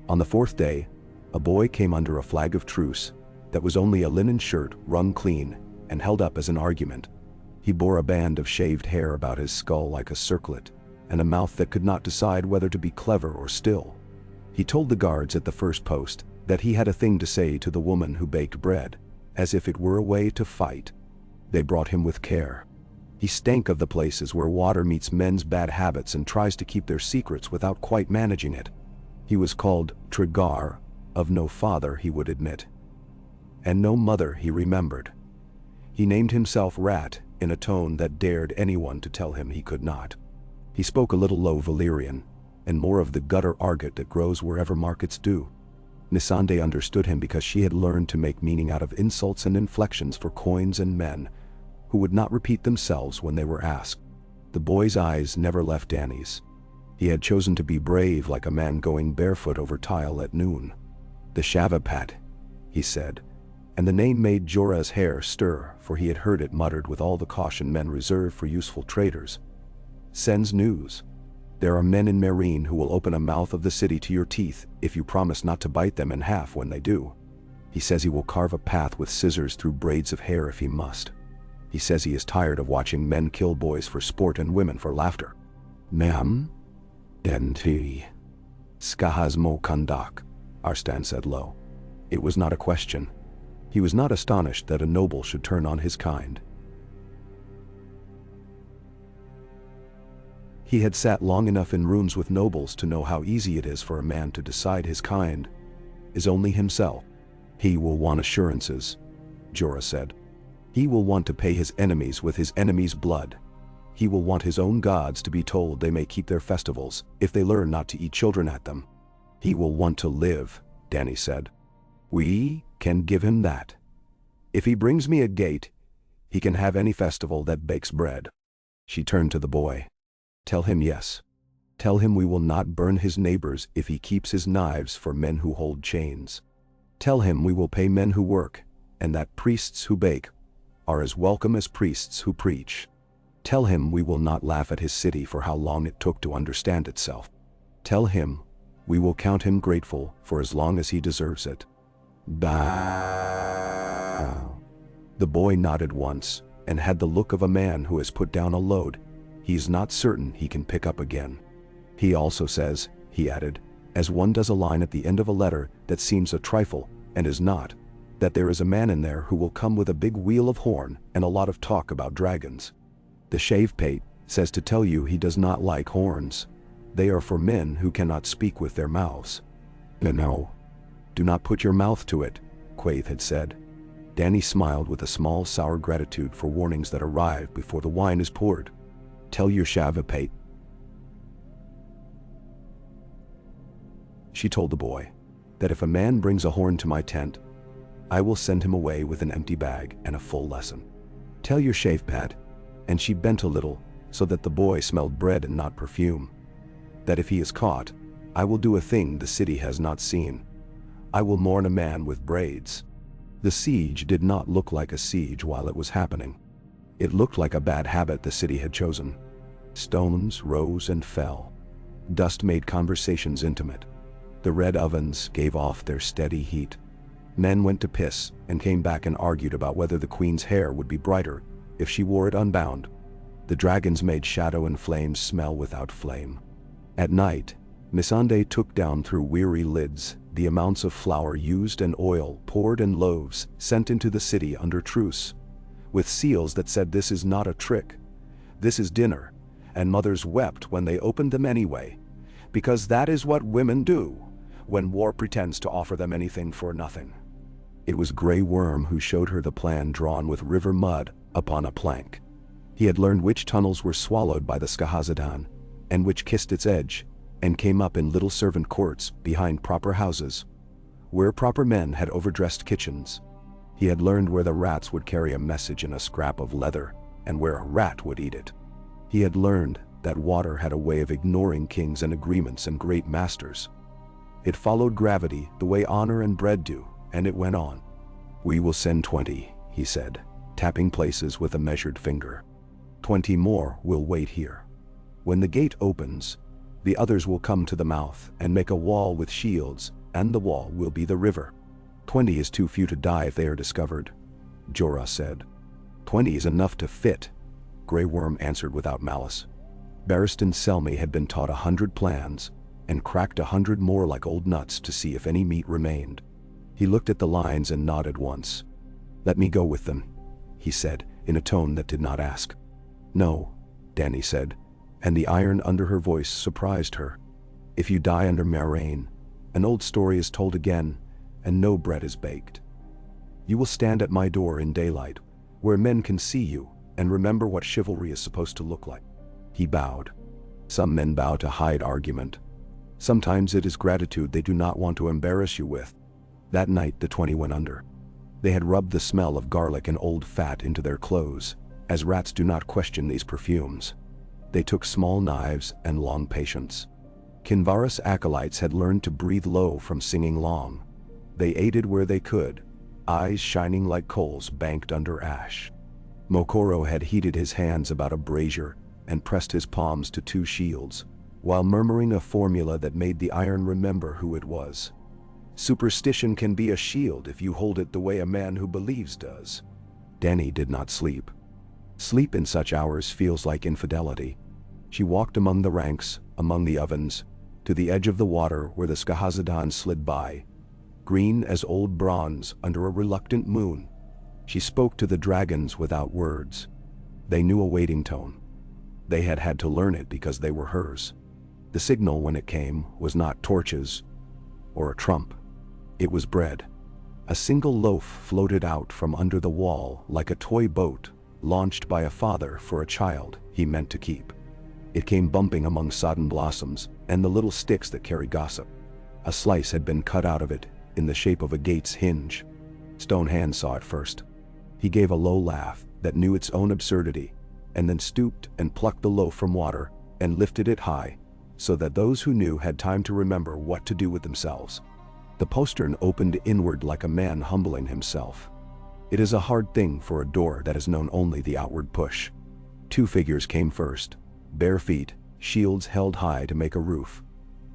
On the 4th day, a boy came under a flag of truce that was only a linen shirt wrung clean and held up as an argument. He bore a band of shaved hair about his skull like a circlet, and a mouth that could not decide whether to be clever or still. He told the guards at the first post that he had a thing to say to the woman who baked bread, as if it were a way to fight. They brought him with care. He stank of the places where water meets men's bad habits and tries to keep their secrets without quite managing it. He was called Tregar, of no father he would admit, and no mother he remembered. He named himself Rat in a tone that dared anyone to tell him he could not. He spoke a little low Valyrian, and more of the gutter argot that grows wherever markets do. Missandei understood him because she had learned to make meaning out of insults and inflections for coins and men, who would not repeat themselves when they were asked. The boy's eyes never left Dany's. He had chosen to be brave like a man going barefoot over tile at noon. "The Shavapat," he said, and the name made Jorah's hair stir, for he had heard it muttered with all the caution men reserve for useful traders. "Sends news. There are men in Meereen who will open a mouth of the city to your teeth if you promise not to bite them in half when they do. He says he will carve a path with scissors through braids of hair if he must. He says he is tired of watching men kill boys for sport and women for laughter." "Ma'am? Denti. Skahas mo kandak," Arstan said low. It was not a question. He was not astonished that a noble should turn on his kind. He had sat long enough in rooms with nobles to know how easy it is for a man to decide his kind is only himself. He will want assurances, Jorah said. He will want to pay his enemies with his enemies' blood. He will want his own gods to be told they may keep their festivals if they learn not to eat children at them. He will want to live, Dany said. We can give him that. If he brings me a gate, he can have any festival that bakes bread. She turned to the boy. Tell him yes. Tell him we will not burn his neighbors if he keeps his knives for men who hold chains. Tell him we will pay men who work, and that priests who bake are as welcome as priests who preach. Tell him we will not laugh at his city for how long it took to understand itself. Tell him we will count him grateful for as long as he deserves it. Bow. The boy nodded once and had the look of a man who has put down a load he is not certain he can pick up again. He also says, he added, as one does a line at the end of a letter that seems a trifle and is not, that there is a man in there who will come with a big wheel of horn and a lot of talk about dragons. The shave pate says to tell you he does not like horns. They are for men who cannot speak with their mouths. No. Do not put your mouth to it, Quaithe had said. Dany smiled with a small sour gratitude for warnings that arrive before the wine is poured. Tell your Shavapate. She told the boy that if a man brings a horn to my tent, I will send him away with an empty bag and a full lesson. Tell your Shavepad, and she bent a little so that the boy smelled bread and not perfume, that if he is caught, I will do a thing the city has not seen. I will mourn a man with braids. The siege did not look like a siege while it was happening. It looked like a bad habit the city had chosen. Stones rose and fell. Dust made conversations intimate. The red ovens gave off their steady heat. Men went to piss and came back and argued about whether the queen's hair would be brighter if she wore it unbound. The dragons made shadow and flames smell without flame. At night, Missandei took down through weary lids the amounts of flour used and oil poured and loaves sent into the city under truce, with seals that said this is not a trick, this is dinner, and mothers wept when they opened them anyway, because that is what women do when war pretends to offer them anything for nothing. It was Grey Worm who showed her the plan drawn with river mud upon a plank. He had learned which tunnels were swallowed by the Skahazadon, and which kissed its edge, and came up in little servant courts behind proper houses, where proper men had overdressed kitchens. He had learned where the rats would carry a message in a scrap of leather, and where a rat would eat it. He had learned that water had a way of ignoring kings and agreements and great masters. It followed gravity the way honor and bread do, and it went on. We will send 20, he said, tapping places with a measured finger. 20 more will wait here. When the gate opens, the others will come to the mouth and make a wall with shields, and the wall will be the river. 20 is too few to die if they are discovered, Jorah said. 20 is enough to fit, Grey Worm answered without malice. Barristan Selmy had been taught 100 plans, and cracked 100 more like old nuts to see if any meat remained. He looked at the lines and nodded once. Let me go with them, he said, in a tone that did not ask. No, Dany said, and the iron under her voice surprised her. If you die under Moiraine, an old story is told again, and no bread is baked. You will stand at my door in daylight, where men can see you, and remember what chivalry is supposed to look like. He bowed. Some men bow to hide argument. Sometimes it is gratitude they do not want to embarrass you with. That night the 20 went under. They had rubbed the smell of garlic and old fat into their clothes, as rats do not question these perfumes. They took small knives and long patience. Kinvaris acolytes had learned to breathe low from singing long. They aided where they could, eyes shining like coals banked under ash. Mokoro had heated his hands about a brazier and pressed his palms to 2 shields, while murmuring a formula that made the iron remember who it was. Superstition can be a shield if you hold it the way a man who believes does. Dany did not sleep. Sleep in such hours feels like infidelity. She walked among the ranks, among the ovens, to the edge of the water where the Skahazadon slid by, green as old bronze under a reluctant moon. She spoke to the dragons without words. They knew a waiting tone. They had had to learn it because they were hers. The signal, when it came, was not torches or a trump. It was bread. A single loaf floated out from under the wall like a toy boat launched by a father for a child he meant to keep. It came bumping among sodden blossoms and the little sticks that carry gossip. A slice had been cut out of it in the shape of a gate's hinge. Stone Hand saw it first. He gave a low laugh that knew its own absurdity, and then stooped and plucked the loaf from water and lifted it high, so that those who knew had time to remember what to do with themselves. The postern opened inward like a man humbling himself. It is a hard thing for a door that has known only the outward push. 2 figures came first, bare feet, shields held high to make a roof.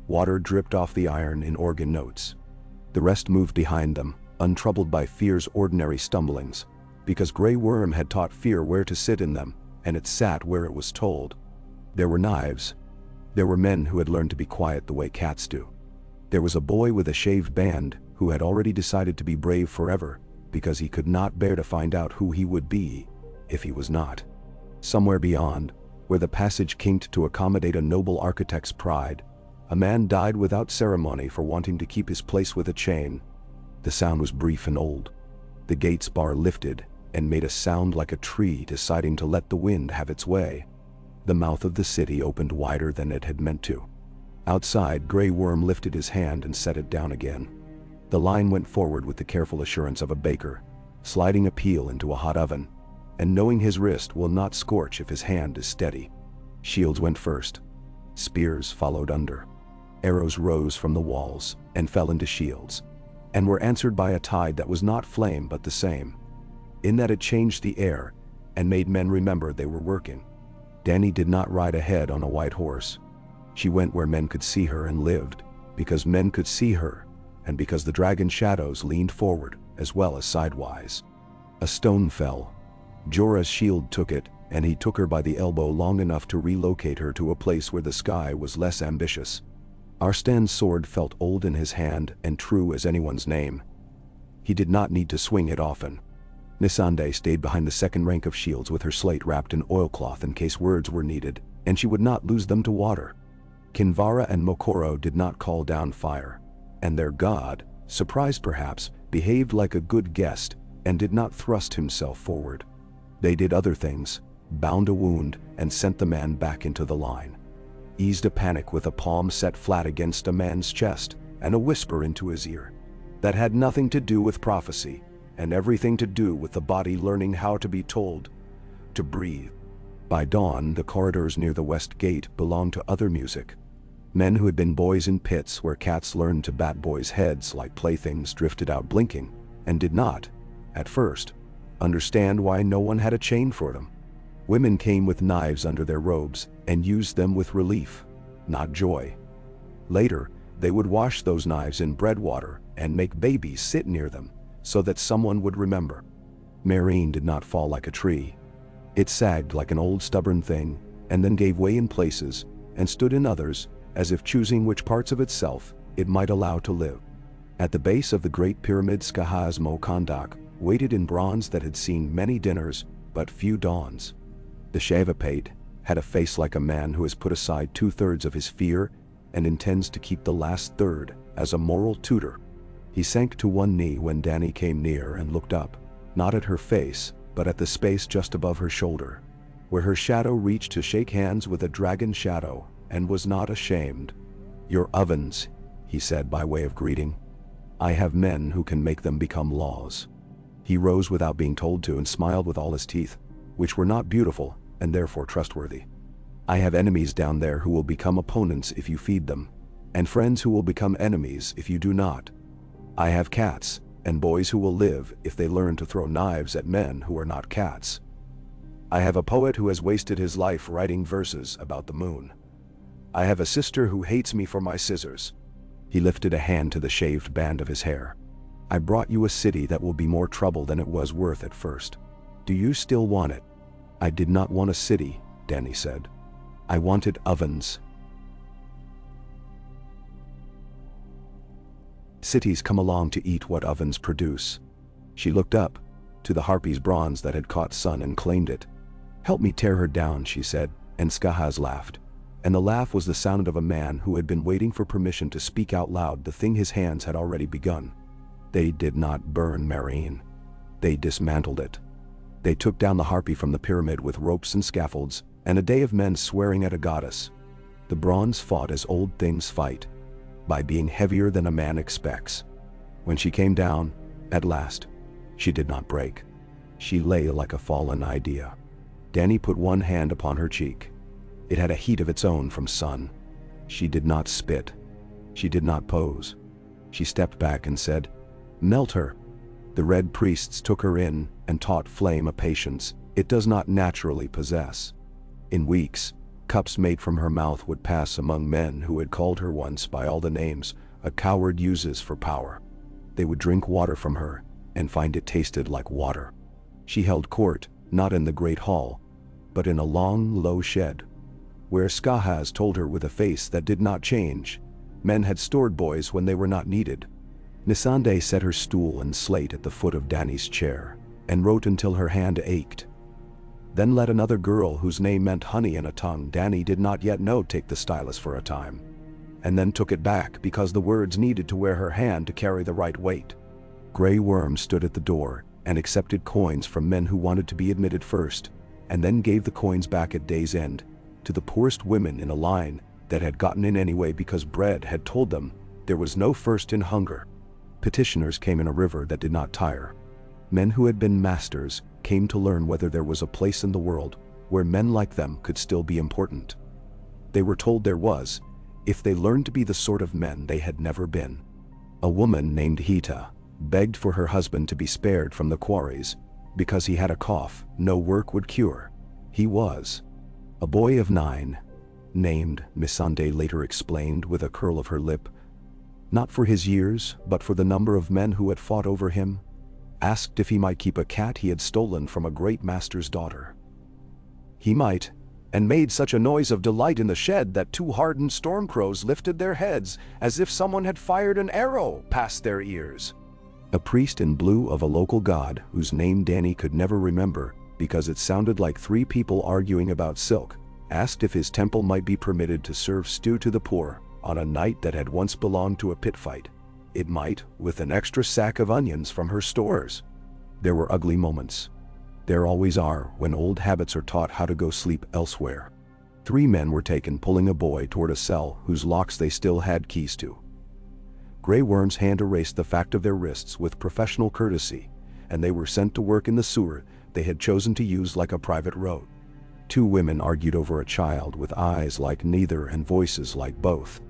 Water dripped off the iron in organ notes. The rest moved behind them, untroubled by fear's ordinary stumblings, because Grey Worm had taught fear where to sit in them, and it sat where it was told. There were knives. There were men who had learned to be quiet the way cats do. There was a boy with a shaved band who had already decided to be brave forever because he could not bear to find out who he would be if he was not. Somewhere beyond, where the passage kinked to accommodate a noble architect's pride, a man died without ceremony for wanting to keep his place with a chain. The sound was brief and old. The gate's bar lifted and made a sound like a tree deciding to let the wind have its way. The mouth of the city opened wider than it had meant to. Outside, Grey Worm lifted his hand and set it down again. The line went forward with the careful assurance of a baker, sliding a peel into a hot oven, and knowing his wrist will not scorch if his hand is steady. Shields went first. Spears followed under. Arrows rose from the walls and fell into shields, and were answered by a tide that was not flame but the same, in that it changed the air and made men remember they were working. Dany did not ride ahead on a white horse. She went where men could see her and lived, because men could see her, and because the dragon shadows leaned forward as well as sidewise. A stone fell. Jorah's shield took it, and he took her by the elbow long enough to relocate her to a place where the sky was less ambitious. Arstan's sword felt old in his hand and true as anyone's name. He did not need to swing it often. Missandei stayed behind the second rank of shields with her slate wrapped in oilcloth in case words were needed, and she would not lose them to water. Kinvara and Mokoro did not call down fire, and their god, surprised perhaps, behaved like a good guest and did not thrust himself forward. They did other things, bound a wound and sent the man back into the line. Eased a panic with a palm set flat against a man's chest and a whisper into his ear. That had nothing to do with prophecy, and everything to do with the body learning how to be told to breathe. By dawn, the corridors near the west gate belonged to other music. Men who had been boys in pits where cats learned to bat boys' heads like playthings drifted out blinking, and did not, at first, understand why no one had a chain for them. Women came with knives under their robes and used them with relief, not joy. Later, they would wash those knives in bread water and make babies sit near them so that someone would remember. Meereen did not fall like a tree. It sagged like an old stubborn thing, and then gave way in places and stood in others, as if choosing which parts of itself it might allow to live. At the base of the great pyramid Skahaz Mo Kondak waited in bronze that had seen many dinners but few dawns. The Shavapate had a face like a man who has put aside 2/3 of his fear and intends to keep the last third as a moral tutor. He sank to one knee when Dany came near and looked up, not at her face, but at the space just above her shoulder, where her shadow reached to shake hands with a dragon shadow, and was not ashamed. "Your ovens," he said by way of greeting. "I have men who can make them become laws." He rose without being told to and smiled with all his teeth, which were not beautiful and therefore trustworthy. "I have enemies down there who will become opponents if you feed them, and friends who will become enemies if you do not. I have cats, and boys who will live if they learn to throw knives at men who are not cats. I have a poet who has wasted his life writing verses about the moon. I have a sister who hates me for my scissors." He lifted a hand to the shaved band of his hair. "I brought you a city that will be more trouble than it was worth at first. Do you still want it?" "I did not want a city," Dany said. "I wanted ovens." Cities come along to eat what ovens produce. She looked up, to the harpy's bronze that had caught sun and claimed it. "Help me tear her down," she said, And Skahaz laughed. And the laugh was the sound of a man who had been waiting for permission to speak out loud the thing his hands had already begun. They did not burn Meereen. They dismantled it. They took down the harpy from the pyramid with ropes and scaffolds, and a day of men swearing at a goddess. The bronze fought as old things fight, by being heavier than a man expects. When she came down, at last, she did not break. She lay like a fallen idea. Dany put one hand upon her cheek. It had a heat of its own from sun. She did not spit. She did not pose. She stepped back and said, "Melt her." The red priests took her in and taught flame a patience it does not naturally possess. In weeks, cups made from her mouth would pass among men who had called her once by all the names a coward uses for power. They would drink water from her and find it tasted like water. She held court, not in the great hall, but in a long, low shed, where Skahaz told her with a face that did not change, men had stored boys when they were not needed. Missandei set her stool and slate at the foot of Dany's chair, and wrote until her hand ached. Then let another girl whose name meant honey in a tongue Dany did not yet know take the stylus for a time, and then took it back because the words needed to wear her hand to carry the right weight. Grey Worm stood at the door and accepted coins from men who wanted to be admitted first, and then gave the coins back at day's end to the poorest women in a line that had gotten in anyway because bread had told them there was no first in hunger. Petitioners came in a river that did not tire. Men who had been masters came to learn whether there was a place in the world where men like them could still be important. They were told there was, if they learned to be the sort of men they had never been. A woman named Hita begged for her husband to be spared from the quarries because he had a cough no work would cure. He was a boy of 9, named, Missandei later explained with a curl of her lip, not for his years, but for the number of men who had fought over him, asked if he might keep a cat he had stolen from a great master's daughter. He might, and made such a noise of delight in the shed that 2 hardened stormcrows lifted their heads as if someone had fired an arrow past their ears. A priest in blue of a local god, whose name Dany could never remember because it sounded like 3 people arguing about silk, asked if his temple might be permitted to serve stew to the poor on a night that had once belonged to a pit fight. It might, with an extra sack of onions from her stores. There were ugly moments. There always are when old habits are taught how to go sleep elsewhere. 3 men were taken pulling a boy toward a cell whose locks they still had keys to. Grey Worm's hand erased the fact of their wrists with professional courtesy, and they were sent to work in the sewer they had chosen to use like a private road. 2 women argued over a child with eyes like neither and voices like both.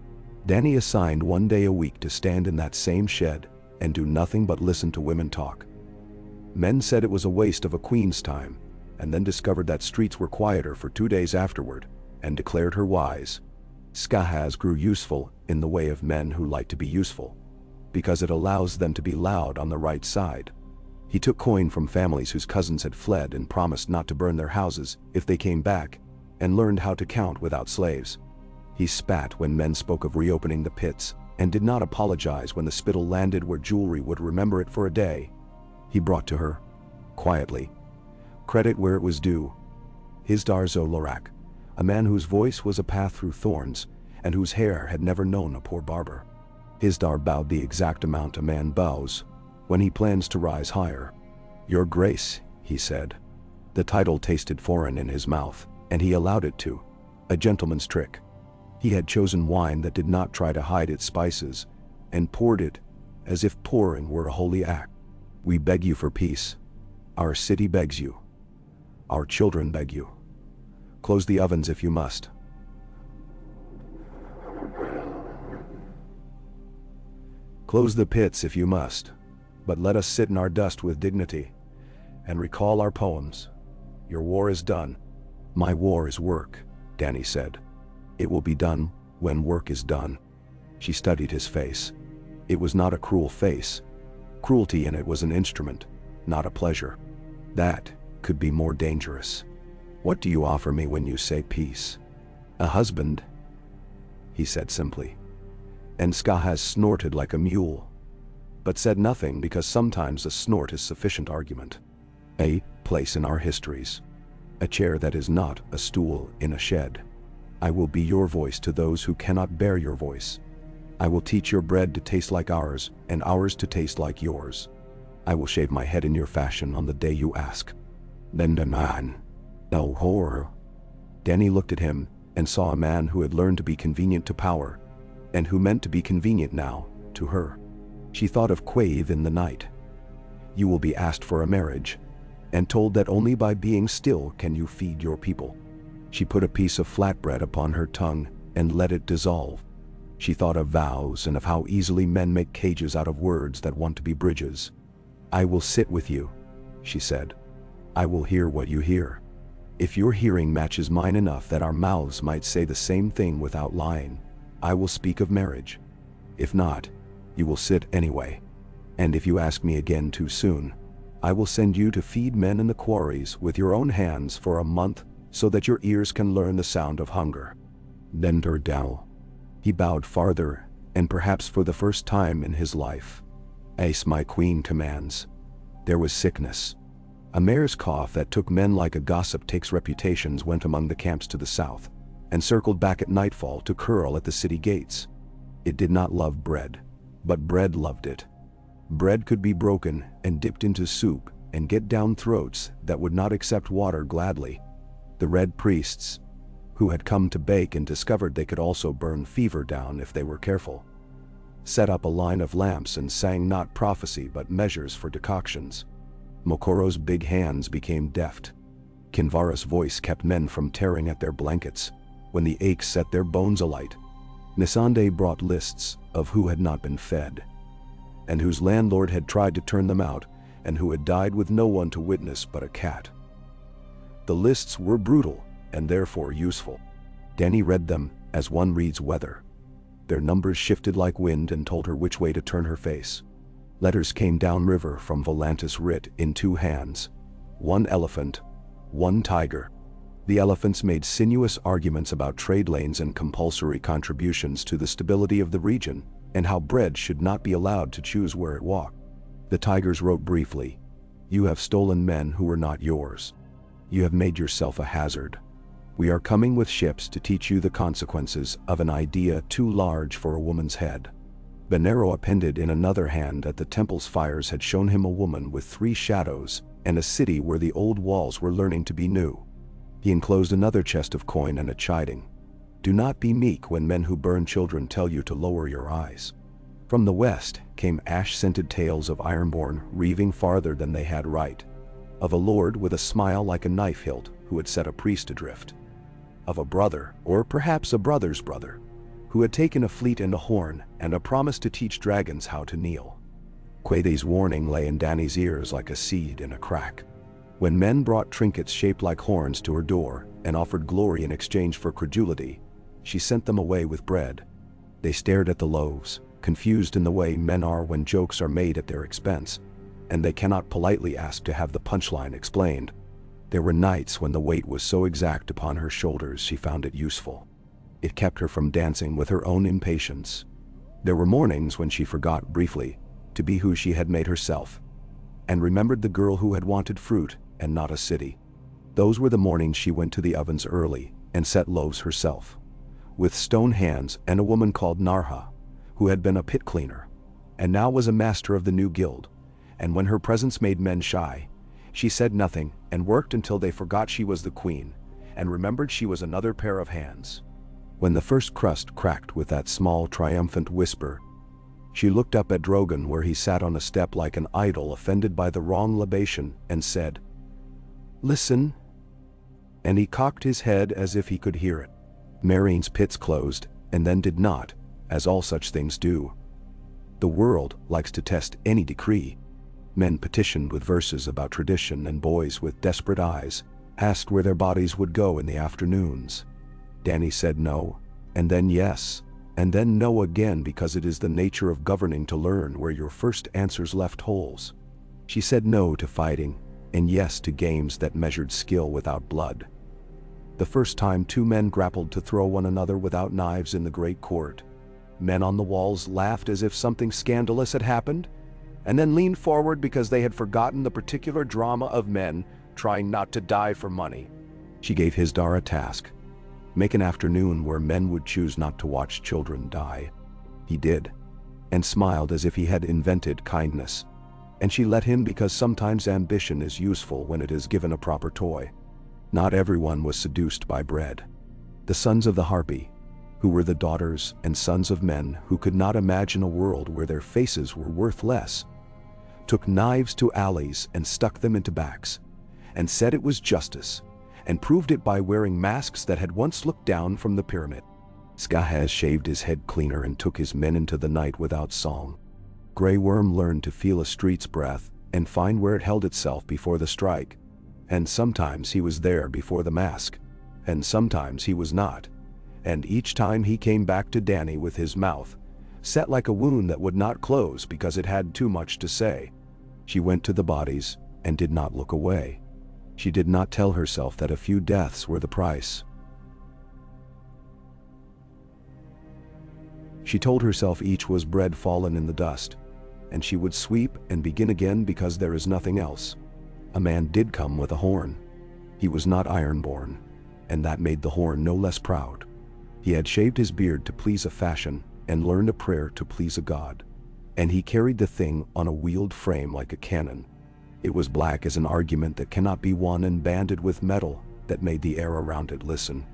Dany assigned 1 day a week to stand in that same shed and do nothing but listen to women talk. Men said it was a waste of a queen's time, and then discovered that streets were quieter for 2 days afterward, and declared her wise. Skahaz grew useful in the way of men who like to be useful, because it allows them to be loud on the right side. He took coin from families whose cousins had fled and promised not to burn their houses if they came back, and learned how to count without slaves. He spat when men spoke of reopening the pits, and did not apologize when the spittle landed where jewelry would remember it for a day. He brought to her, quietly, credit where it was due. Hisdar zo Lorak, a man whose voice was a path through thorns, and whose hair had never known a poor barber. Hisdar bowed the exact amount a man bows when he plans to rise higher. "Your Grace," he said. The title tasted foreign in his mouth, and he allowed it to. A gentleman's trick. He had chosen wine that did not try to hide its spices, and poured it as if pouring were a holy act. "We beg you for peace. Our city begs you. Our children beg you. Close the ovens if you must. Close the pits if you must, but let us sit in our dust with dignity, and recall our poems. Your war is done." "My war is work," Dany said. "It will be done when work is done." She studied his face. It was not a cruel face. Cruelty in it was an instrument, not a pleasure. That could be more dangerous. "What do you offer me when you say peace?" "A husband," he said simply. And Skahaz snorted like a mule, but said nothing because sometimes a snort is sufficient argument. "A place in our histories. a chair that is not a stool in a shed. I will be your voice to those who cannot bear your voice. I will teach your bread to taste like ours, and ours to taste like yours. I will shave my head in your fashion on the day you ask. Then the man, no horror. Dany looked at him and saw a man who had learned to be convenient to power, and who meant to be convenient now to her. She thought of Quaithe in the night. You will be asked for a marriage, and told that only by being still can you feed your people. She put a piece of flatbread upon her tongue and let it dissolve. She thought of vows and of how easily men make cages out of words that want to be bridges. I will sit with you, she said. I will hear what you hear. If your hearing matches mine enough that our mouths might say the same thing without lying, I will speak of marriage. If not, you will sit anyway. And if you ask me again too soon, I will send you to feed men in the quarries with your own hands for a month so that your ears can learn the sound of hunger. Then Dow. He bowed farther, and perhaps for the first time in his life. Ace my queen commands. There was sickness. A mare's cough that took men like a gossip takes reputations went among the camps to the south, and circled back at nightfall to curl at the city gates. It did not love bread, but bread loved it. Bread could be broken and dipped into soup and get down throats that would not accept water gladly. The red priests, who had come to bake and discovered they could also burn fever down if they were careful, set up a line of lamps and sang not prophecy but measures for decoctions. Mokoro's big hands became deft. Kinvara's voice kept men from tearing at their blankets when the aches set their bones alight. Nisande brought lists of who had not been fed, and whose landlord had tried to turn them out, and who had died with no one to witness but a cat. The lists were brutal and therefore useful. Dany read them as one reads weather. Their numbers shifted like wind and told her which way to turn her face. Letters came downriver from Volantis writ in 2 hands. 1 elephant, 1 tiger. The elephants made sinuous arguments about trade lanes and compulsory contributions to the stability of the region, and how bread should not be allowed to choose where it walked. The tigers wrote briefly, You have stolen men who were not yours. You have made yourself a hazard. We are coming with ships to teach you the consequences of an idea too large for a woman's head. Benero appended in another hand that the temple's fires had shown him a woman with 3 shadows and a city where the old walls were learning to be new. He enclosed another chest of coin and a chiding. Do not be meek when men who burn children tell you to lower your eyes. From the west came ash-scented tales of Ironborn reaving farther than they had right, of a lord with a smile like a knife hilt who had set a priest adrift, of a brother, or perhaps a brother's brother, who had taken a fleet and a horn and a promise to teach dragons how to kneel. Quaithe's warning lay in Dany's ears like a seed in a crack. When men brought trinkets shaped like horns to her door and offered glory in exchange for credulity, she sent them away with bread. They stared at the loaves, confused in the way men are when jokes are made at their expense, and they cannot politely ask to have the punchline explained. There were nights when the weight was so exact upon her shoulders she found it useful. It kept her from dancing with her own impatience. There were mornings when she forgot briefly to be who she had made herself, and remembered the girl who had wanted fruit and not a city. Those were the mornings she went to the ovens early and set loaves herself, with stone hands, and a woman called Narha, who had been a pit cleaner, and now was a master of the new guild, and when her presence made men shy, she said nothing and worked until they forgot she was the queen, and remembered she was another pair of hands. When the first crust cracked with that small triumphant whisper, she looked up at Drogon where he sat on a step like an idol offended by the wrong libation, and said, Listen. And he cocked his head as if he could hear it. Marine's pits closed, and then did not, as all such things do. The world likes to test any decree. Men petitioned with verses about tradition, and boys with desperate eyes asked where their bodies would go in the afternoons. Dany said no, and then yes, and then no again, because it is the nature of governing to learn where your first answers left holes. She said no to fighting, and yes to games that measured skill without blood. The first time 2 men grappled to throw one another without knives in the great court, men on the walls laughed as if something scandalous had happened, and then leaned forward because they had forgotten the particular drama of men trying not to die for money. She gave Hisdar a task: make an afternoon where men would choose not to watch children die. He did, and smiled as if he had invented kindness. And she let him because sometimes ambition is useful when it is given a proper toy. Not everyone was seduced by bread. The sons of the Harpy, who were the daughters and sons of men who could not imagine a world where their faces were worth less, took knives to alleys and stuck them into backs, and said it was justice, and proved it by wearing masks that had once looked down from the pyramid. Skahaz shaved his head cleaner and took his men into the night without song. Grey Worm learned to feel a street's breath and find where it held itself before the strike, and sometimes he was there before the mask, and sometimes he was not, and each time he came back to Dany with his mouth set like a wound that would not close because it had too much to say. She went to the bodies and did not look away. She did not tell herself that a few deaths were the price. She told herself each was bread fallen in the dust, and she would sweep and begin again because there is nothing else. A man did come with a horn. He was not ironborn, and that made the horn no less proud. He had shaved his beard to please a fashion and learned a prayer to please a god, and he carried the thing on a wheeled frame like a cannon. It was black as an argument that cannot be won and banded with metal that made the air around it listen.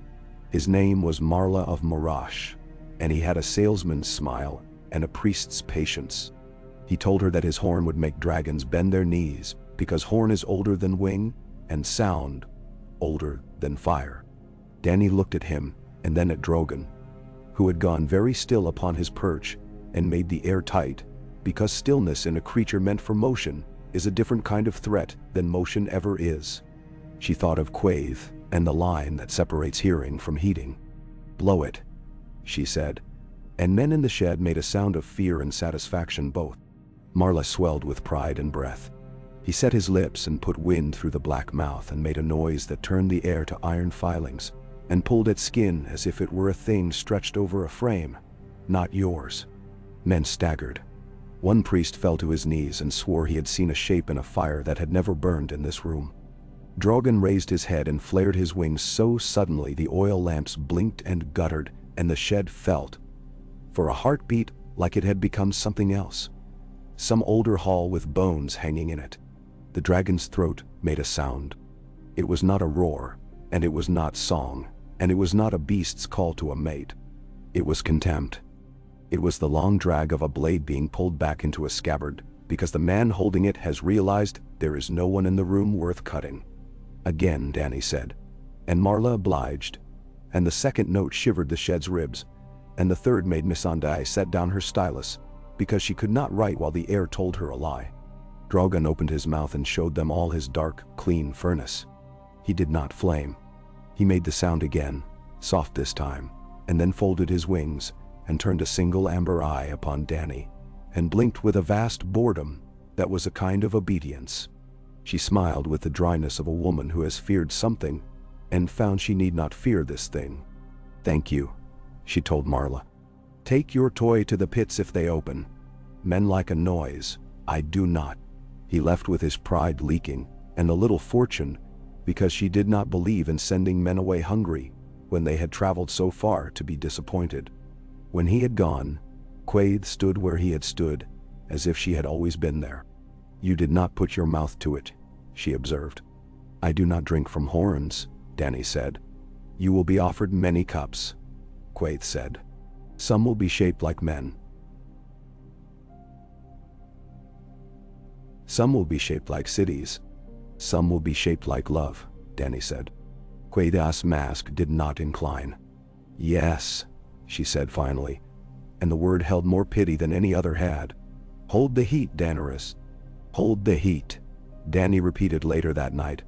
His name was Marla of Marash, and he had a salesman's smile and a priest's patience. He told her that his horn would make dragons bend their knees because horn is older than wing and sound older than fire. Dany looked at him and then at Drogon, who had gone very still upon his perch and made the air tight, because stillness in a creature meant for motion is a different kind of threat than motion ever is. She thought of Quaithe and the line that separates hearing from heeding. "Blow it," she said, and men in the shed made a sound of fear and satisfaction both. Marla swelled with pride and breath. He set his lips and put wind through the black mouth and made a noise that turned the air to iron filings and pulled at skin as if it were a thing stretched over a frame. "Not yours." Men staggered. One priest fell to his knees and swore he had seen a shape in a fire that had never burned in this room. Drogon raised his head and flared his wings so suddenly the oil lamps blinked and guttered, and the shed felt, for a heartbeat, like it had become something else. Some older hall with bones hanging in it. The dragon's throat made a sound. It was not a roar, and it was not song, and it was not a beast's call to a mate. It was contempt. It was the long drag of a blade being pulled back into a scabbard, because the man holding it has realized there is no one in the room worth cutting. "Again," Dany said, and Marla obliged, and the second note shivered the shed's ribs, and the third made Missandei set down her stylus, because she could not write while the air told her a lie. Drogon opened his mouth and showed them all his dark, clean furnace. He did not flame. He made the sound again, soft this time, and then folded his wings, and turned a single amber eye upon Dany, and blinked with a vast boredom that was a kind of obedience. She smiled with the dryness of a woman who has feared something, and found she need not fear this thing. "Thank you," she told Marla. "Take your toy to the pits if they open. Men like a noise, I do not." He left with his pride leaking, and a little fortune, because she did not believe in sending men away hungry when they had traveled so far to be disappointed. When he had gone, Quaithe stood where he had stood, as if she had always been there. "You did not put your mouth to it," she observed. "I do not drink from horns," Dany said. "You will be offered many cups," Quaithe said. "Some will be shaped like men. Some will be shaped like cities. Some will be shaped like love," Dany said. Quaithe's mask did not incline. "Yes," she said finally, and the word held more pity than any other had. "Hold the heat, Daenerys. Hold the heat," Dany repeated later that night,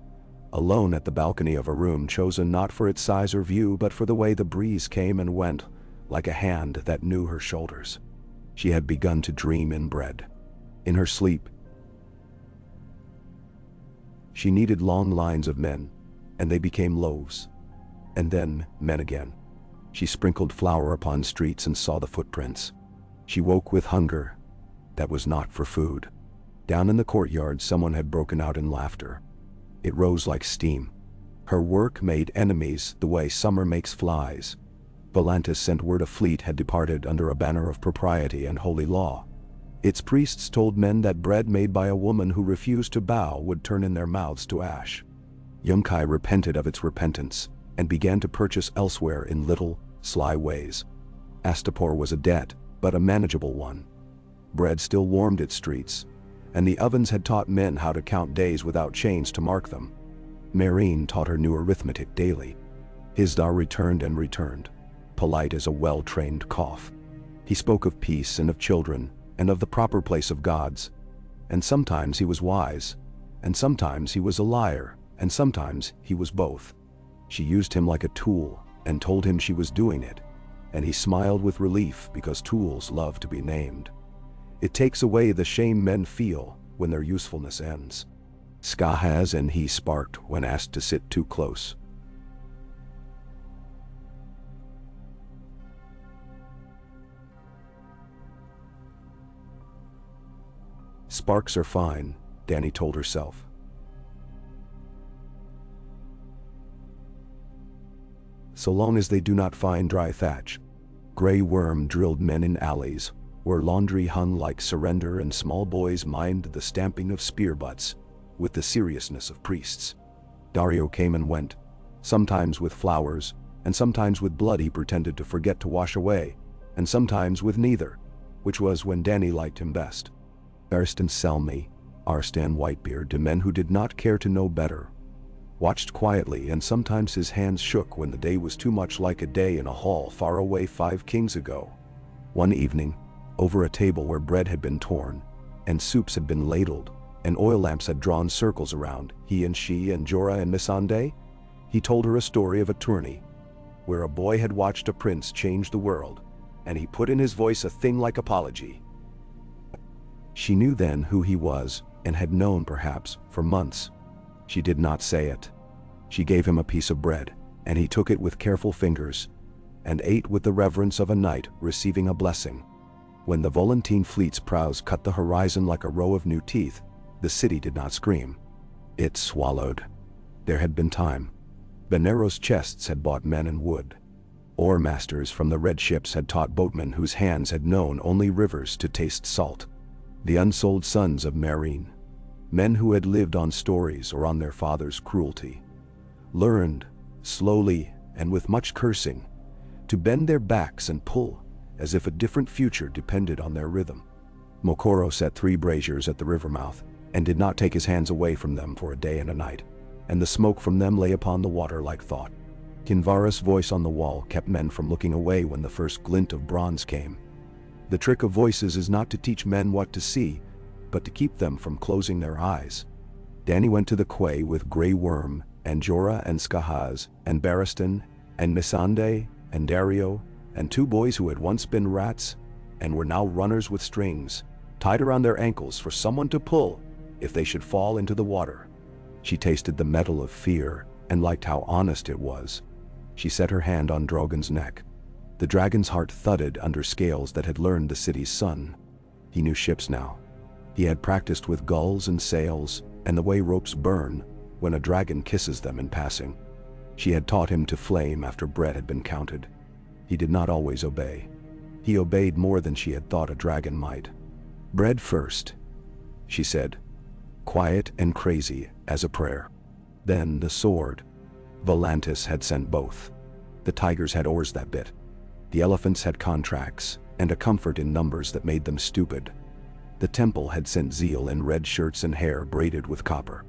alone at the balcony of a room chosen not for its size or view but for the way the breeze came and went, like a hand that knew her shoulders. She had begun to dream in bread. In her sleep, she kneaded long lines of men, and they became loaves, and then men again. She sprinkled flour upon streets and saw the footprints. She woke with hunger that was not for food. Down in the courtyard someone had broken out in laughter. It rose like steam. Her work made enemies the way summer makes flies. Volantis sent word a fleet had departed under a banner of propriety and holy law. Its priests told men that bread made by a woman who refused to bow would turn in their mouths to ash. Yunkai repented of its repentance and began to purchase elsewhere in little, sly ways. Astapor was a debt, but a manageable one. Bread still warmed its streets, and the ovens had taught men how to count days without chains to mark them. Meereen taught her new arithmetic daily. Hisdar returned and returned, polite as a well-trained cough. He spoke of peace and of children, and of the proper place of gods. And sometimes he was wise, and sometimes he was a liar, and sometimes he was both. She used him like a tool, and told him she was doing it, and he smiled with relief because tools love to be named. It takes away the shame men feel when their usefulness ends. Skahaz and he sparked when asked to sit too close. Sparks are fine, Dany told herself. So long as they do not find dry thatch. Grey Worm drilled men in alleys, where laundry hung like surrender and small boys mined the stamping of spear butts, with the seriousness of priests. Daario came and went, sometimes with flowers, and sometimes with blood he pretended to forget to wash away, and sometimes with neither, which was when Dany liked him best. Arstan Selmy, Arstan Whitebeard, the men who did not care to know better, watched quietly, and sometimes his hands shook when the day was too much like a day in a hall far away 5 kings ago. One evening, over a table where bread had been torn, and soups had been ladled, and oil lamps had drawn circles around, he and she and Jorah and Missandei, he told her a story of a tourney, where a boy had watched a prince change the world, and he put in his voice a thing like apology. She knew then who he was, and had known perhaps for months. She did not say it. She gave him a piece of bread, and he took it with careful fingers, and ate with the reverence of a knight receiving a blessing. When the Volantene fleet's prows cut the horizon like a row of new teeth, the city did not scream. It swallowed. There had been time. Benero's chests had bought men and wood. Oar masters from the red ships had taught boatmen whose hands had known only rivers to taste salt. The unsold sons of Meereen, men who had lived on stories or on their father's cruelty, learned, slowly and with much cursing, to bend their backs and pull as if a different future depended on their rhythm. Mokoro set 3 braziers at the river mouth and did not take his hands away from them for a day and a night, and the smoke from them lay upon the water like thought. Kinvara's voice on the wall kept men from looking away when the first glint of bronze came. The trick of voices is not to teach men what to see, but to keep them from closing their eyes. Dany went to the quay with Grey Worm, and Jorah and Skahaz, and Barristan, and Missandei, and Daario, and 2 boys who had once been rats, and were now runners with strings, tied around their ankles for someone to pull if they should fall into the water. She tasted the metal of fear, and liked how honest it was. She set her hand on Drogon's neck. The dragon's heart thudded under scales that had learned the city's sun. He knew ships now. He had practiced with gulls and sails, and the way ropes burn when a dragon kisses them in passing. She had taught him to flame after bread had been counted. He did not always obey. He obeyed more than she had thought a dragon might. Bread first, she said, quiet and crazy as a prayer. Then the sword. Volantis had sent both. The tigers had oars that bit. The elephants had contracts, and a comfort in numbers that made them stupid. The temple had sent zeal in red shirts and hair braided with copper.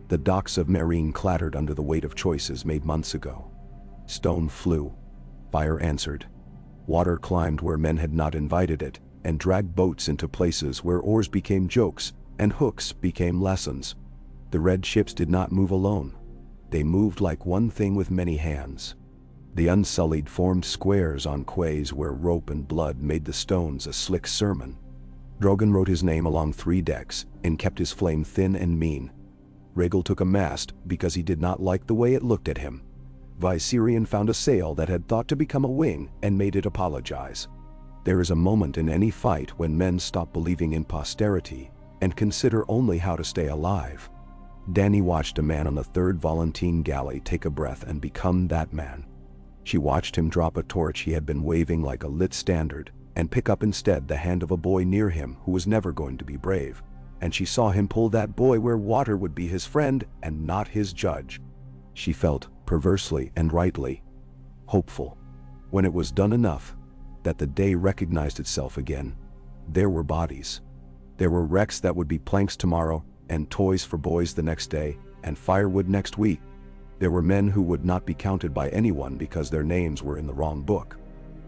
The docks of Meereen clattered under the weight of choices made months ago. Stone flew. Fire answered. Water climbed where men had not invited it, and dragged boats into places where oars became jokes, and hooks became lessons. The red ships did not move alone. They moved like one thing with many hands. The Unsullied formed squares on quays where rope and blood made the stones a slick sermon. Drogon wrote his name along 3 decks and kept his flame thin and mean. Rhaegal took a mast because he did not like the way it looked at him. Viserion found a sail that had thought to become a wing and made it apologize. There is a moment in any fight when men stop believing in posterity and consider only how to stay alive. Dany watched a man on the third Volantene galley take a breath and become that man. She watched him drop a torch he had been waving like a lit standard, and pick up instead the hand of a boy near him who was never going to be brave. And she saw him pull that boy where water would be his friend and not his judge. She felt, perversely and rightly, hopeful. When it was done enough, that the day recognized itself again, there were bodies. There were wrecks that would be planks tomorrow, and toys for boys the next day, and firewood next week. There were men who would not be counted by anyone because their names were in the wrong book.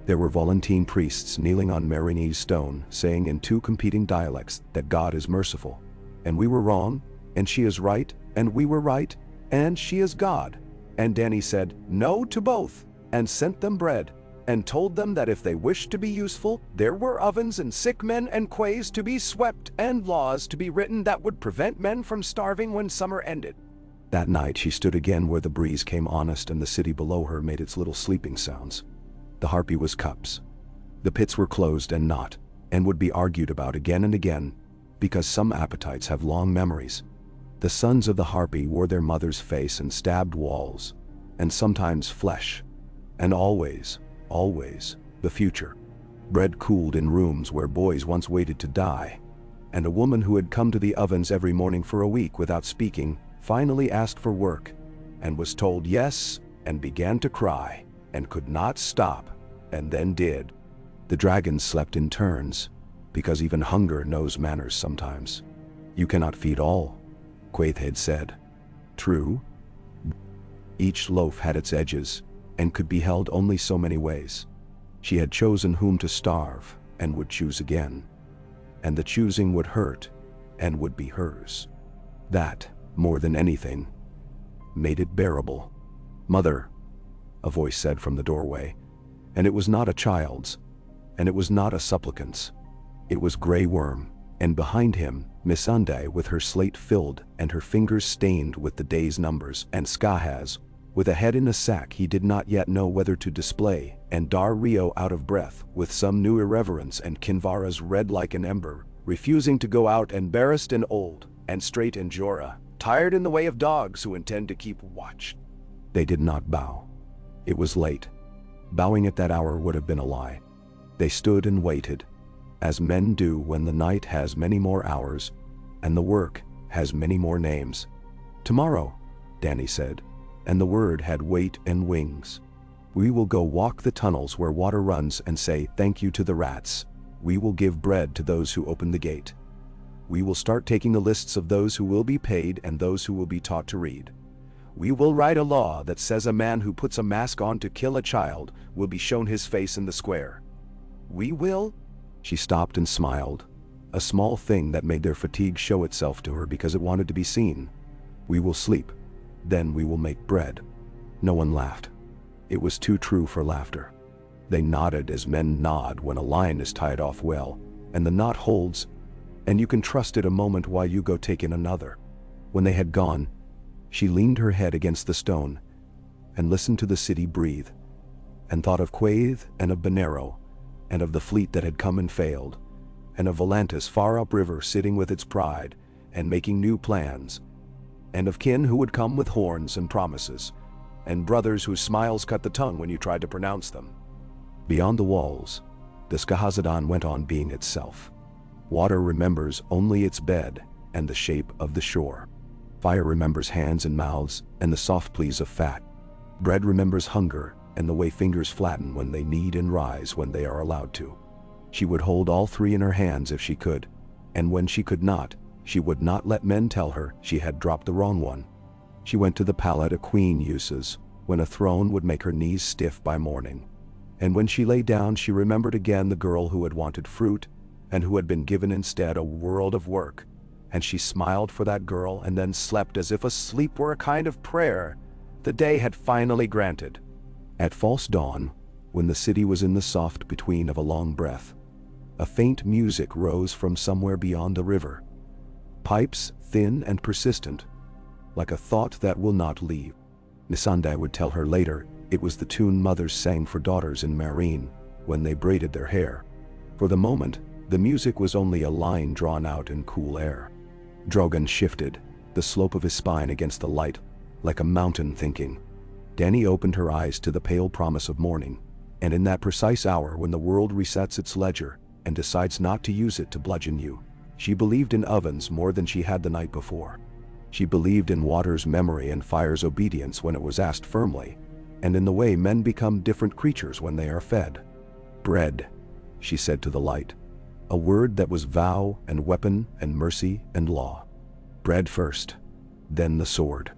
There were Volantene priests kneeling on Marigny's stone, saying in two competing dialects that God is merciful, and we were wrong, and she is right, and we were right, and she is God. And Dany said no to both, and sent them bread, and told them that if they wished to be useful, there were ovens and sick men and quays to be swept, and laws to be written that would prevent men from starving when summer ended. That night she stood again where the breeze came honest and the city below her made its little sleeping sounds. The harpy was cups. The pits were closed and not, and would be argued about again and again, because some appetites have long memories. The sons of the harpy wore their mother's face and stabbed walls, and sometimes flesh, and always, the future. Bread cooled in rooms where boys once waited to die, and a woman who had come to the ovens every morning for a week without speaking finally asked for work, and was told yes, and began to cry, and could not stop, and then did. The dragons slept in turns, because even hunger knows manners sometimes. You cannot feed all, Quaithe had said. True. Each loaf had its edges, and could be held only so many ways. She had chosen whom to starve, and would choose again. And the choosing would hurt, and would be hers. That, more than anything, made it bearable. Mother, a voice said from the doorway, and it was not a child's, and it was not a supplicant's. It was Grey Worm, and behind him, Missandei with her slate filled and her fingers stained with the day's numbers, and Skahaz, with a head in a sack he did not yet know whether to display, and Dar Rio out of breath with some new irreverence, and Kinvara's red like an ember, refusing to go out, and Barrist and old, and straight and Jorah, tired in the way of dogs who intend to keep watch. They did not bow. It was late. Bowing at that hour would have been a lie. They stood and waited, as men do when the night has many more hours, and the work has many more names. Tomorrow, Dany said, and the word had weight and wings. We will go walk the tunnels where water runs and say thank you to the rats. We will give bread to those who open the gate. We will start taking the lists of those who will be paid and those who will be taught to read. We will write a law that says a man who puts a mask on to kill a child will be shown his face in the square. We will? She stopped and smiled, a small thing that made their fatigue show itself to her because it wanted to be seen. We will sleep. Then we will make bread. No one laughed. It was too true for laughter. They nodded as men nod when a line is tied off well, and the knot holds, and you can trust it a moment while you go take in another. When they had gone, she leaned her head against the stone, and listened to the city breathe, and thought of Quaithe and of Benero, and of the fleet that had come and failed, and of Volantis far upriver sitting with its pride, and making new plans, and of kin who would come with horns and promises, and brothers whose smiles cut the tongue when you tried to pronounce them. Beyond the walls, the Skahazadon went on being itself. Water remembers only its bed and the shape of the shore. Fire remembers hands and mouths and the soft pleas of fat. Bread remembers hunger and the way fingers flatten when they knead and rise when they are allowed to. She would hold all three in her hands if she could, and when she could not, she would not let men tell her she had dropped the wrong one. She went to the pallet a queen uses, when a throne would make her knees stiff by morning. And when she lay down she remembered again the girl who had wanted fruit, and who had been given instead a world of work, and she smiled for that girl and then slept as if a sleep were a kind of prayer the day had finally granted. At false dawn, when the city was in the soft between of a long breath, a faint music rose from somewhere beyond the river. Pipes thin and persistent, like a thought that will not leave. Missandei would tell her later it was the tune mothers sang for daughters in Meereen when they braided their hair. For the moment, the music was only a line drawn out in cool air. Drogon shifted, the slope of his spine against the light, like a mountain thinking. Dany opened her eyes to the pale promise of morning, and in that precise hour when the world resets its ledger and decides not to use it to bludgeon you, she believed in ovens more than she had the night before. She believed in water's memory and fire's obedience when it was asked firmly, and in the way men become different creatures when they are fed. "Bread," she said to the light, a word that was vow and weapon and mercy and law. "Bread first, then the sword."